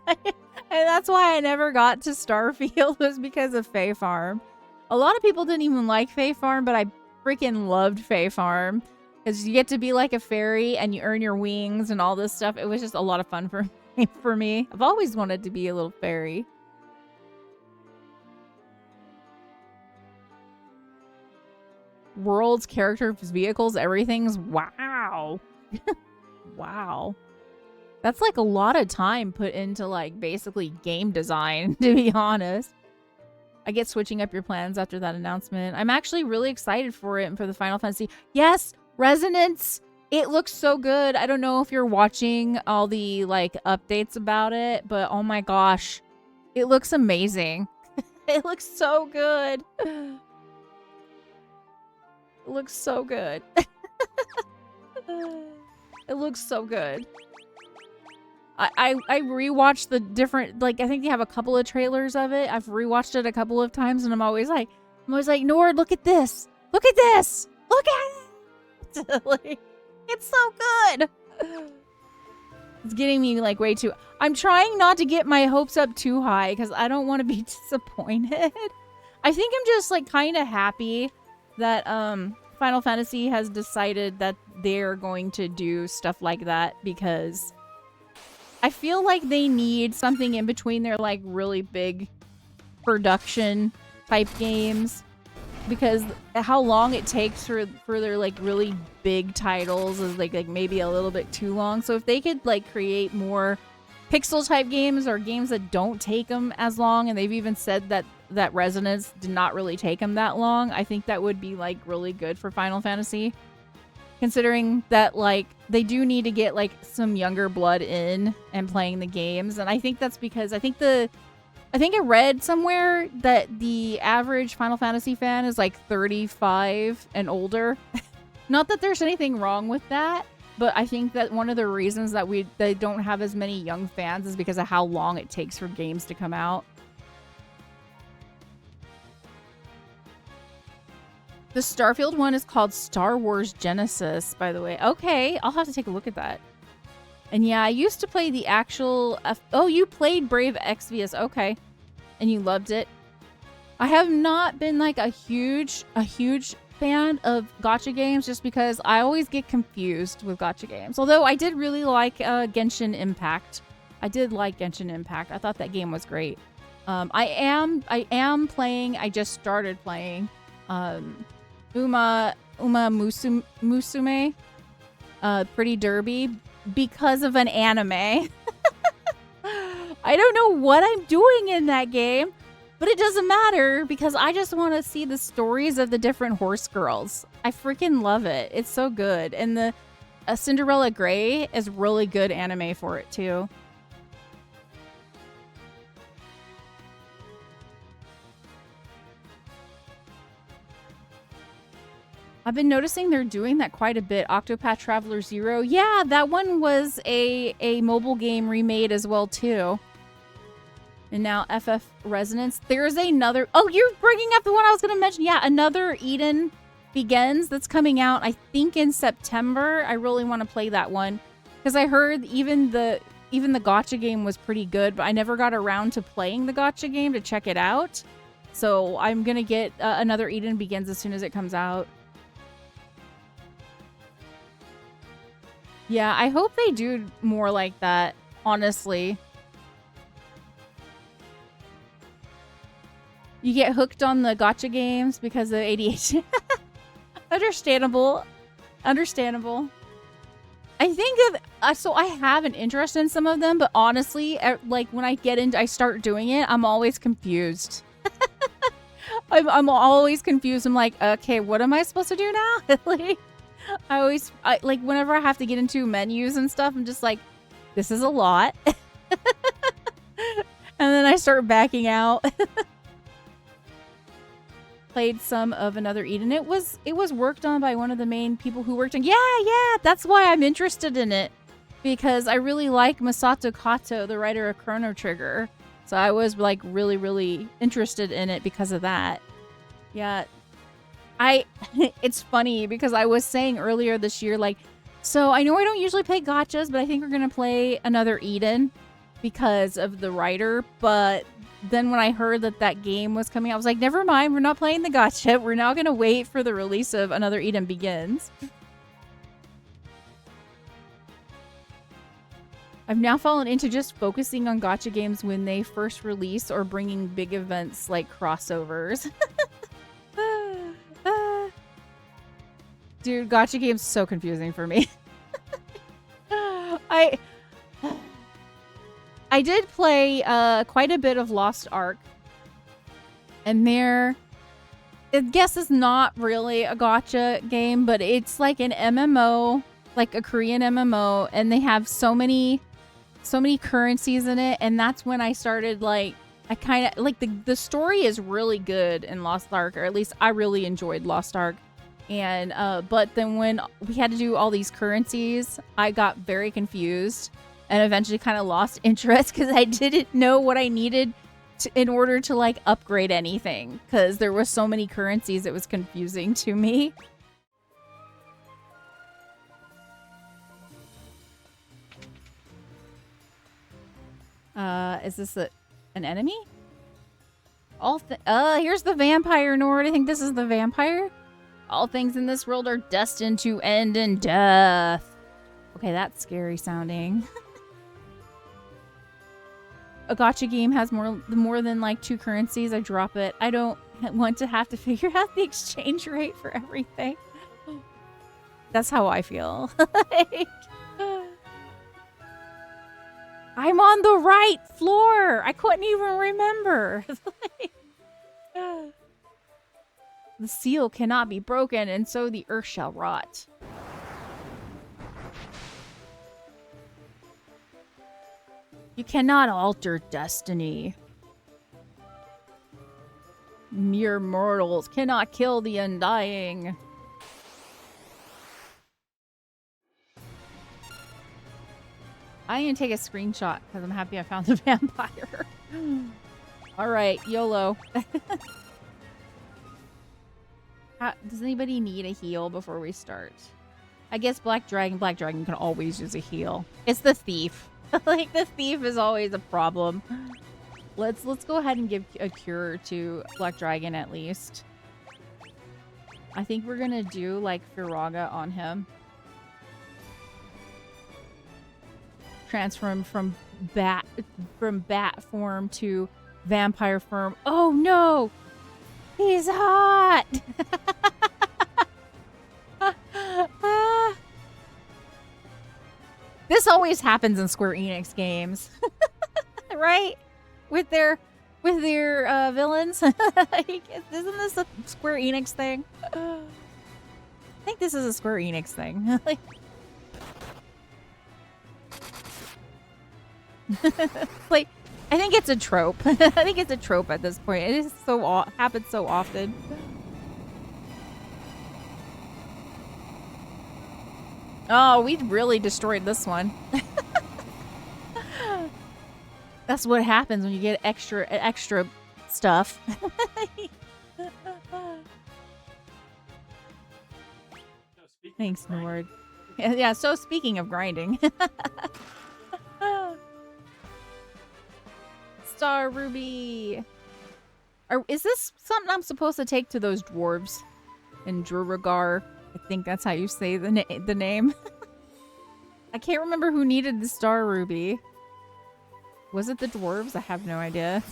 Speaker 1: And that's why I never got to Starfield, was because of Fae Farm. A lot of people didn't even like Fae Farm, but I freaking loved Fae Farm. Because you get to be like a fairy and you earn your wings and all this stuff. It was just a lot of fun for me. I've always wanted to be a little fairy. Worlds, characters, vehicles, everything's wow. Wow. That's like a lot of time put into like basically game design, to be honest. I get switching up your plans after that announcement. I'm actually really excited for it and for the Final Fantasy. Yes, Resonance. It looks so good. I don't know if you're watching all the like updates about it, but oh my gosh. It looks amazing. It looks so good. It looks so good. It looks so good. I rewatched the different, like, I think they have a couple of trailers of it. I've rewatched it a couple of times and I'm always like, Nord, look at this. Look at this. Look at it. Like, it's so good. It's getting me like way too, I'm trying not to get my hopes up too high because I don't want to be disappointed. I think I'm just like kind of happy that Final Fantasy has decided that they're going to do stuff like that, because I feel like they need something in between their like really big production type games, because how long it takes for their like really big titles is like maybe a little bit too long. So if they could like create more pixel type games or games that don't take them as long, and they've even said that Resonance did not really take them that long, I think that would be like really good for Final Fantasy, considering that like they do need to get like some younger blood in and playing the games. And I think that's because I think I read somewhere that the average Final Fantasy fan is like 35 and older. Not that there's anything wrong with that, but I think that one of the reasons that they don't have as many young fans is because of how long it takes for games to come out. The Starfield one is called Star Wars Genesis, by the way. Okay, I'll have to take a look at that. And yeah, I used to play the actual... oh, you played Brave Exvius. Okay. And you loved it. I have not been like a huge fan of gacha games, just because I always get confused with gacha games. Although I did really like Genshin Impact. I did like Genshin Impact. I thought that game was great. I am playing... I just started playing Musume, Pretty Derby, because of an anime. I don't know what I'm doing in that game, but it doesn't matter because I just want to see the stories of the different horse girls. I freaking love it. It's so good. And the Cinderella Grey is really good anime for it too. I've been noticing they're doing that quite a bit. Octopath Traveler 0. Yeah, that one was a mobile game remade as well too. And now FF Resonance. There's another... Oh, you're bringing up the one I was going to mention. Yeah, another Eden Begins that's coming out, I think, in September. I really want to play that one. Because I heard even the gacha game was pretty good, but I never got around to playing the gacha game to check it out. So I'm going to get another Eden Begins as soon as it comes out. Yeah, I hope they do more like that, honestly. You get hooked on the gacha games because of ADHD. Understandable. Understandable. I think of... so I have an interest in some of them, but honestly, like when I start doing it, I'm always confused. I'm always confused. I'm like, okay, what am I supposed to do now? Like... like whenever I have to get into menus and stuff, I'm just like, this is a lot. And then I start backing out. Played some of Another Eden. It was worked on by one of the main people who worked on. Yeah, that's why I'm interested in it. Because I really like Masato Kato, the writer of Chrono Trigger. So I was like really, really interested in it because of that. Yeah. It's funny because I was saying earlier this year, like, so I know I don't usually play gachas, but I think we're going to play Another Eden because of the writer. But then when I heard that game was coming out, I was like, never mind, we're not playing the gacha. We're now going to wait for the release of Another Eden Begins. I've now fallen into just focusing on gacha games when they first release or bringing big events like crossovers. Dude, gacha games so confusing for me. I did play quite a bit of Lost Ark. And I guess it's not really a gacha game, but it's like an MMO, like a Korean MMO, and they have so many currencies in it, and that's when I started like I kind of like the story is really good in Lost Ark, or at least I really enjoyed Lost Ark. And but then when we had to do all these currencies, I got very confused and eventually kind of lost interest because I didn't know what I needed in order to like upgrade anything, because there were so many currencies. It was confusing to me. Is this an enemy? Here's the vampire, Nord. I think this is the vampire. All things in this world are destined to end in death. Okay, that's scary sounding. A gacha game has more than like 2 currencies. I drop it. I don't want to have to figure out the exchange rate for everything. That's how I feel. Like, I'm on the right floor. I couldn't even remember. The seal cannot be broken, and so the earth shall rot. You cannot alter destiny. Mere mortals cannot kill the undying. I need to take a screenshot because I'm happy I found the vampire. Alright, YOLO. Does anybody need a heal before we start? I guess Black Dragon can always use a heal. It's the thief. Like, the thief is always a problem. Let's go ahead and give a cure to Black Dragon at least. I think we're gonna do like Firaga on him. Transform from bat form to vampire form. Oh no! He's hot! This always happens in Square Enix games. Right? With their villains. Isn't this a Square Enix thing? I think this is a Square Enix thing. Like, I think it's a trope. I think it's a trope at this point. It is happens so often. Oh, we really destroyed this one. That's what happens when you get extra stuff. Thanks, Nord. Yeah, so speaking of grinding. Star Ruby. Is this something I'm supposed to take to those dwarves in Drurugar? I think that's how you say the name. I can't remember who needed the Star Ruby. Was it the dwarves? I have no idea.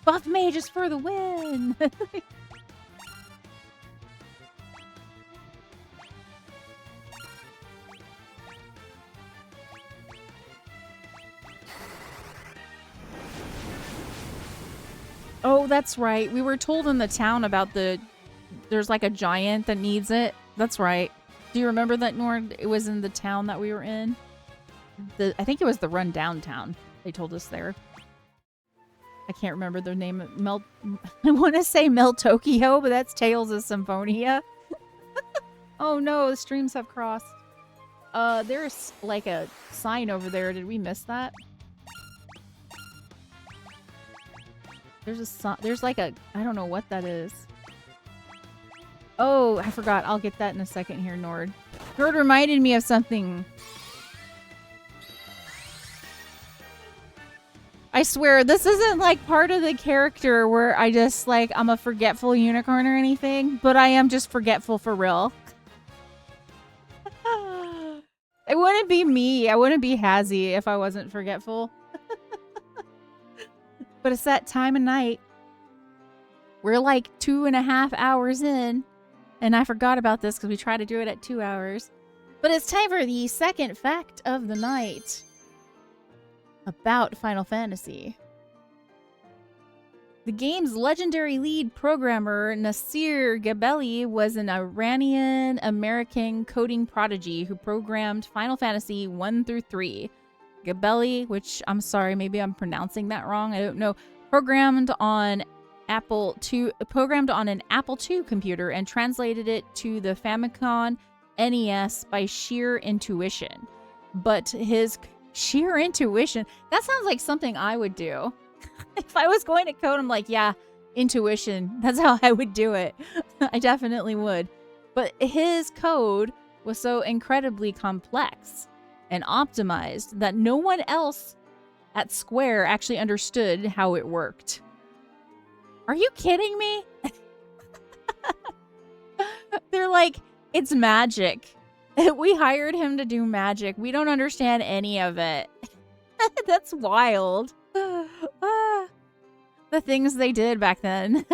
Speaker 1: Buff mages for the win! Oh, that's right. We were told in the town about there's like a giant that needs it. That's right. Do you remember that, Nord? It was in the town that we were in. I think it was the rundown town. They told us there. I can't remember their name. I want to say Mel Tokyo, but that's Tales of Symphonia. Oh no, the streams have crossed. There's like a sign over there. Did we miss that? There's like a, I don't know what that is. Oh, I forgot. I'll get that in a second here, Nord. Nord reminded me of something. I swear, this isn't like part of the character where I just like, I'm a forgetful unicorn or anything, but I am just forgetful for real. It wouldn't be me. I wouldn't be Hazzy if I wasn't forgetful. But it's that time of night. We're like 2.5 hours in. And I forgot about this because we try to do it at 2 hours. But it's time for the second fact of the night. About Final Fantasy. The game's legendary lead programmer, Nasir Gabelli, was an Iranian-American coding prodigy who programmed Final Fantasy 1 through 3. Gabelli, which I'm sorry, maybe I'm pronouncing that wrong. I don't know. Programmed on an Apple II computer and translated it to the Famicom NES by sheer intuition. But his sheer intuition, that sounds like something I would do. If I was going to code, I'm like, yeah, intuition. That's how I would do it. I definitely would. But his code was so incredibly complex and optimized that no one else at Square actually understood how it worked. Are you kidding me? They're like, it's magic. We hired him to do magic. We don't understand any of it. That's wild. The things they did back then.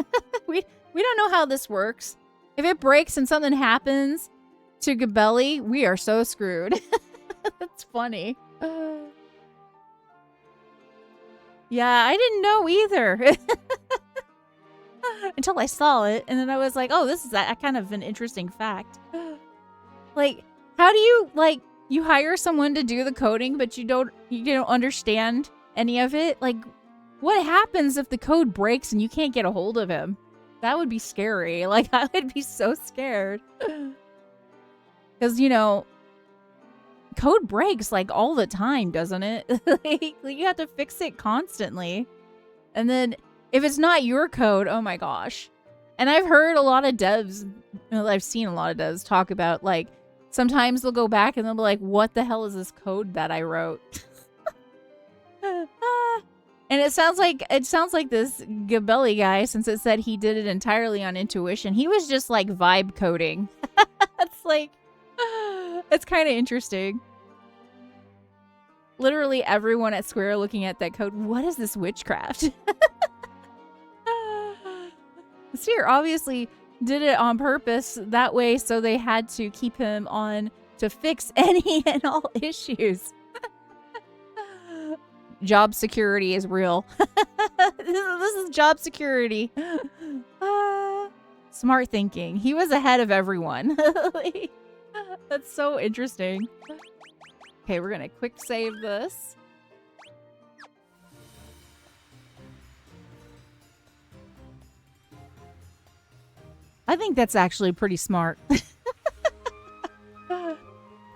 Speaker 1: We don't know how this works. If it breaks and something happens to Gabelli, we are so screwed. That's funny. Yeah, I didn't know either. Until I saw it, and then I was like, oh, this is a kind of an interesting fact. Like, how do you, like, you hire someone to do the coding, but you don't understand any of it? Like, what happens if the code breaks and you can't get a hold of him? That would be scary. Like, I would be so scared. Because, you know, code breaks, like, all the time, doesn't it? Like, you have to fix it constantly. And then, if it's not your code, oh my gosh. And I've heard a lot of devs, I've seen a lot of devs talk about, like, sometimes they'll go back and they'll be like, what the hell is this code that I wrote? And it sounds like this Gabelli guy, since it said he did it entirely on intuition, he was just like vibe coding. It's like, it's kind of interesting. Literally everyone at Square looking at that code, what is this witchcraft? Seer obviously did it on purpose that way, so they had to keep him on to fix any and all issues. Job security is real. This is job security. Smart thinking. He was ahead of everyone. That's so interesting. Okay, we're gonna quick save this. I think that's actually pretty smart.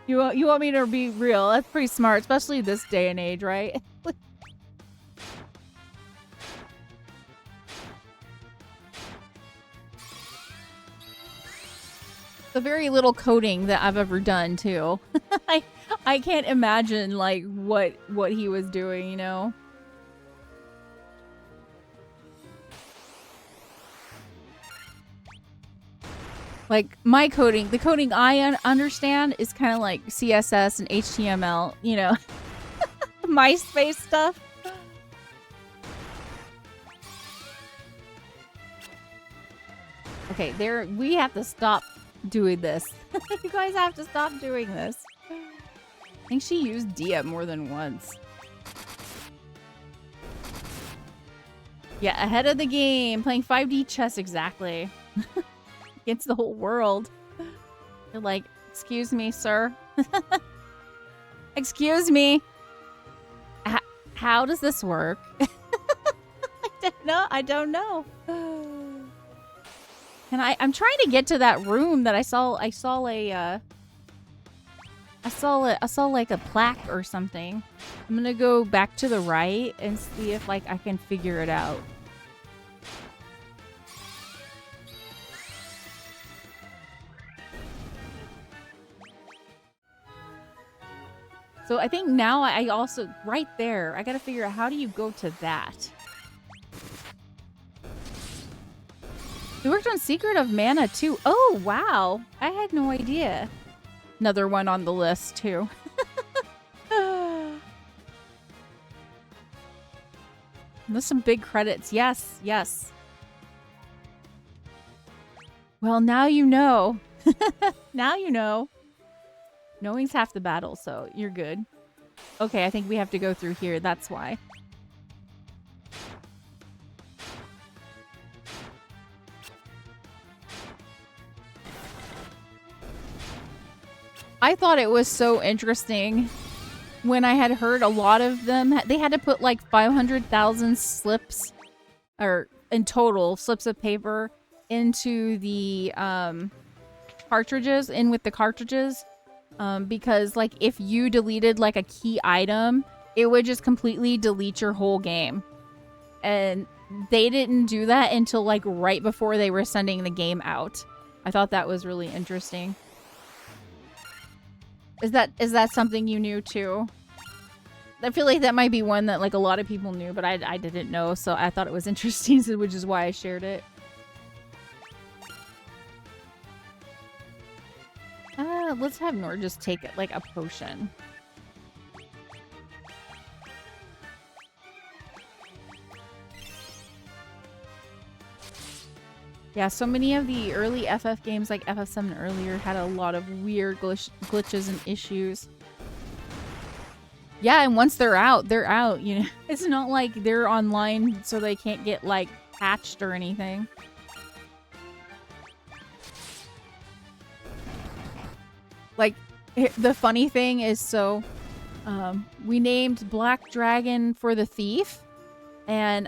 Speaker 1: You want me to be real? That's pretty smart, especially this day and age, right? The very little coding that I've ever done too. I can't imagine like what he was doing, you know. Like my coding, the coding I understand is kind of like CSS and HTML, you know. MySpace stuff. Okay, we have to stop doing this. You guys have to stop doing this. I think she used Dia more than once. Yeah, ahead of the game, playing 5D chess exactly. Against the whole world. You're like, excuse me, sir. Excuse me. How does this work? I don't know. And I'm trying to get to that room that I saw like a plaque or something. I'm gonna go back to the right and see if like I can figure it out. So I think now I also, right there, I gotta figure out how do you go to that. They worked on Secret of Mana too. Oh, wow. I had no idea. Another one on the list too. There's some big credits. Yes, yes. Well, now you know. Now you know. Knowing's half the battle, so you're good. Okay, I think we have to go through here. That's why. I thought it was so interesting when I had heard a lot of them. They had to put like 500,000 slips, or in total, slips of paper into the cartridges, with the cartridges. Because like if you deleted like a key item, it would just completely delete your whole game. And they didn't do that until like right before they were sending the game out. I thought that was really interesting. Is that something you knew too? I feel like that might be one that like a lot of people knew, but I didn't know, so I thought it was interesting, which is why I shared it. Let's have Nor just take like a potion. Yeah, so many of the early FF games, like FF7 earlier, had a lot of weird glitches and issues. Yeah, and once they're out, you know. It's not like they're online so they can't get like patched or anything. Like, the funny thing is, so, we named Black Dragon for the thief, and,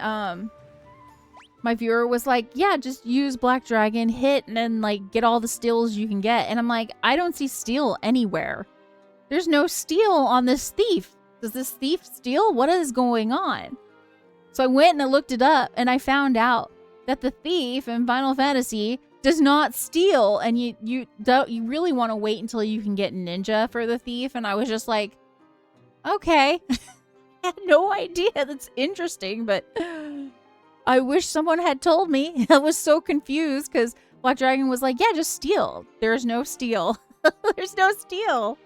Speaker 1: my viewer was like, yeah, just use Black Dragon, hit, and then, like, get all the steals you can get. And I'm like, I don't see steal anywhere. There's no steal on this thief. Does this thief steal? What is going on? So I went and I looked it up, and I found out that the thief in Final Fantasy does not steal, and you really want to wait until you can get Ninja for the thief. And I was just like, okay. I had no idea. That's interesting, but I wish someone had told me. I was so confused because Black Dragon was like, yeah, just steal. There's no steal. There's no steal.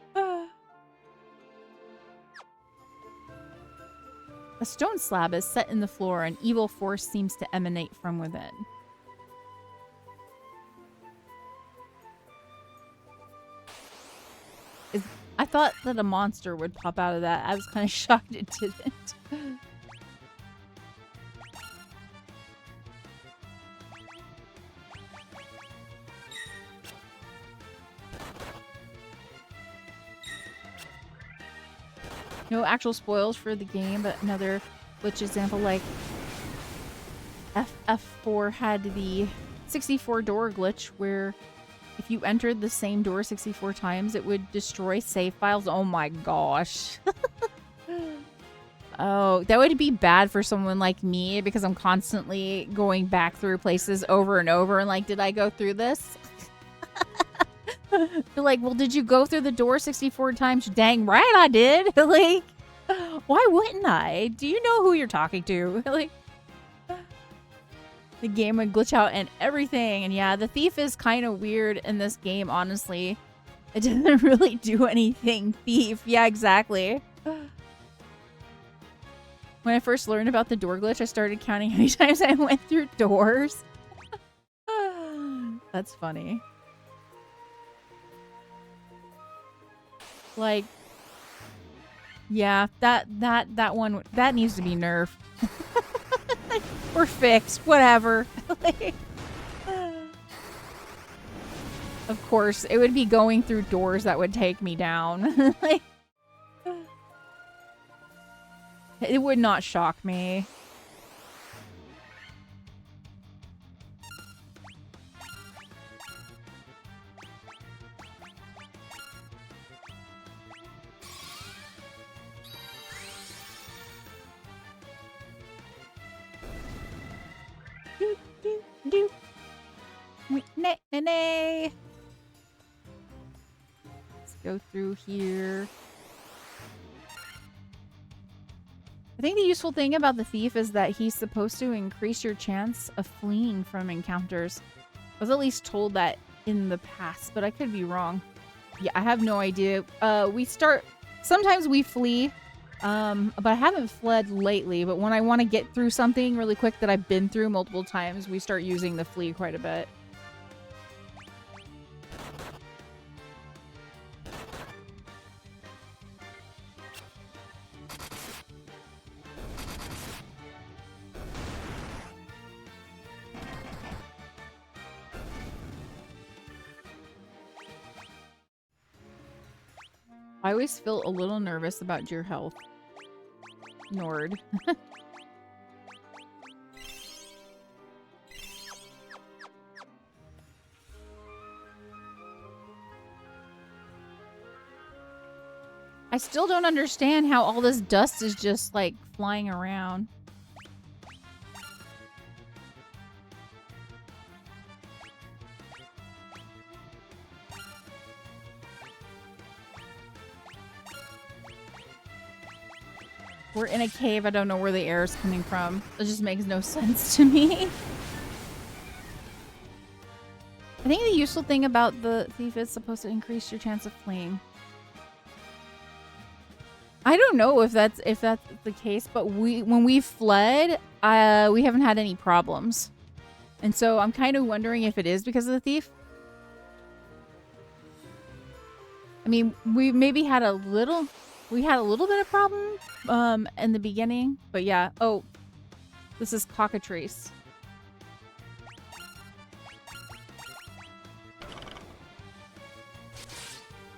Speaker 1: A stone slab is set in the floor. An evil force seems to emanate from within. I thought that a monster would pop out of that. I was kind of shocked it didn't. No actual spoils for the game, but another glitch example, like Ep5 had the 64 door glitch where if you entered the same door 64 times, it would destroy save files. Oh my gosh. Oh, that would be bad for someone like me because I'm constantly going back through places over and over and like, did I go through this? You're like, well, did you go through the door 64 times? Dang right I did. Like, why wouldn't I? Do you know who you're talking to? Like, the game would glitch out and everything. And yeah, the thief is kind of weird in this game, honestly. It doesn't really do anything thief. Yeah, exactly. When I first learned about the door glitch, I started counting how many times I went through doors. That's funny. Like, yeah, that one, that needs to be nerfed. Or fixed, whatever. Like, of course, it would be going through doors that would take me down. Like, it would not shock me. Nay. Let's go through here. I think the useful thing about the thief is that he's supposed to increase your chance of fleeing from encounters. I was at least told that in the past, but I could be wrong. Yeah, I have no idea. Sometimes we flee, but I haven't fled lately. But when I want to get through something really quick that I've been through multiple times, we start using the flee quite a bit. I always feel a little nervous about your health, Nord. I still don't understand how all this dust is just, like, flying around. We're in a cave. I don't know where the air is coming from. It just makes no sense to me. I think the useful thing about the thief is supposed to increase your chance of fleeing. I don't know if that's the case, but when we fled, we haven't had any problems. And so I'm kind of wondering if it is because of the thief. I mean, we maybe had a little bit of problem in the beginning, but yeah. Oh, this is cockatrice.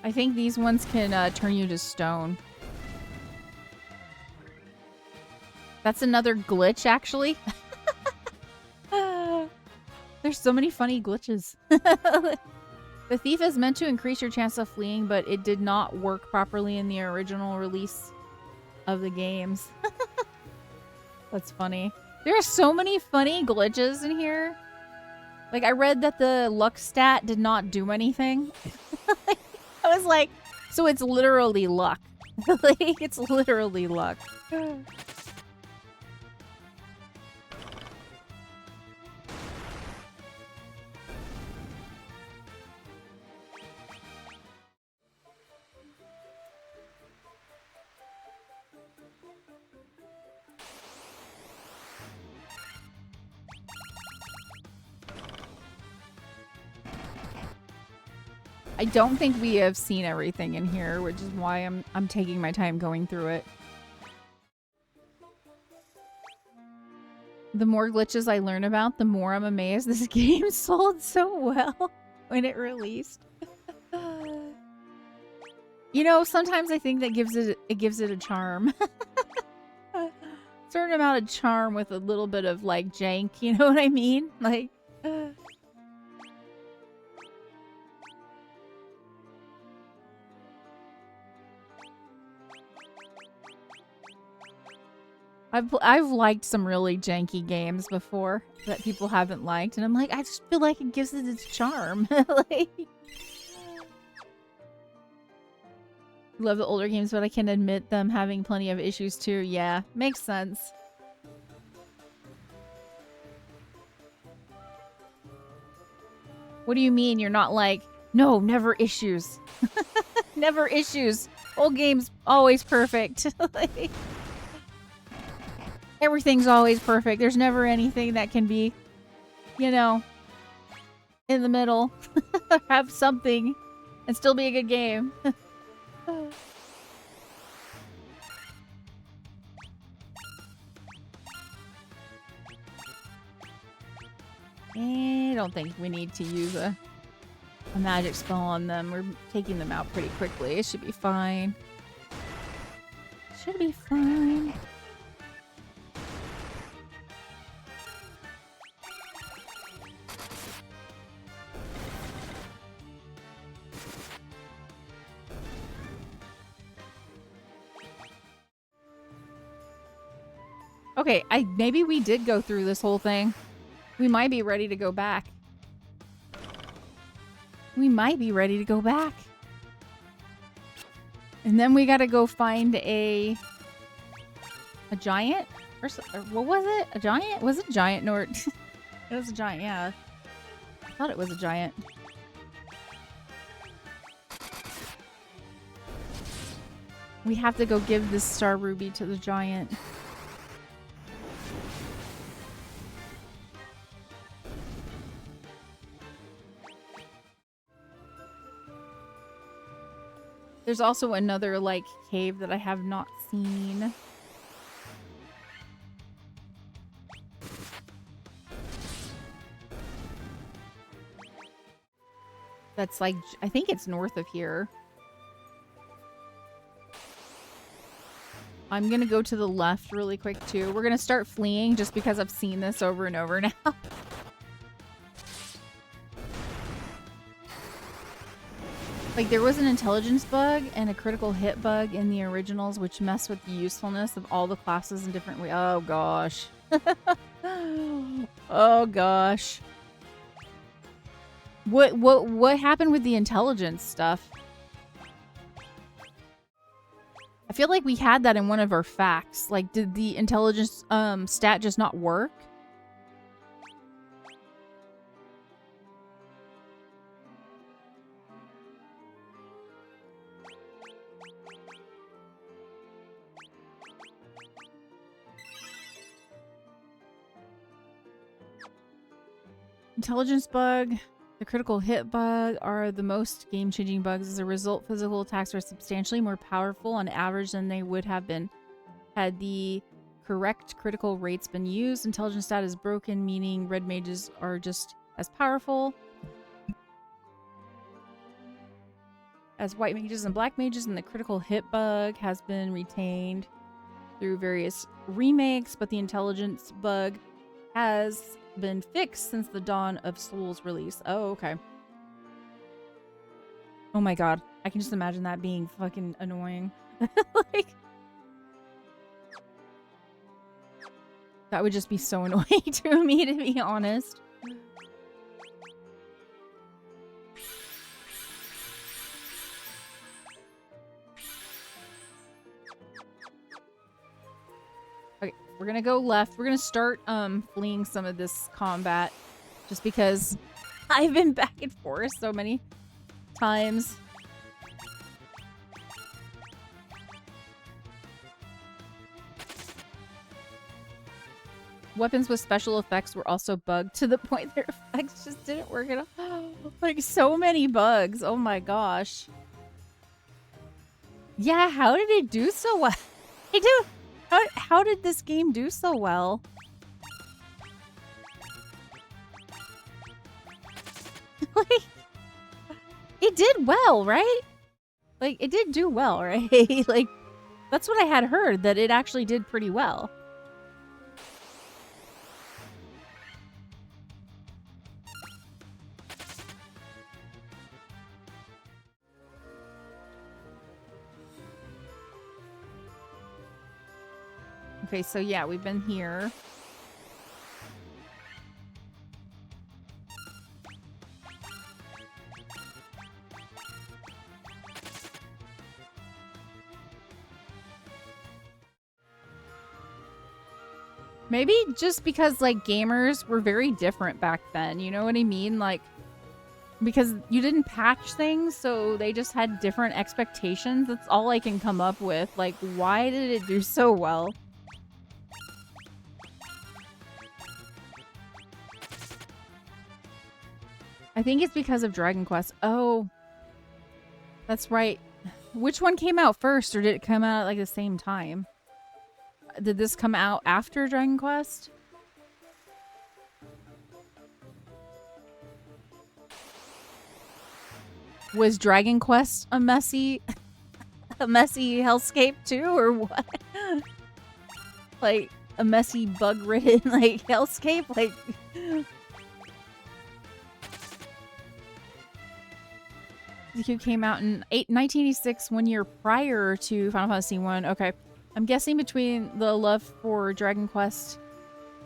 Speaker 1: I think these ones can turn you to stone. That's another glitch, actually. There's so many funny glitches. The thief is meant to increase your chance of fleeing, but it did not work properly in the original release of the games. That's funny. There are so many funny glitches in here. Like, I read that the luck stat did not do anything. I was like, so it's literally luck. Like, it's literally luck. I don't think we have seen everything in here, which is why I'm taking my time going through it. The more glitches I learn about, the more I'm amazed this game sold so well when it released. You know, sometimes I think that gives it a charm. Certain amount of charm with a little bit of like jank, you know what I mean? Like I've liked some really janky games before that people haven't liked, and I'm like, I just feel like it gives it its charm. Like, love the older games, but I can admit them having plenty of issues too. Yeah, makes sense. What do you mean you're not like, no, never issues. Never issues. Old games always perfect. Like, everything's always perfect. There's never anything that can be, you know, in the middle. Have something and still be a good game. I don't think we need to use a magic spell on them. We're taking them out pretty quickly. It should be fine. Should be fine. Okay, maybe we did go through this whole thing. We might be ready to go back. We might be ready to go back. And then we gotta go find a giant? Or what was it? A giant? Was it a giant, Nort? It was a giant, yeah. I thought it was a giant. We have to go give this star ruby to the giant. There's also another, like, cave that I have not seen. That's, like, I think it's north of here. I'm gonna go to the left really quick, too. We're gonna start fleeing just because I've seen this over and over now. Like, there was an intelligence bug and a critical hit bug in the originals, which mess with the usefulness of all the classes in different ways. Oh, gosh. Oh, gosh. What happened with the intelligence stuff? I feel like we had that in one of our facts. Like, did the intelligence stat just not work? Intelligence bug, the critical hit bug are the most game-changing bugs. As a result, physical attacks are substantially more powerful on average than they would have been had the correct critical rates been used. Intelligence stat is broken, meaning red mages are just as powerful as white mages and black mages, and the critical hit bug has been retained through various remakes, but the intelligence bug has been fixed since the Dawn of Souls release. Oh, okay. Oh my god. I can just imagine that being fucking annoying. Like, that would just be so annoying to me, to be honest. Okay, we're gonna go left. We're gonna start fleeing some of this combat just because I've been back and forth so many times. Weapons with special effects were also bugged to the point their effects just didn't work at all. Like, so many bugs. Oh my gosh. Yeah, how did it do so well? I do. How did this game do so well? Like, it did well, right? Like, it did do well, right? Like, that's what I had heard, that it actually did pretty well. Okay, so yeah, we've been here. Maybe just because, like, gamers were very different back then, you know what I mean? Like, because you didn't patch things, so they just had different expectations. That's all I can come up with. Like, why did it do so well? I think it's because of Dragon Quest. Oh, that's right. Which one came out first, or did it come out at, like, the same time? Did this come out after Dragon Quest? Was Dragon Quest a messy hellscape too, or what? Like, a messy bug-ridden, like, hellscape? Like... Who came out in 1986, 1 year prior to Final Fantasy 1. Okay. I'm guessing between the love for Dragon Quest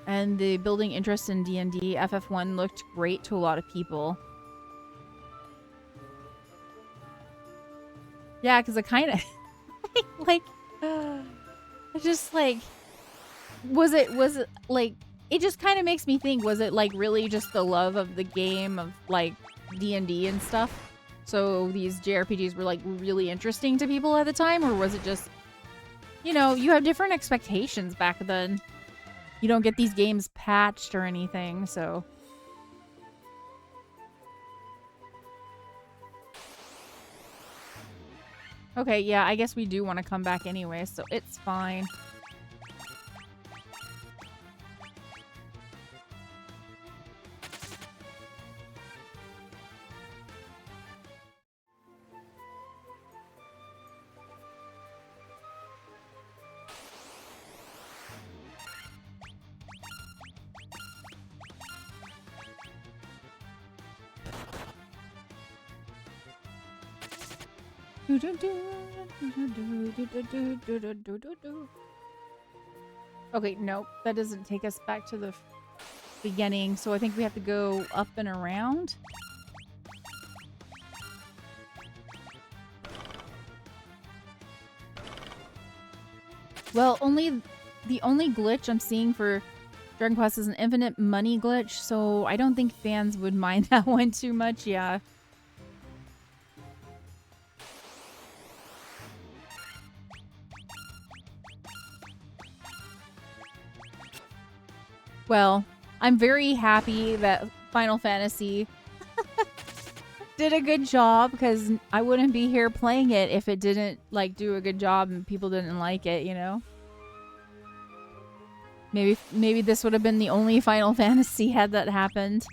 Speaker 1: and the building interest in D&D, FF1 looked great to a lot of people. Yeah, because it kind of... like... just, like... Was it, like... It just kind of makes me think, was it, like, really just the love of the game of, like, D&D and stuff? So these JRPGs were, like, really interesting to people at the time? Or was it just... You know, you have different expectations back then. You don't get these games patched or anything, so... Okay, yeah, I guess we do want to come back anyway, so it's fine. Okay, nope. That doesn't take us back to the beginning, so I think we have to go up and around. Well, the only glitch I'm seeing for Dragon Quest is an infinite money glitch, so I don't think fans would mind that one too much, yeah. Well, I'm very happy that Final Fantasy did a good job, because I wouldn't be here playing it if it didn't, like, do a good job and people didn't like it, you know? Maybe this would have been the only Final Fantasy had that happened.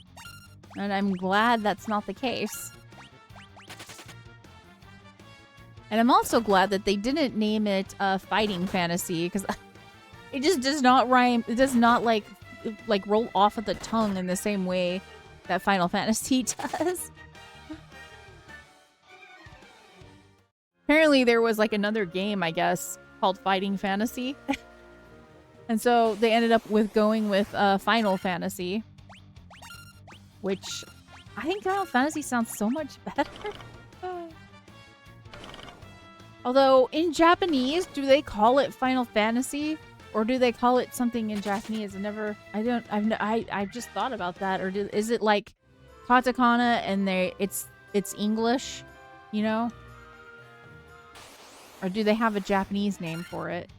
Speaker 1: And I'm glad that's not the case. And I'm also glad that they didn't name it Fighting Fantasy, because it just does not rhyme. It does not, like roll off of the tongue in the same way that Final Fantasy does. Apparently there was, like, another game, I guess, called Fighting Fantasy. And so they ended up going with Final Fantasy. Which, I think Final Fantasy sounds so much better. Although, in Japanese, do they call it Final Fantasy? Or do they call it something in Japanese? I've just thought about that. Or is it like katakana and it's English, you know? Or do they have a Japanese name for it?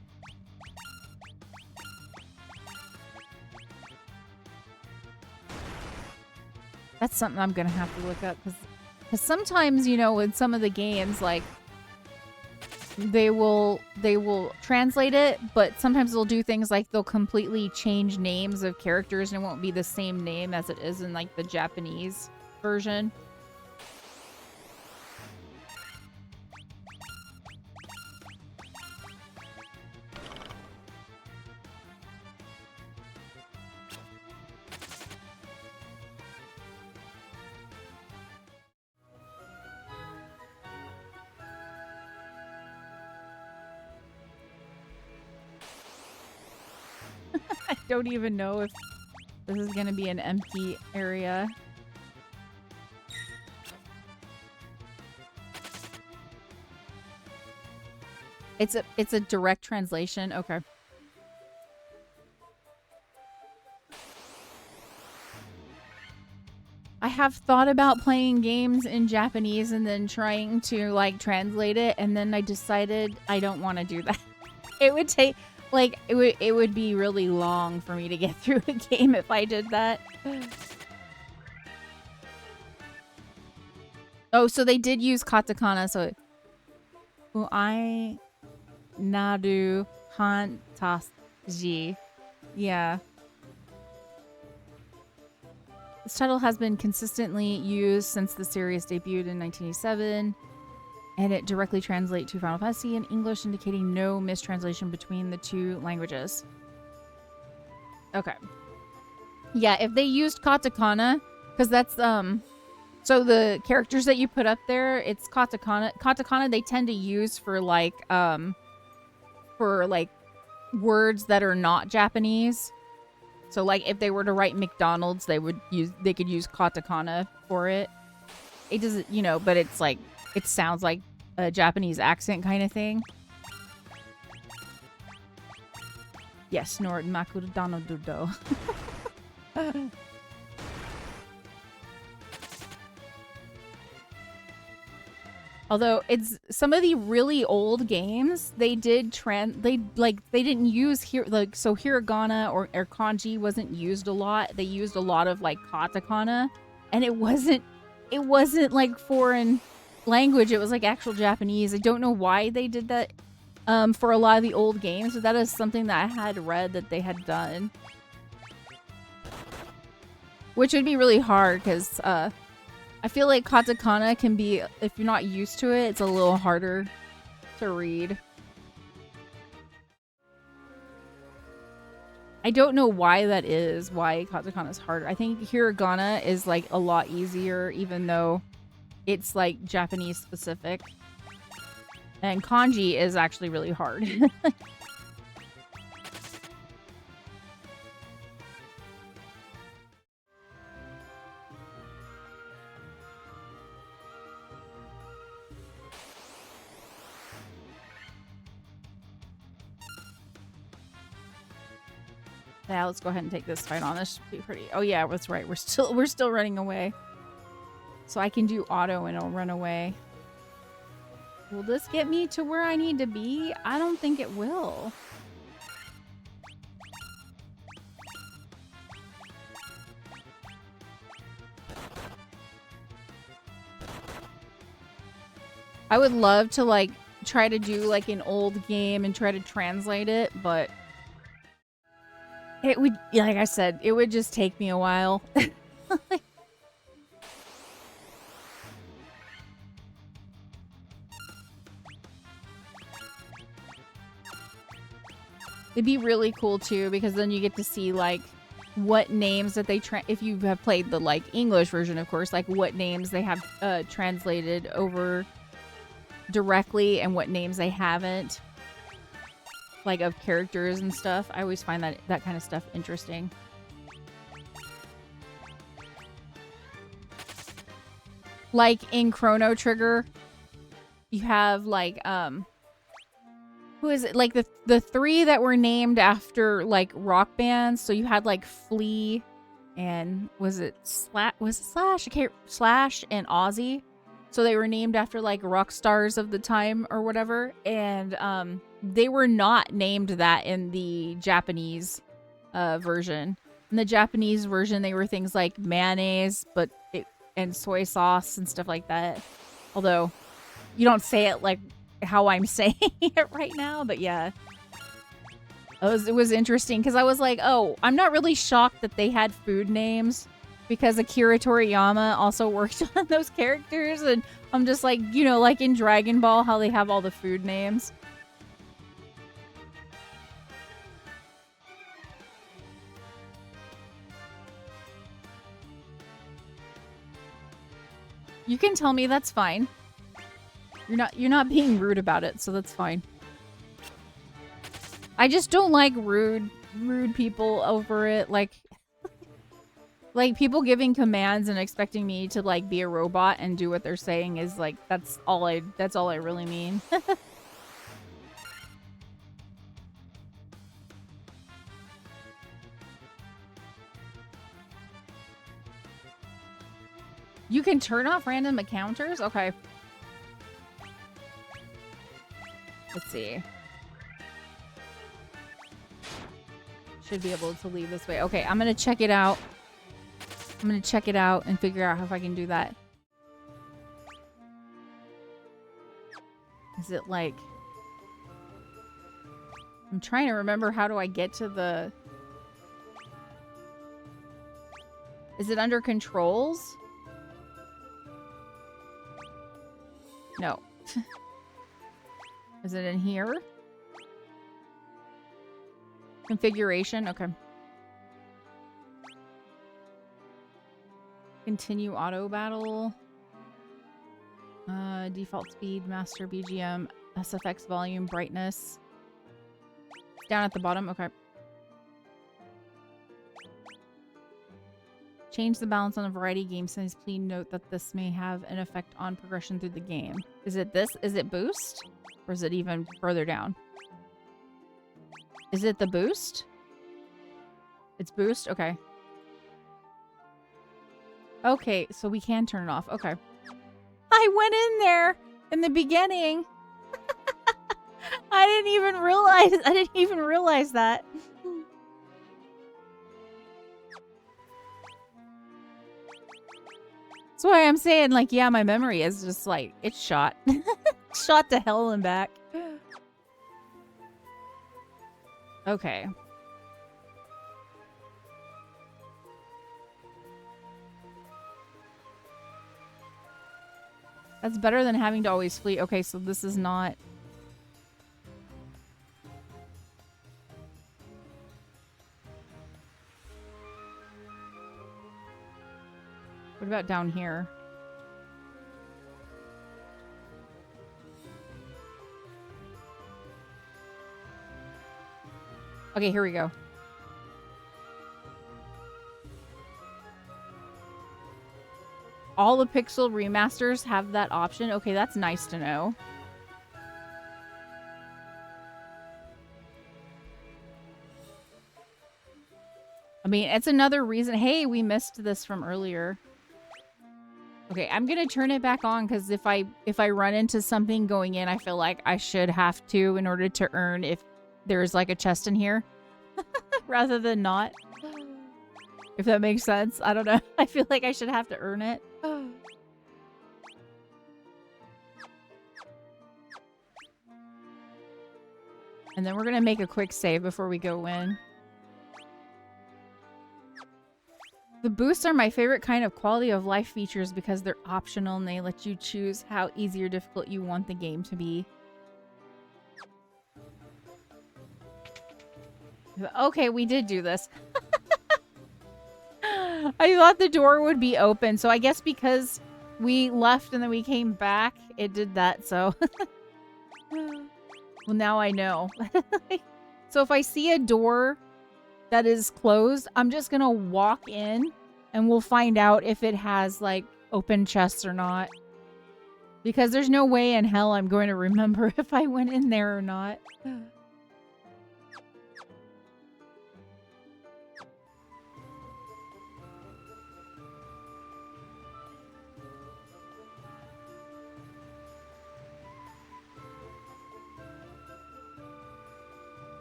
Speaker 1: That's something I'm gonna have to look up because sometimes, you know, in some of the games, like they will translate it, but sometimes they'll do things like they'll completely change names of characters and it won't be the same name as it is in like the Japanese version. I don't even know if this is going to be an empty area. It's a direct translation. Okay. I have thought about playing games in Japanese and then trying to like translate it, and then I decided I don't want to do that. It would take like it would be really long for me to get through a game if I did that. Oh, so they did use katakana, so I Nadu Hantaji. Yeah. This title has been consistently used since the series debuted in 1987, and it directly translates to Final Fantasy in English, indicating no mistranslation between the two languages. Okay. Yeah, if they used katakana, because that's so the characters that you put up there, it's katakana. Katakana they tend to use for like words that are not Japanese. So like if they were to write McDonald's, they could use katakana for it. It doesn't, you know, but it's like it sounds like a Japanese accent kind of thing. Yes, snort makudano dudo. Although it's some of the really old games, they didn't use here like so hiragana or kanji wasn't used a lot. They used a lot of like katakana, and it wasn't like foreign language. It was like actual Japanese. I don't know why they did that for a lot of the old games, but that is something that I had read that they had done, which would be really hard because I feel like katakana can be, if you're not used to it, it's a little harder to read. I don't know why that is, why katakana is harder. I think hiragana is like a lot easier, even though it's like Japanese specific. And kanji is actually really hard. Yeah, let's go ahead and take this fight on. This should be pretty. Oh yeah, that's right. We're still running away. So I can do auto and it'll run away. Will this get me to where I need to be? I don't think it will. I would love to like try to do like an old game and try to translate it, but it would, like I said, it would just take me a while. It'd be really cool too, because then you get to see like what names that they if you have played the like English version, of course, like what names they have translated over directly and what names they haven't, like of characters and stuff. I always find that kind of stuff interesting. Like in Chrono Trigger, you have like who is it? Like the three that were named after like rock bands. So you had like Flea and was it Slash? Okay, Slash and Ozzy. So they were named after like rock stars of the time or whatever, and they were not named that in the Japanese version. In the Japanese version, they were things like mayonnaise, but and soy sauce and stuff like that. Although you don't say it like how I'm saying it right now, but yeah. It was interesting because I was like, oh, I'm not really shocked that they had food names because Akira Toriyama also worked on those characters. And I'm just like, you know, like in Dragon Ball, how they have all the food names. You can tell me, that's fine. You're not being rude about it, so that's fine. I just don't like rude people over it. Like people giving commands and expecting me to like be a robot and do what they're saying is like that's all I really mean. You can turn off random encounters? Okay. Let's see. Should be able to leave this way. Okay, I'm gonna check it out. I'm gonna check it out and figure out if I can do that. Is it like... I'm trying to remember, how do I get to the... Is it under controls? No. Is it in here? Configuration? Okay. Continue auto battle. Default speed, master BGM, SFX volume, brightness. Down at the bottom? Okay. Change the balance on a variety of game settings. Please note that this may have an effect on progression through the game. Is it this? Is it boost? Or is it even further down? Is it the boost? It's boost? Okay. Okay, so we can turn it off. Okay. I went in there in the beginning. I didn't even realize that. That's why I'm saying, like, yeah, my memory is just like, it's shot. Shot to hell and back. Okay. That's better than having to always flee. Okay, so this is not... What about down here? Okay, here we go. All the Pixel remasters have that option. Okay, that's nice to know. I mean, it's another reason. Hey, we missed this from earlier. Okay, I'm gonna turn it back on because if I run into something going in, I feel like I should have to in order to earn if there's like a chest in here rather than not. If that makes sense. I don't know. I feel like I should have to earn it. And then we're gonna make a quick save before we go in. The boosts are my favorite kind of quality of life features because they're optional and they let you choose how easy or difficult you want the game to be. Okay, we did do this. I thought the door would be open, so I guess because we left and then we came back, it did that, so... Well, now I know. So if I see a door that is closed, I'm just gonna walk in and we'll find out if it has, like, open chests or not. Because there's no way in hell I'm going to remember if I went in there or not.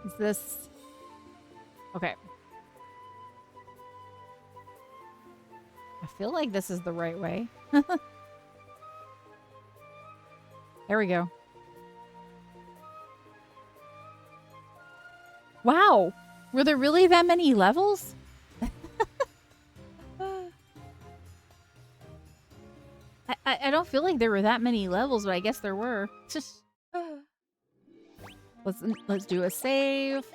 Speaker 1: Is this... Okay. I feel like this is the right way. There we go. Wow. Were there really that many levels? I don't feel like there were that many levels, but I guess there were. Let's do a save.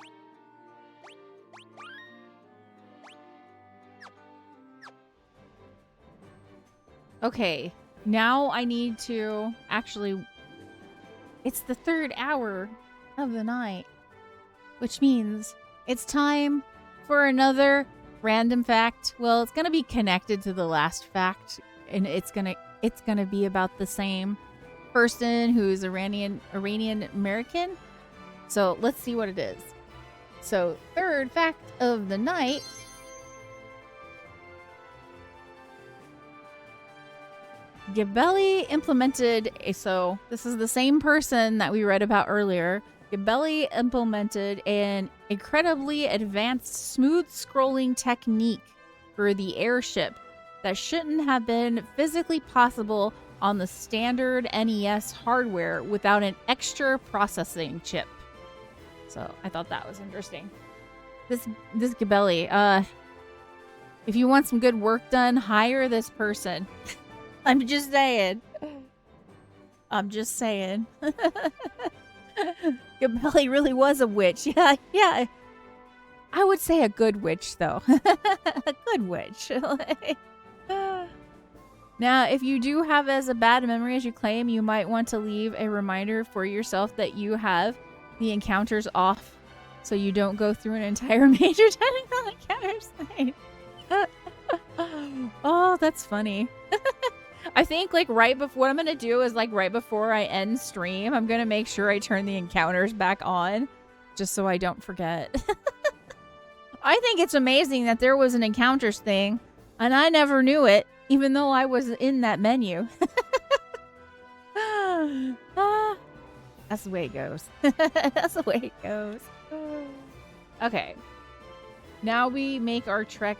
Speaker 1: Okay, now I need to actually... It's the 3rd hour of the night, which means it's time for another random fact. Well, it's gonna be connected to the last fact, and it's gonna be about the same person who's Iranian American. So let's see what it is. So 3rd fact of the night. Gabelli implemented so this is the same person that we read about earlier. Gabelli implemented an incredibly advanced smooth scrolling technique for the airship that shouldn't have been physically possible on the standard NES hardware without an extra processing chip. So I thought that was interesting. This Gabelli, if you want some good work done, hire this person. I'm just saying. I'm just saying. Gabelli really was a witch. Yeah. I would say a good witch, though. A good witch. Now, if you do have as a bad memory as you claim, you might want to leave a reminder for yourself that you have the encounters off so you don't go through an entire major technical encounter site. Oh, that's funny. I think like right before what I'm gonna do is like right before I end stream, I'm gonna make sure I turn the encounters back on just so I don't forget. I think it's amazing that there was an encounters thing and I never knew it, even though I was in that menu. That's the way it goes. That's the way it goes. Okay. Now we make our trek,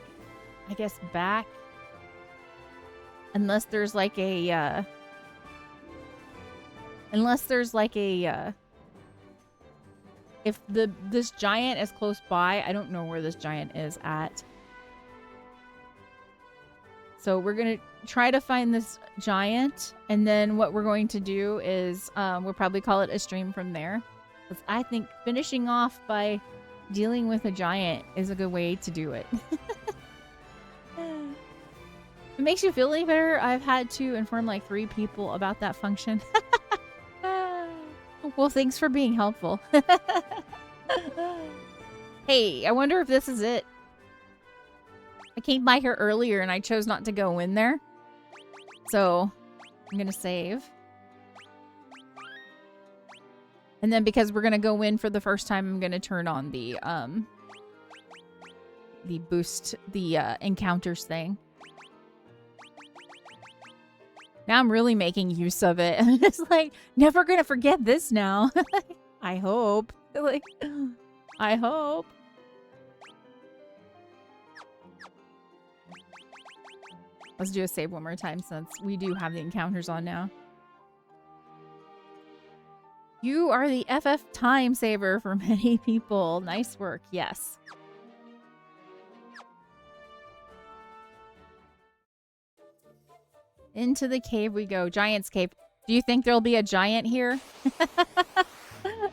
Speaker 1: I guess, back. Unless there's like a, if this giant is close by, I don't know where this giant is at. So we're going to try to find this giant, and then what we're going to do is we'll probably call it a stream from there. Because I think finishing off by dealing with a giant is a good way to do it. It makes you feel any better. I've had to inform like 3 people about that function. Well, thanks for being helpful. Hey, I wonder if this is it. I came by here earlier and I chose not to go in there. So, I'm going to save. And then because we're going to go in for the first time, I'm going to turn on the boost, the encounters thing. Now I'm really making use of it. I'm just like, never gonna forget this now. I hope. Like, I hope. Let's do a save one more time since we do have the encounters on now. You are the FF time saver for many people. Nice work. Yes. Into the cave we go. Giant's cave. Do you think there'll be a giant here?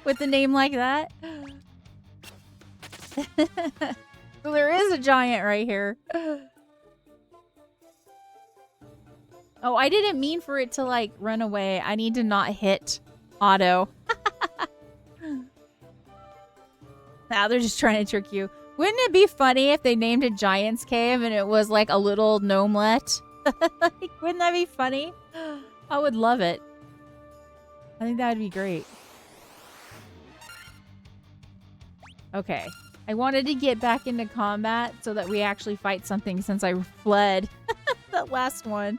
Speaker 1: With a name like that? Well, there is a giant right here. Oh, I didn't mean for it to, like, run away. I need to not hit auto. Now they're just trying to trick you. Wouldn't it be funny if they named it Giant's Cave and it was, like, a little gnomelet? Like, wouldn't that be funny? I would love it. I think that would be great. Okay. I wanted to get back into combat so that we actually fight something since I fled that last one.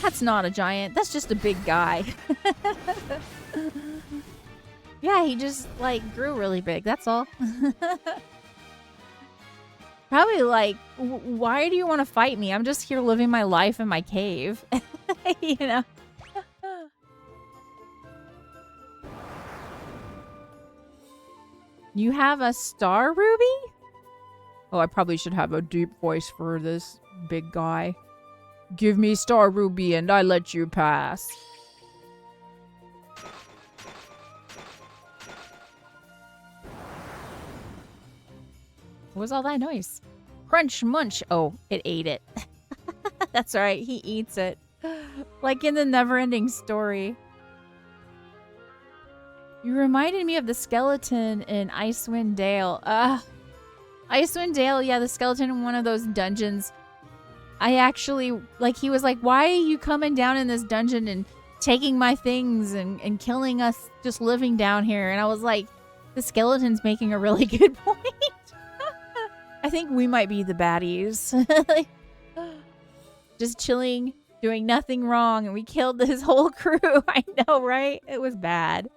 Speaker 1: That's not a giant. That's just a big guy. Yeah, he just, like, grew really big. That's all. Probably like, why do you want to fight me? I'm just here living my life in my cave. You know? You have a star, Ruby? Oh, I probably should have a deep voice for this big guy. Give me star, Ruby, and I let you pass. What was all that noise? Crunch, munch. Oh, it ate it. That's right. He eats it. Like in the Never-Ending Story. You reminded me of the skeleton in Icewind Dale. Icewind Dale, yeah, the skeleton in one of those dungeons. I actually, like, he was like, why are you coming down in this dungeon and taking my things and killing us just living down here? And I was like, the skeleton's making a really good point. I think we might be the baddies. Just chilling, doing nothing wrong, and we killed his whole crew. I know, right? It was bad.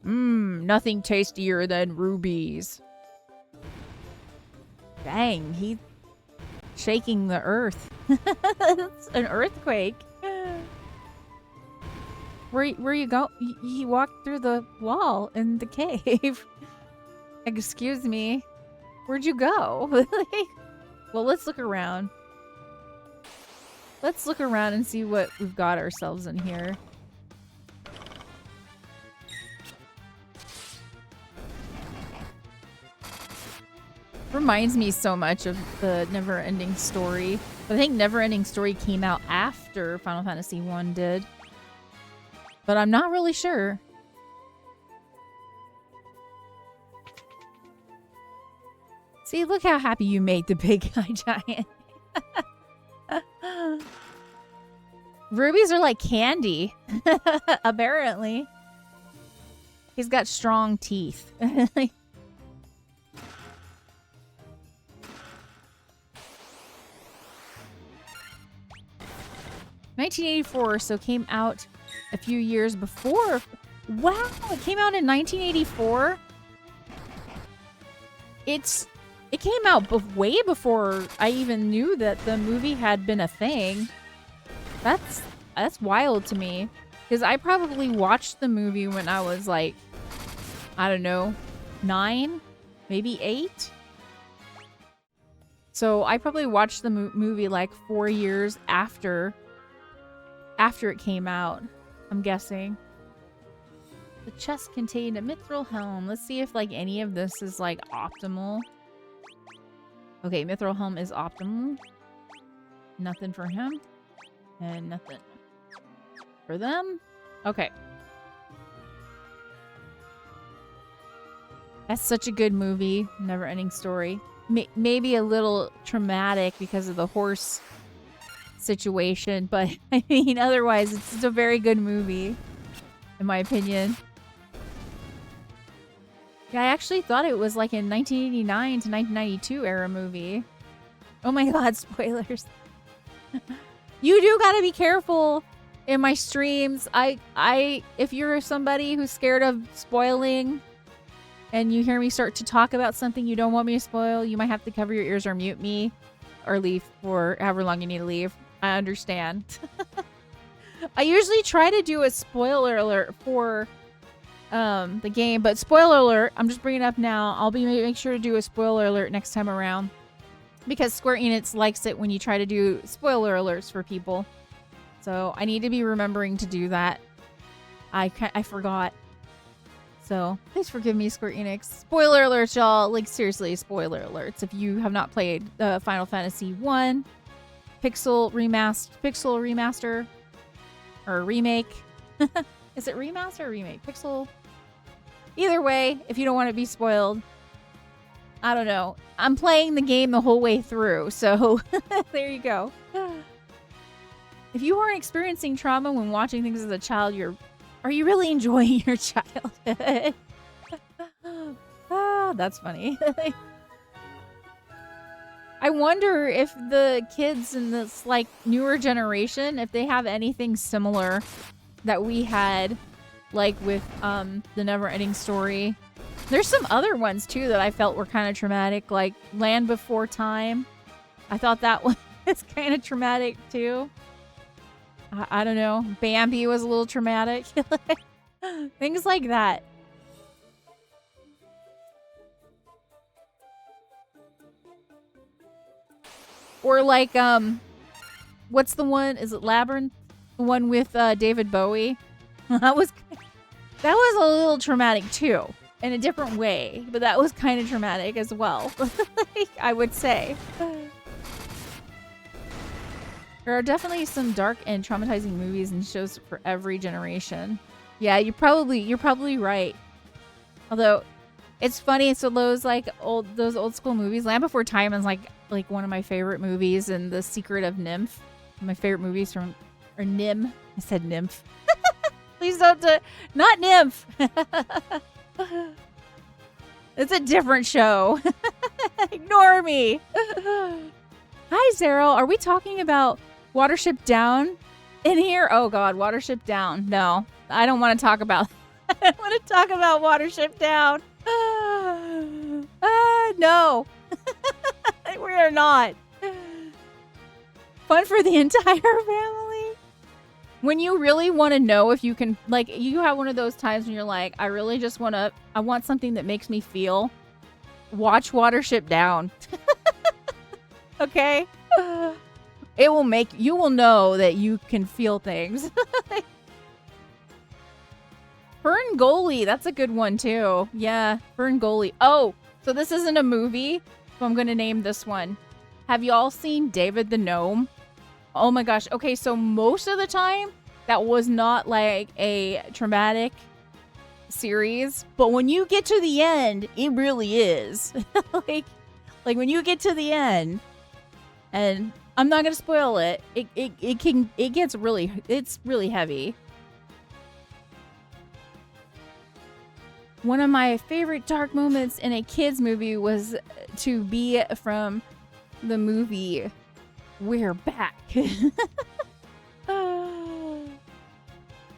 Speaker 1: Nothing tastier than rubies. Dang, he's shaking the earth. It's an earthquake. Where you go? He walked through the wall in the cave. Excuse me. Where'd you go? Well, let's look around. Let's look around and see what we've got ourselves in here. Reminds me so much of the Never-Ending Story. But I think Never-Ending Story came out after Final Fantasy 1 did. But I'm not really sure. See, look how happy you made the big guy giant. Rubies are like candy. Apparently. He's got strong teeth. 1984, so came out a few years before. Wow, it came out in 1984? It came out way before I even knew that the movie had been a thing. That's wild to me. Because I probably watched the movie when I was like, I don't know, 9? Maybe 8? So I probably watched the movie like 4 years after it came out, I'm guessing. The chest contained a mithril helm. Let's see if like any of this is like optimal. Okay, mithril helm is optimal. Nothing for him. And nothing for them. Okay. That's such a good movie. Never-Ending Story. Maybe a little traumatic because of the horse situation, but I mean, otherwise, it's a very good movie, in my opinion. Yeah, I actually thought it was like in 1989 to 1992 era movie. Oh my god, spoilers. You do gotta be careful in my streams. If you're somebody who's scared of spoiling and you hear me start to talk about something you don't want me to spoil, you might have to cover your ears or mute me or leave for however long you need to leave. I understand. I usually try to do a spoiler alert for the game, but spoiler alert, I'm just bringing it up now. I'll make sure to do a spoiler alert next time around because Square Enix likes it when you try to do spoiler alerts for people. So I need to be remembering to do that. I forgot. So please forgive me, Square Enix. Spoiler alerts, y'all. Like seriously, spoiler alerts. If you have not played Final Fantasy 1 Pixel remaster or remake. Is it remaster or remake? Pixel. Either way, if you don't want to be spoiled, I don't know. I'm playing the game the whole way through, so there you go. If you aren't experiencing trauma when watching things as a child, are you really enjoying your childhood? That's funny. I wonder if the kids in this like newer generation, if they have anything similar that we had, like with the Never-Ending Story There's some other ones too that I felt were kind of traumatic, like Land Before Time. I thought that one was kind of traumatic too. I don't know. Bambi was a little traumatic. Things like that. Or like, what's the one? Is it Labyrinth? The one with David Bowie? That was a little traumatic too, in a different way, but that was kind of traumatic as well. I would say. There are definitely some dark and traumatizing movies and shows for every generation. Yeah, you're probably right. Although, it's funny. So those old school movies, Land Before Time is like one of my favorite movies, and The Secret of Nymph, my favorite movies from, or Nim. I said nymph. Please don't not nymph. It's a different show. Ignore me. Hi, Zero. Are we talking about Watership Down in here? Oh God, Watership Down. No, I don't want to talk about. I don't want to talk about Watership Down. No. We are not. Fun for the entire family. When you really want to know if you can, like, you have one of those times when you're like, I really just I want something that makes me feel. Watch Watership Down. Okay? It will you will know that you can feel things. Ferngully, that's a good one too. Yeah, Ferngully. Oh, so this isn't a movie, so I'm gonna name this one. Have you all seen David the Gnome? Oh my gosh. Okay, so most of the time, that was not like a traumatic series, but when you get to the end, it really is. like when you get to the end, and I'm not gonna spoil it. It's really heavy. One of my favorite dark moments in a kids movie was to be from the movie We're Back.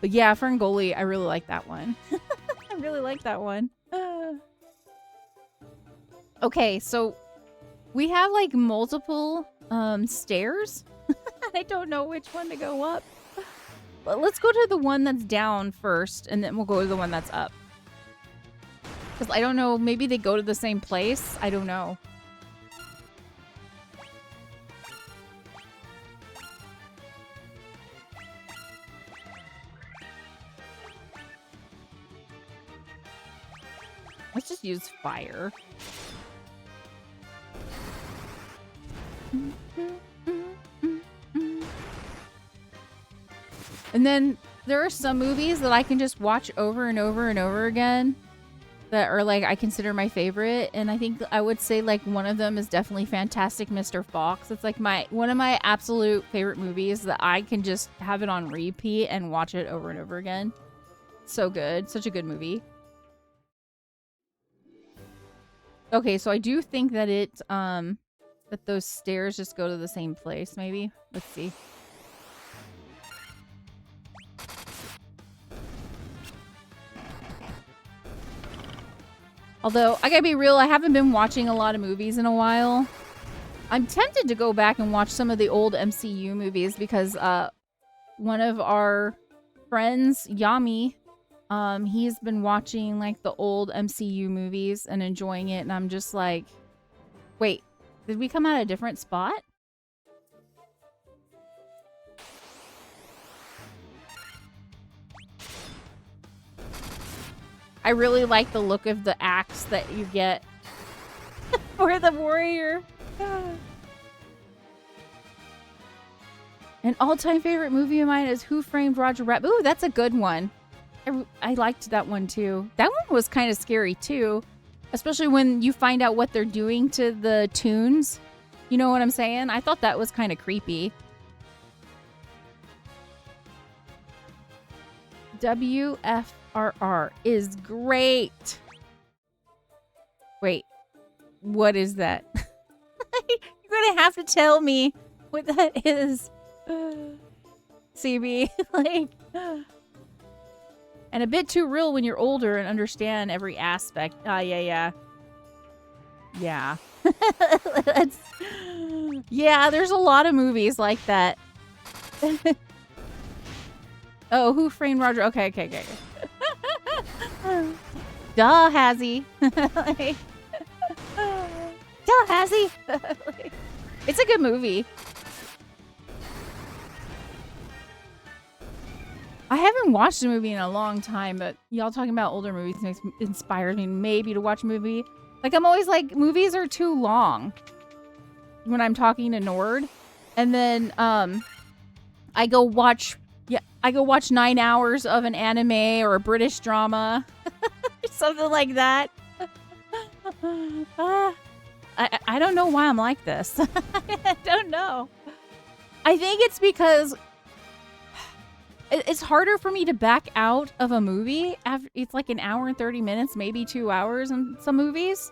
Speaker 1: But yeah, Ferngully, I really like that one. I really like that one. Okay, so we have like multiple stairs. I don't know which one to go up. But let's go to the one that's down first, and then we'll go to the one that's up. Because I don't know, maybe they go to the same place? I don't know. Let's just use fire. And then there are some movies that I can just watch over and over and over again that are like I consider my favorite, and I think I would say like one of them is definitely Fantastic Mr. Fox. It's like one of my absolute favorite movies that I can just have it on repeat and watch it over and over again. So good. Such a good movie. Okay, so I do think that that those stairs just go to the same place, maybe. Let's see. Although, I gotta be real, I haven't been watching a lot of movies in a while. I'm tempted to go back and watch some of the old MCU movies because one of our friends, Yami, he's been watching like the old MCU movies and enjoying it, and I'm just like, wait, did we come out a different spot? I really like the look of the axe that you get for the warrior. An all-time favorite movie of mine is Who Framed Roger Rabbit. Ooh, that's a good one. I liked that one too. That one was kind of scary too, especially when you find out what they're doing to the tunes. You know what I'm saying? I thought that was kind of creepy. WFRR is great. Wait, what is that? You're gonna have to tell me what that is. CB, like... And a bit too real when you're older and understand every aspect. Yeah. Yeah, there's a lot of movies like that. Oh, Who Framed Roger? Okay. Duh, has he? Like, duh, has he? Like, it's a good movie. I haven't watched a movie in a long time, but y'all talking about older movies inspires me maybe to watch a movie. Like, I'm always like, movies are too long when I'm talking to Nord. And then I go watch 9 hours of an anime or a British drama. Something like that. I don't know why I'm like this. I don't know. I think it's because it's harder for me to back out of a movie after it's like an hour and 30 minutes, maybe 2 hours in some movies.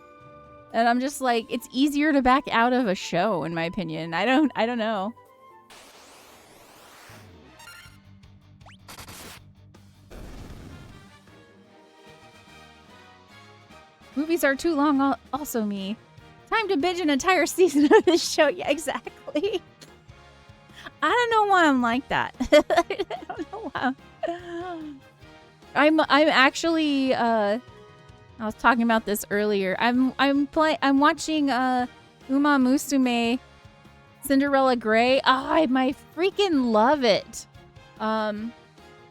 Speaker 1: And I'm just like, it's easier to back out of a show, in my opinion. I don't know. Movies are too long, also me. Time to binge an entire season of this show. Yeah, exactly. I don't know why I'm like that. I don't know why. I'm actually I was talking about this earlier. I'm watching Uma Musume Cinderella Grey. I might freaking love it. I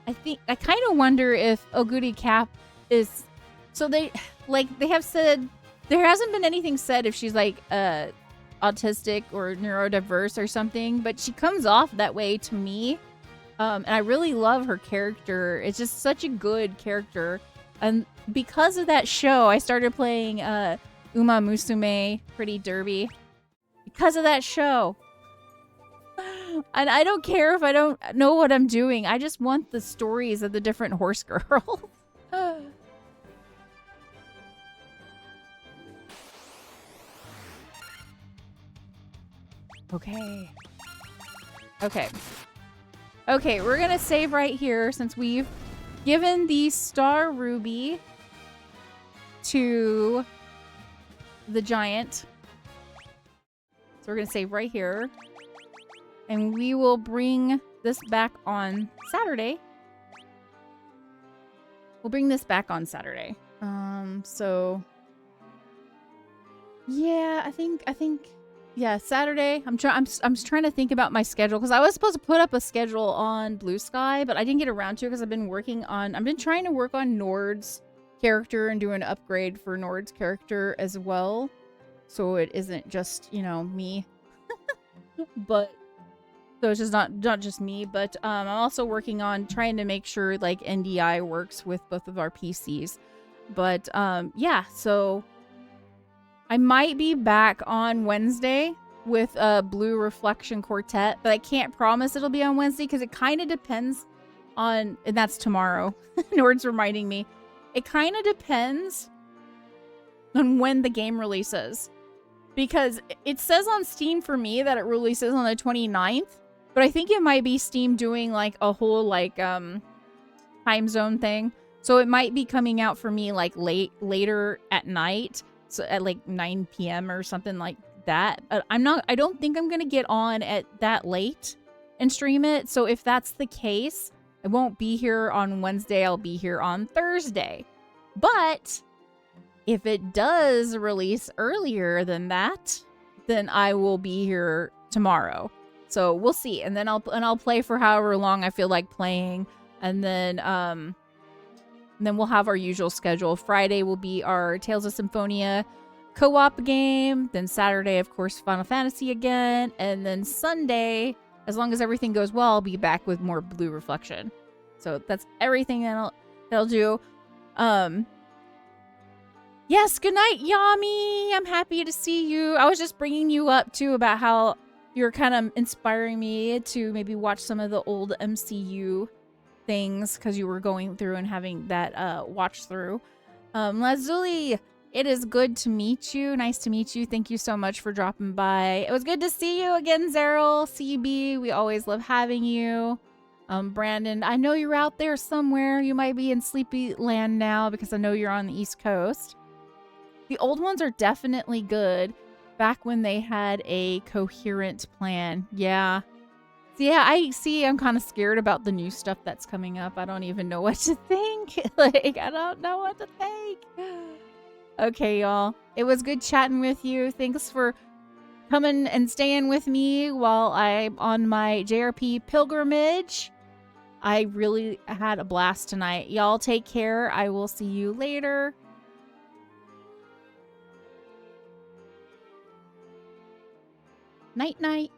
Speaker 1: kind of wonder if Oguri Cap is, so they have said there hasn't been anything said if she's like autistic or neurodiverse or something, but she comes off that way to me. And I really love her character. It's just such a good character. And because of that show, I started playing Uma Musume Pretty Derby. Because of that show. And I don't care if I don't know what I'm doing. I just want the stories of the different horse girls. Okay, we're gonna save right here since we've given the Star Ruby to the giant. So we're gonna save right here. And we will bring this back on Saturday. We'll bring this back on Saturday. So yeah, I think yeah, Saturday. I'm trying to think about my schedule because I was supposed to put up a schedule on Blue Sky, but I didn't get around to it because I've been trying to work on Nord's character and do an upgrade for Nord's character as well. So it isn't just, me. But so it's just not just me, but I'm also working on trying to make sure like NDI works with both of our PCs. But yeah, so I might be back on Wednesday with a Blue Reflection Quartet, but I can't promise it'll be on Wednesday because it kind of depends on, and that's tomorrow. Nord's reminding me. It kind of depends on when the game releases. Because it says on Steam for me that it releases on the 29th, but I think it might be Steam doing like a whole like time zone thing. So it might be coming out for me like later at night. So at like 9 p.m. or something like that. I don't think I'm going to get on at that late and stream it. So if that's the case, I won't be here on Wednesday. I'll be here on Thursday. But if it does release earlier than that, then I will be here tomorrow. So we'll see. And then I'll play for however long I feel like playing. And then we'll have our usual schedule. Friday will be our Tales of Symphonia co-op game. Then Saturday, of course, Final Fantasy again. And then Sunday, as long as everything goes well, I'll be back with more Blue Reflection. So that's everything that'll do. Yes, good night, Yami. I'm happy to see you. I was just bringing you up, too, about how you're kind of inspiring me to maybe watch some of the old MCU things because you were going through and having that watch through. Lazuli, it is good to meet you. Nice to meet you. Thank you so much for dropping by. It was good to see you again, Zeryl. CB, we always love having you. Brandon, I know you're out there somewhere. You might be in Sleepy Land now because I know you're on the East Coast. The old ones are definitely good back when they had a coherent plan. Yeah. So yeah, I'm kind of scared about the new stuff that's coming up. I don't even know what to think. Like, I don't know what to think. Okay, y'all. It was good chatting with you. Thanks for coming and staying with me while I'm on my JRP pilgrimage. I really had a blast tonight. Y'all take care. I will see you later. Night night.